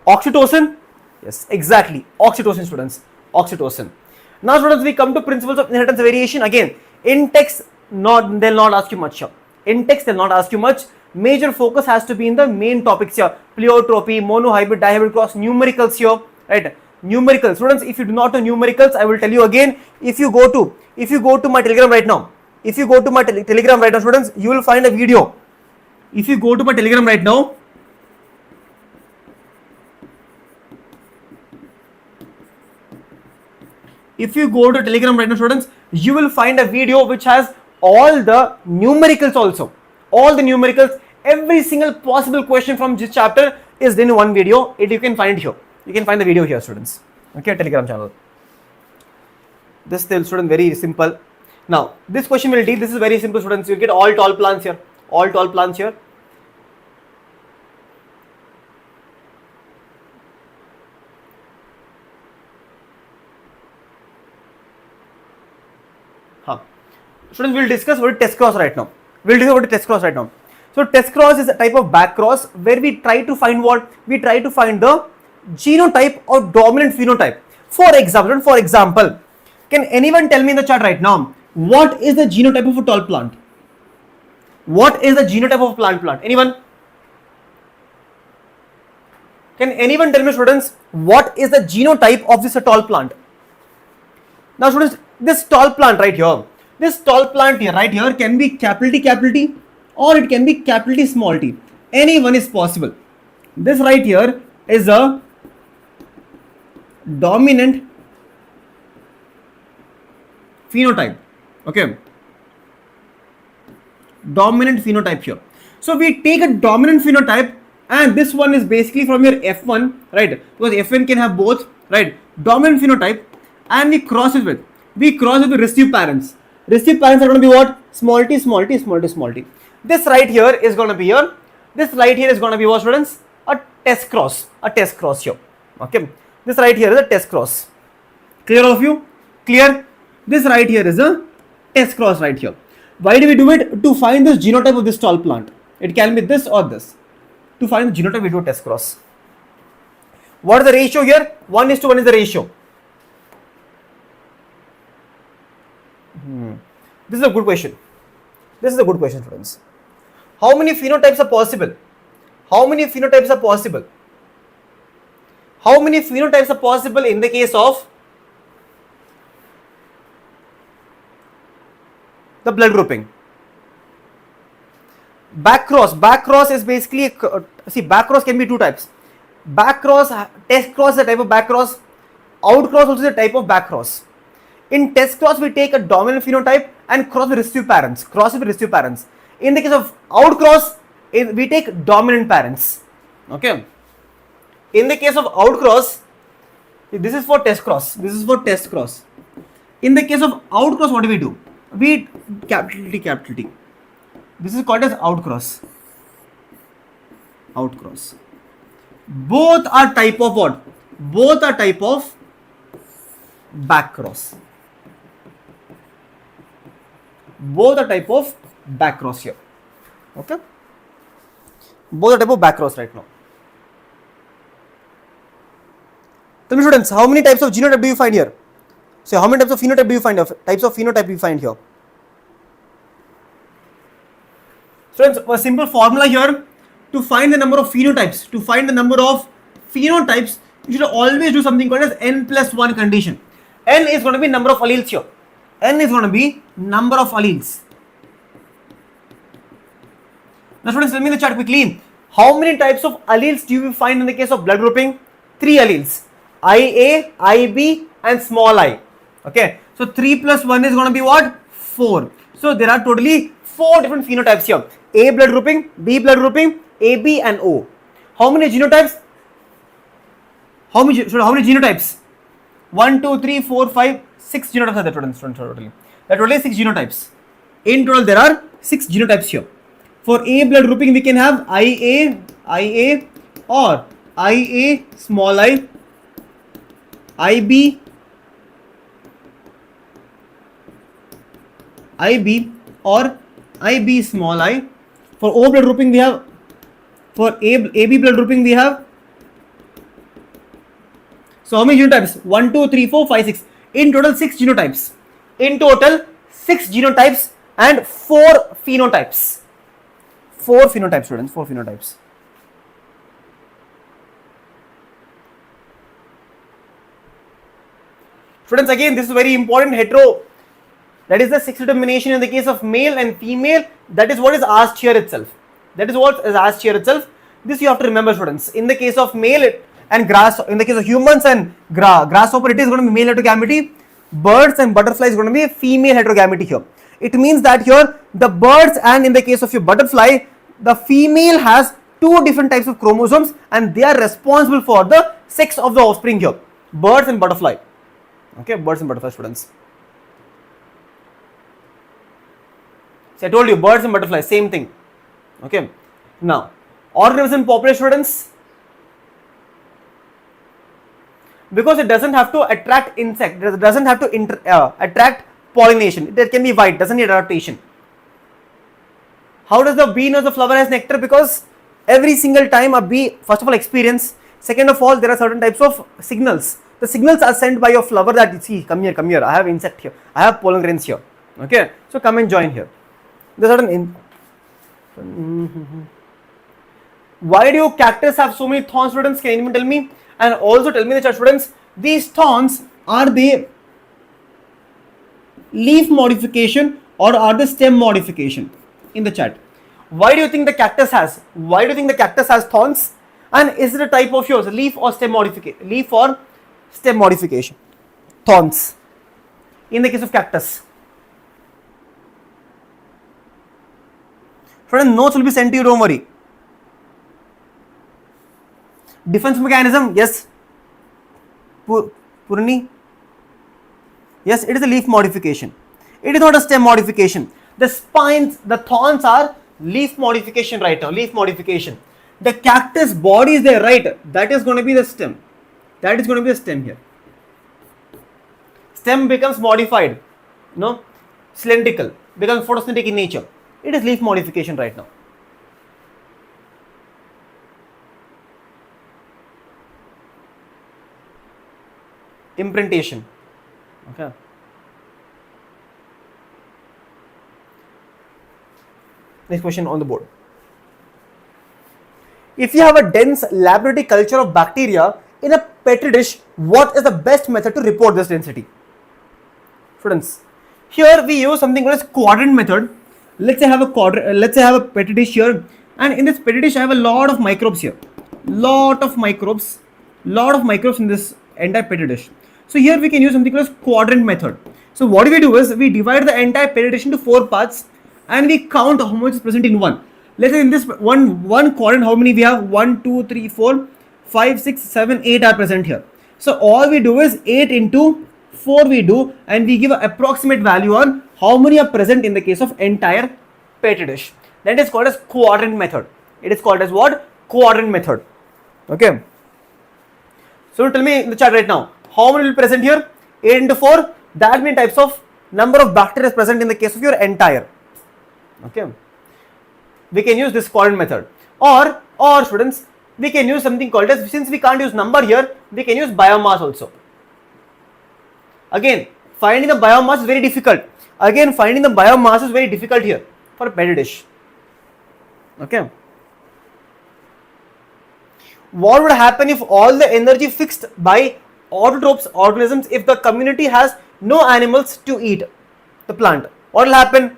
Oxytocin? Yes, exactly. Oxytocin, students. Oxytocin. Now, students, we come to principles of inheritance variation. Again, in text, they'll not ask you much here. In text, they'll not ask you much. Major focus has to be in the main topics here. Pleiotropy, monohybrid, dihybrid cross, numericals here. Right? Numericals. Students, if you do not know numericals, I will tell you again. If you go to my Telegram right now, students, you will find a video. If you go to my Telegram right now, students, you will find a video which has all the numericals also. All the numericals, every single possible question from this chapter is in one video. You can find it here. You can find the video here, students. Okay, Telegram channel. This is, student, very simple. Now, this question will deal, this is very simple, students. You get all tall plants here. All tall plants here. Students, we will discuss what is test cross right now. So, test cross is a type of back cross where we try to find what? We try to find the genotype or dominant phenotype. For example, can anyone tell me in the chat right now, what is the genotype of a tall plant? What is the genotype of a plant? Anyone? Can anyone tell me, students, what is the genotype of this tall plant? Now, students, this tall plant right here, can be capital T or it can be capital T small t. Any one is possible. This right here is a dominant phenotype. Okay. Dominant phenotype here. So we take a dominant phenotype, and this one is basically from your F1, right? Because F1 can have both, right? Dominant phenotype, and we cross it with the recessive parents. Recessive parents are going to be what? Small t, small t, small t, small t. This right here is going to be what, students? A test cross. Here. Okay. This right here is a test cross. Clear, all of you? Clear? This right here is a test cross right here. Why do we do it? To find this genotype of this tall plant. It can be this or this. To find the genotype, we do a test cross. What is the ratio here? 1:1 is the ratio. This is a good question. Students. How many phenotypes are possible? How many phenotypes are possible in the case of the blood grouping? Back cross is basically, back cross can be two types. Test cross is a type of back cross. Out cross also is a type of back cross. In test cross, we take a dominant phenotype and cross with recessive parents. Cross with recessive parents. In the case of outcross, we take dominant parents. Okay. In the case of outcross, this is for test cross. This is for test cross. In the case of outcross, what do? We capital T, capital T. This is called as outcross. Outcross. Both are type of what? Both are type of backcross. Both are type of backcross here. Okay. Both are type of backcross right now. Tell me, students, how many types of genotype do you find here? So how many types of phenotype do you find here? Types of phenotype you find here. Students, a simple formula here to find the number of phenotypes. To find the number of phenotypes, you should always do something called as n plus 1 condition. N is going to be number of alleles here. N is going to be number of alleles. Now students, tell me in the chat quickly, how many types of alleles do you find in the case of blood grouping? 3 alleles. IA, IB and small I. Okay. So 3 plus 1 is going to be what? 4. So there are totally 4 different phenotypes here. A blood grouping, B blood grouping, AB and O. How many genotypes? How many genotypes? 1, 2, 3, 4, 5, 6 genotypes are there totally. There are totally 6 genotypes. In total there are 6 genotypes here. For A blood grouping we can have IA or IA small I, IB or IB small I. For O blood grouping we have, for AB blood grouping we have. So how many genotypes? 1, 2, 3, 4, 5, 6. In total 6 genotypes. In total 6 genotypes and 4 phenotypes. 4 phenotypes, students. 4 phenotypes. Students, again, this is very important. Hetero, that is the sex determination in the case of male and female. That is what is asked here itself. That is what is asked here itself. This you have to remember, students. In the case of male and in the case of humans and grasshopper, it is going to be male heterogamety. Birds and butterflies is going to be female heterogamety here. It means that here the birds and in the case of your butterfly, the female has 2 different types of chromosomes and they are responsible for the sex of the offspring here. Birds and butterfly. Okay, birds and butterfly, students. So I told you, birds and butterflies, same thing. Okay. Now, organisms in population, students, because it doesn't have to attract insect, it doesn't have to attract pollination. It can be white, doesn't need adaptation. How does the bee know the flower has nectar? Because every single time a bee, first of all, experience. Second of all, there are certain types of signals. The signals are sent by your flower that you see, come here, I have insect here, I have pollen grains here. Okay, so come and join here. There are certain Why do cactus have so many thorns, students? Can anyone tell me? And also tell me in the chat, students, these thorns, are they leaf modification or are they stem modification? In the chat. Why do you think the cactus has? Why do you think the cactus has thorns? And is it a type of yours, leaf or stem modification? Leaf or stem modification? Thorns. In the case of cactus. Friends, notes will be sent to you, don't worry. Defense mechanism, yes. Purni? Yes, it is a leaf modification. It is not a stem modification. The spines, the thorns are leaf modification right now, leaf modification. The cactus body is there, right? That is going to be the stem. That is going to be the stem here. Stem becomes modified, no? Cylindrical, becomes photosynthetic in nature. It is leaf modification right now. Imprintation. Okay. Next question on the board. If you have a dense laboratory culture of bacteria in a petri dish, what is the best method to report this density? Students, here we use something called as quadrant method. Let's say I have a quadrant. Let's say I have a petri dish here, and in this petri dish I have a lot of microbes here. Lot of microbes in this entire petri dish. So here we can use something called as quadrant method. So what we do is we divide the entire penetration into 4 parts and we count how much is present in one. Let's say in this one quadrant, how many we have? 1, 2, 3, 4, 5, 6, 7, 8 are present here. So all we do is 8 into 4 we do, and we give an approximate value on how many are present in the case of entire petri dish. That is called as quadrant method. It is called as what? Quadrant method. Okay. So tell me in the chat right now, how many will be present here? 8 into 4, that many types of number of bacteria is present in the case of your entire. Okay. We can use this quadrant method, or students, we can use something called as, since we can't use number here, we can use biomass also. Again, finding the biomass is very difficult. Again, finding the biomass is very difficult here for petri dish. Okay. What would happen if all the energy fixed by autotrophs organisms, if the community has no animals to eat the plant? What will happen?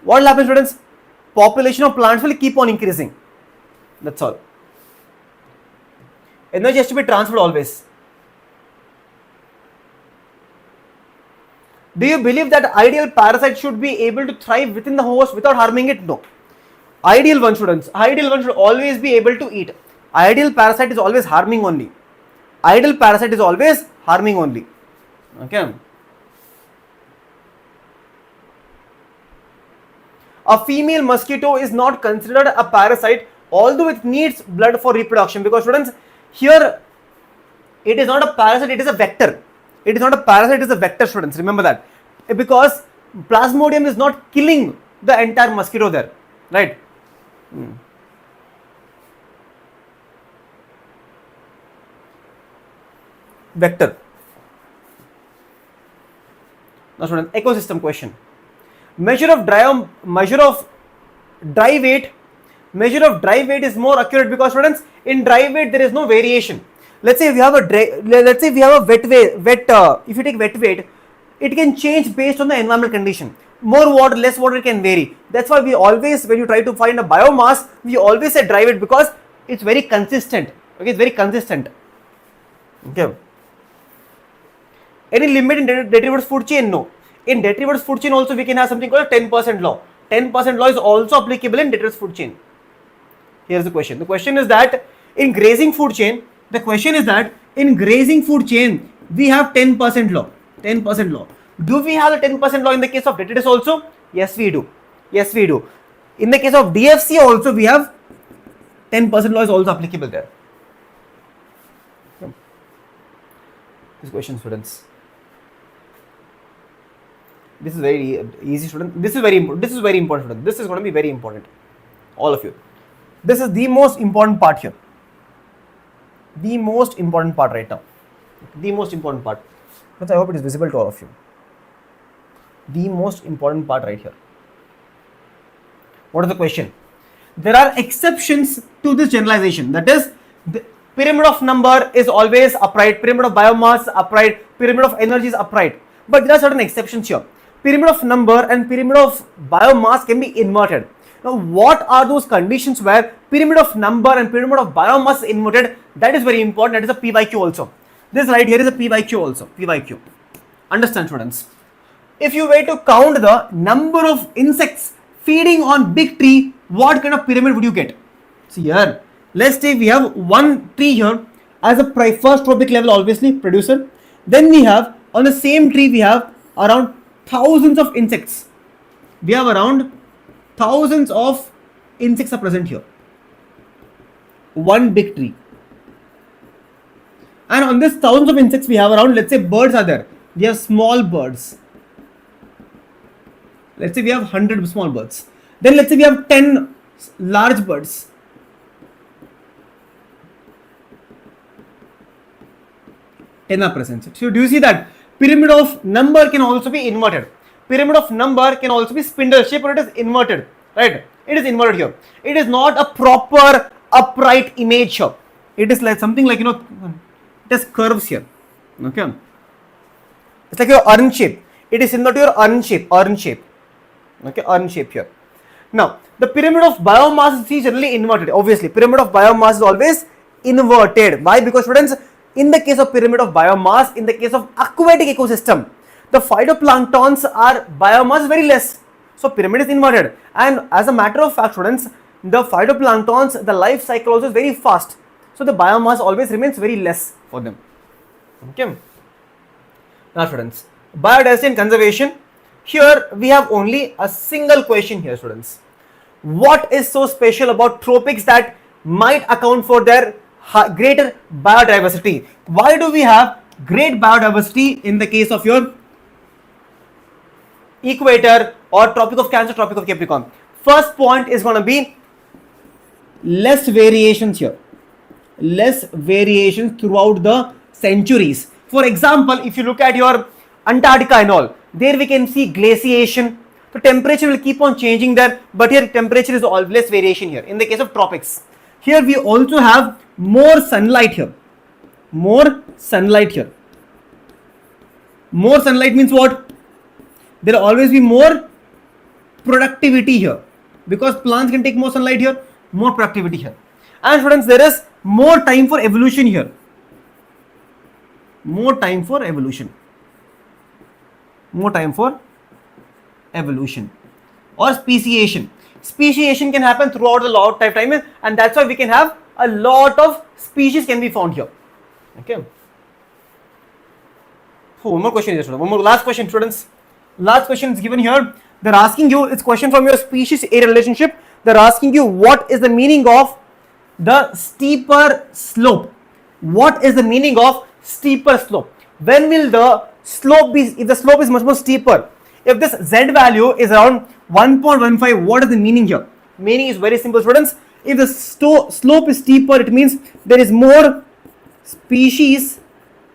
What will happen, students? Population of plants will keep on increasing. That's all. Energy has to be transferred always. Do you believe that ideal parasite should be able to thrive within the host without harming it? No. Ideal one, students, ideal one should always be able to eat. Ideal parasite is always harming only. Ideal parasite is always harming only. Okay. A female mosquito is not considered a parasite, although it needs blood for reproduction, because students, here it is not a parasite, it is a vector. It is not a parasite, it is a vector, students. Remember that. Because Plasmodium is not killing the entire mosquito there. Right. Vector. Now students, ecosystem question. Measure of dry weight is more accurate, because students, in dry weight there is no variation. Let's say if you have a wet weight, if you take wet weight, it can change based on the environmental condition. More water, less water, it can vary. That's why we always, when you try to find a biomass, we always say dry weight, because it's very consistent. Okay, it's very consistent. Okay. Any limit in detritivores food chain? No. In detritivores food chain also we can have something called a 10% law. 10% law is also applicable in detritivores food chain. Here's the question. The question is that in grazing food chain, we have 10% law. 10% law. Do we have the 10% law in the case of detritus also? Yes, we do. Yes, we do. In the case of DFC also we have 10% law is also applicable there. This question, students. This is very easy, student. This is very important. This is very important, student. This is going to be very important. All of you. This is the most important part here. The most important part right now. The most important part. But I hope it is visible to all of you. The most important part right here. What is the question? There are exceptions to this generalization. That is, the pyramid of number is always upright. Pyramid of biomass upright. Pyramid of energy is upright. But there are certain exceptions here. Pyramid of number and pyramid of biomass can be inverted. Now, what are those conditions where pyramid of number and pyramid of biomass is inverted? That is very important. That is a P by Q also. This right here is a P by Q also. P by Q. Understand, students? If you were to count the number of insects feeding on big tree, what kind of pyramid would you get? See here, let's say we have one tree here as a first trophic level, obviously producer. Then we have on the same tree we have around thousands of insects. We have around thousands of insects are present here. One big tree. And on this thousands of insects we have around, let's say birds are there. We have small birds. Let's say we have 100 small birds. Then let's say we have 10 large birds. Ten are present. So do you see that pyramid of number can also be inverted? Pyramid of number can also be spindle shape, or it is inverted, right? It is inverted here. It is not a proper upright image here. It is like something like, it has curves here. Okay. It's like your urn shape. It is similar to your urn shape. Okay, urn shape here. Now, the pyramid of biomass is generally inverted. Obviously, pyramid of biomass is always inverted. Why? Because students, in the case of pyramid of biomass, in the case of aquatic ecosystem, the phytoplanktons are biomass very less. So pyramid is inverted, and as a matter of fact, students, the phytoplanktons, the life cycle also is very fast. So the biomass always remains very less for them. Okay. Now students, biodiversity and conservation. Here we have only a single question here, students. What is so special about tropics that might account for their greater biodiversity? Why do we have great biodiversity in the case of your equator or Tropic of Cancer, Tropic of Capricorn? First point is going to be less variations here, less variations throughout the centuries. For example, if you look at your Antarctica and all, there we can see glaciation. So temperature will keep on changing there, but here temperature is all less variation here. In the case of tropics, here we also have more sunlight here. More sunlight here. More sunlight means what? There will always be more productivity here, because plants can take more sunlight here, more productivity here. And students, there is more time for evolution here. More time for evolution. More time for evolution or speciation. Speciation can happen throughout the lot of time, and that's why we can have a lot of species can be found here. Okay. So one more question here, students. One more last question, students. Last question is given here. They're asking you, it's question from your species area relationship. They're asking you, what is the meaning of the steeper slope? What is the meaning of steeper slope? When will the slope be, if the slope is much more steeper? If this z value is around 1.15, what is the meaning here? Meaning is very simple, students. If the slope is steeper, it means there is more species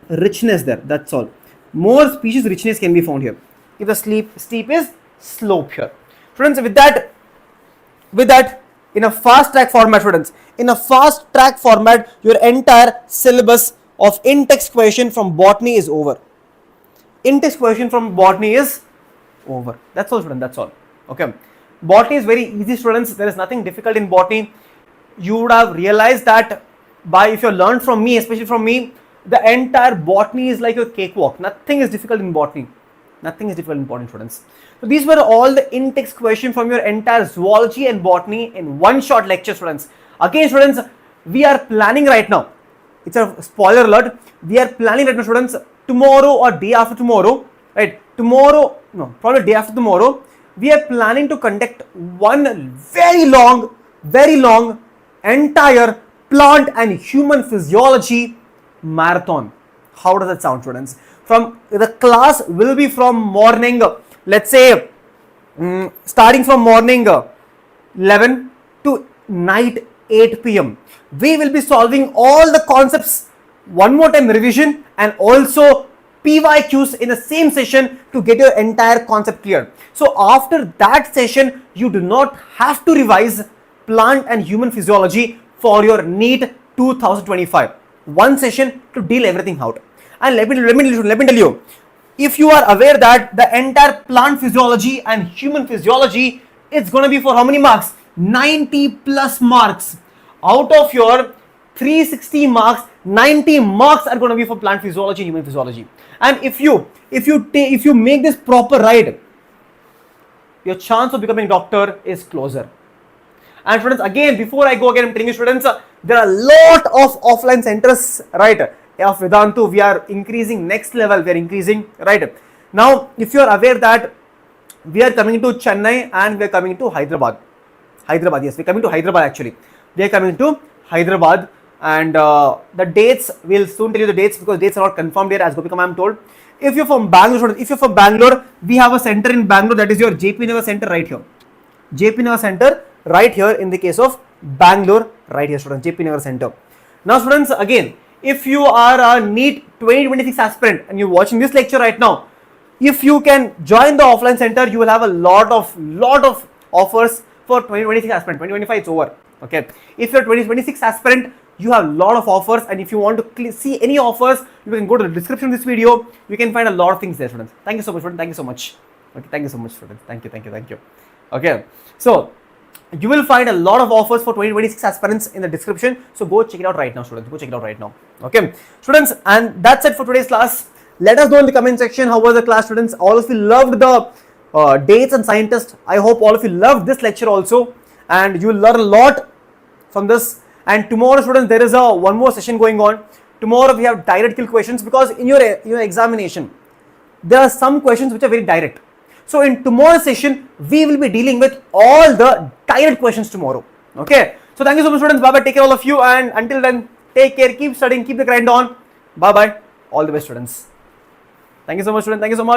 richness there. That's all. More species richness can be found here if the steep is slope here. Students, with that, in a fast track format, students, in a fast track format, your entire syllabus of in-text question from botany is over. In-text question from botany is over. That's all, students. That's all. Okay. Botany is very easy, students. There is nothing difficult in botany. You would have realized that if you learned from me, especially from me, the entire botany is like a cakewalk. Nothing is difficult in botany. Nothing is difficult in botany, students. So these were all the in-text questions from your entire zoology and botany in one short lecture, students. Again, students, we are planning right now. It's a spoiler alert. We are planning right now, students, tomorrow or day after tomorrow, right? Tomorrow, no, probably day after tomorrow, we are planning to conduct one very long entire plant and human physiology marathon. How does that sound, students? From the class will be from morning, let's say starting from morning 11 to night 8 p.m. We will be solving all the concepts one more time, revision, and also PYQs in the same session to get your entire concept clear. So after that session, you do not have to revise plant and human physiology for your NEET 2025. One session to deal everything out. And let me tell you, if you are aware that the entire plant physiology and human physiology is going to be for how many marks? 90 plus marks. Out of your 360 marks, 90 marks are going to be for plant physiology and human physiology. And if you make this proper right, your chance of becoming doctor is closer. And students, again, before I go again, I'm telling you, students, there are a lot of offline centers, right, of Vedantu. We are increasing next level. We are increasing, right. Now, if you are aware that we are coming to Chennai and we are coming to Hyderabad. Yes, we are coming to Hyderabad actually. We are coming to Hyderabad, and the dates, we'll soon tell you the dates because dates are not confirmed here, as Gopika ma'am told. If you're from Bangalore, we have a center in Bangalore, that is your JP Nagar center right here. JP Nagar center right here in the case of Bangalore, right here, students, JP Nagar center. Now, students, again, if you are a NEET 2026 aspirant and you're watching this lecture right now, if you can join the offline center, you will have a lot of offers for 2026 aspirant. 2025 it's over. Okay. If you're 2026 aspirant, you have a lot of offers, and if you want to see any offers, you can go to the description of this video. You can find a lot of things there, students. Thank you so much, students. Thank you so much. Okay, thank you so much, students. Thank you. Okay, so you will find a lot of offers for 2026 aspirants in the description. So go check it out right now, students. Go check it out right now. Okay, students, and that's it for today's class. Let us know in the comment section how was the class, students. All of you loved the dates and scientists. I hope all of you loved this lecture also, and you will learn a lot from this. And tomorrow, students, there is one more session going on. Tomorrow we have direct kill questions, because in your examination there are some questions which are very direct. So in tomorrow's session we will be dealing with all the direct questions tomorrow. Okay, so thank you so much, students. Bye bye, take care all of you, and until then, take care, keep studying, keep the grind on. Bye bye, all the best, students. Thank you so much, students. Thank you so much.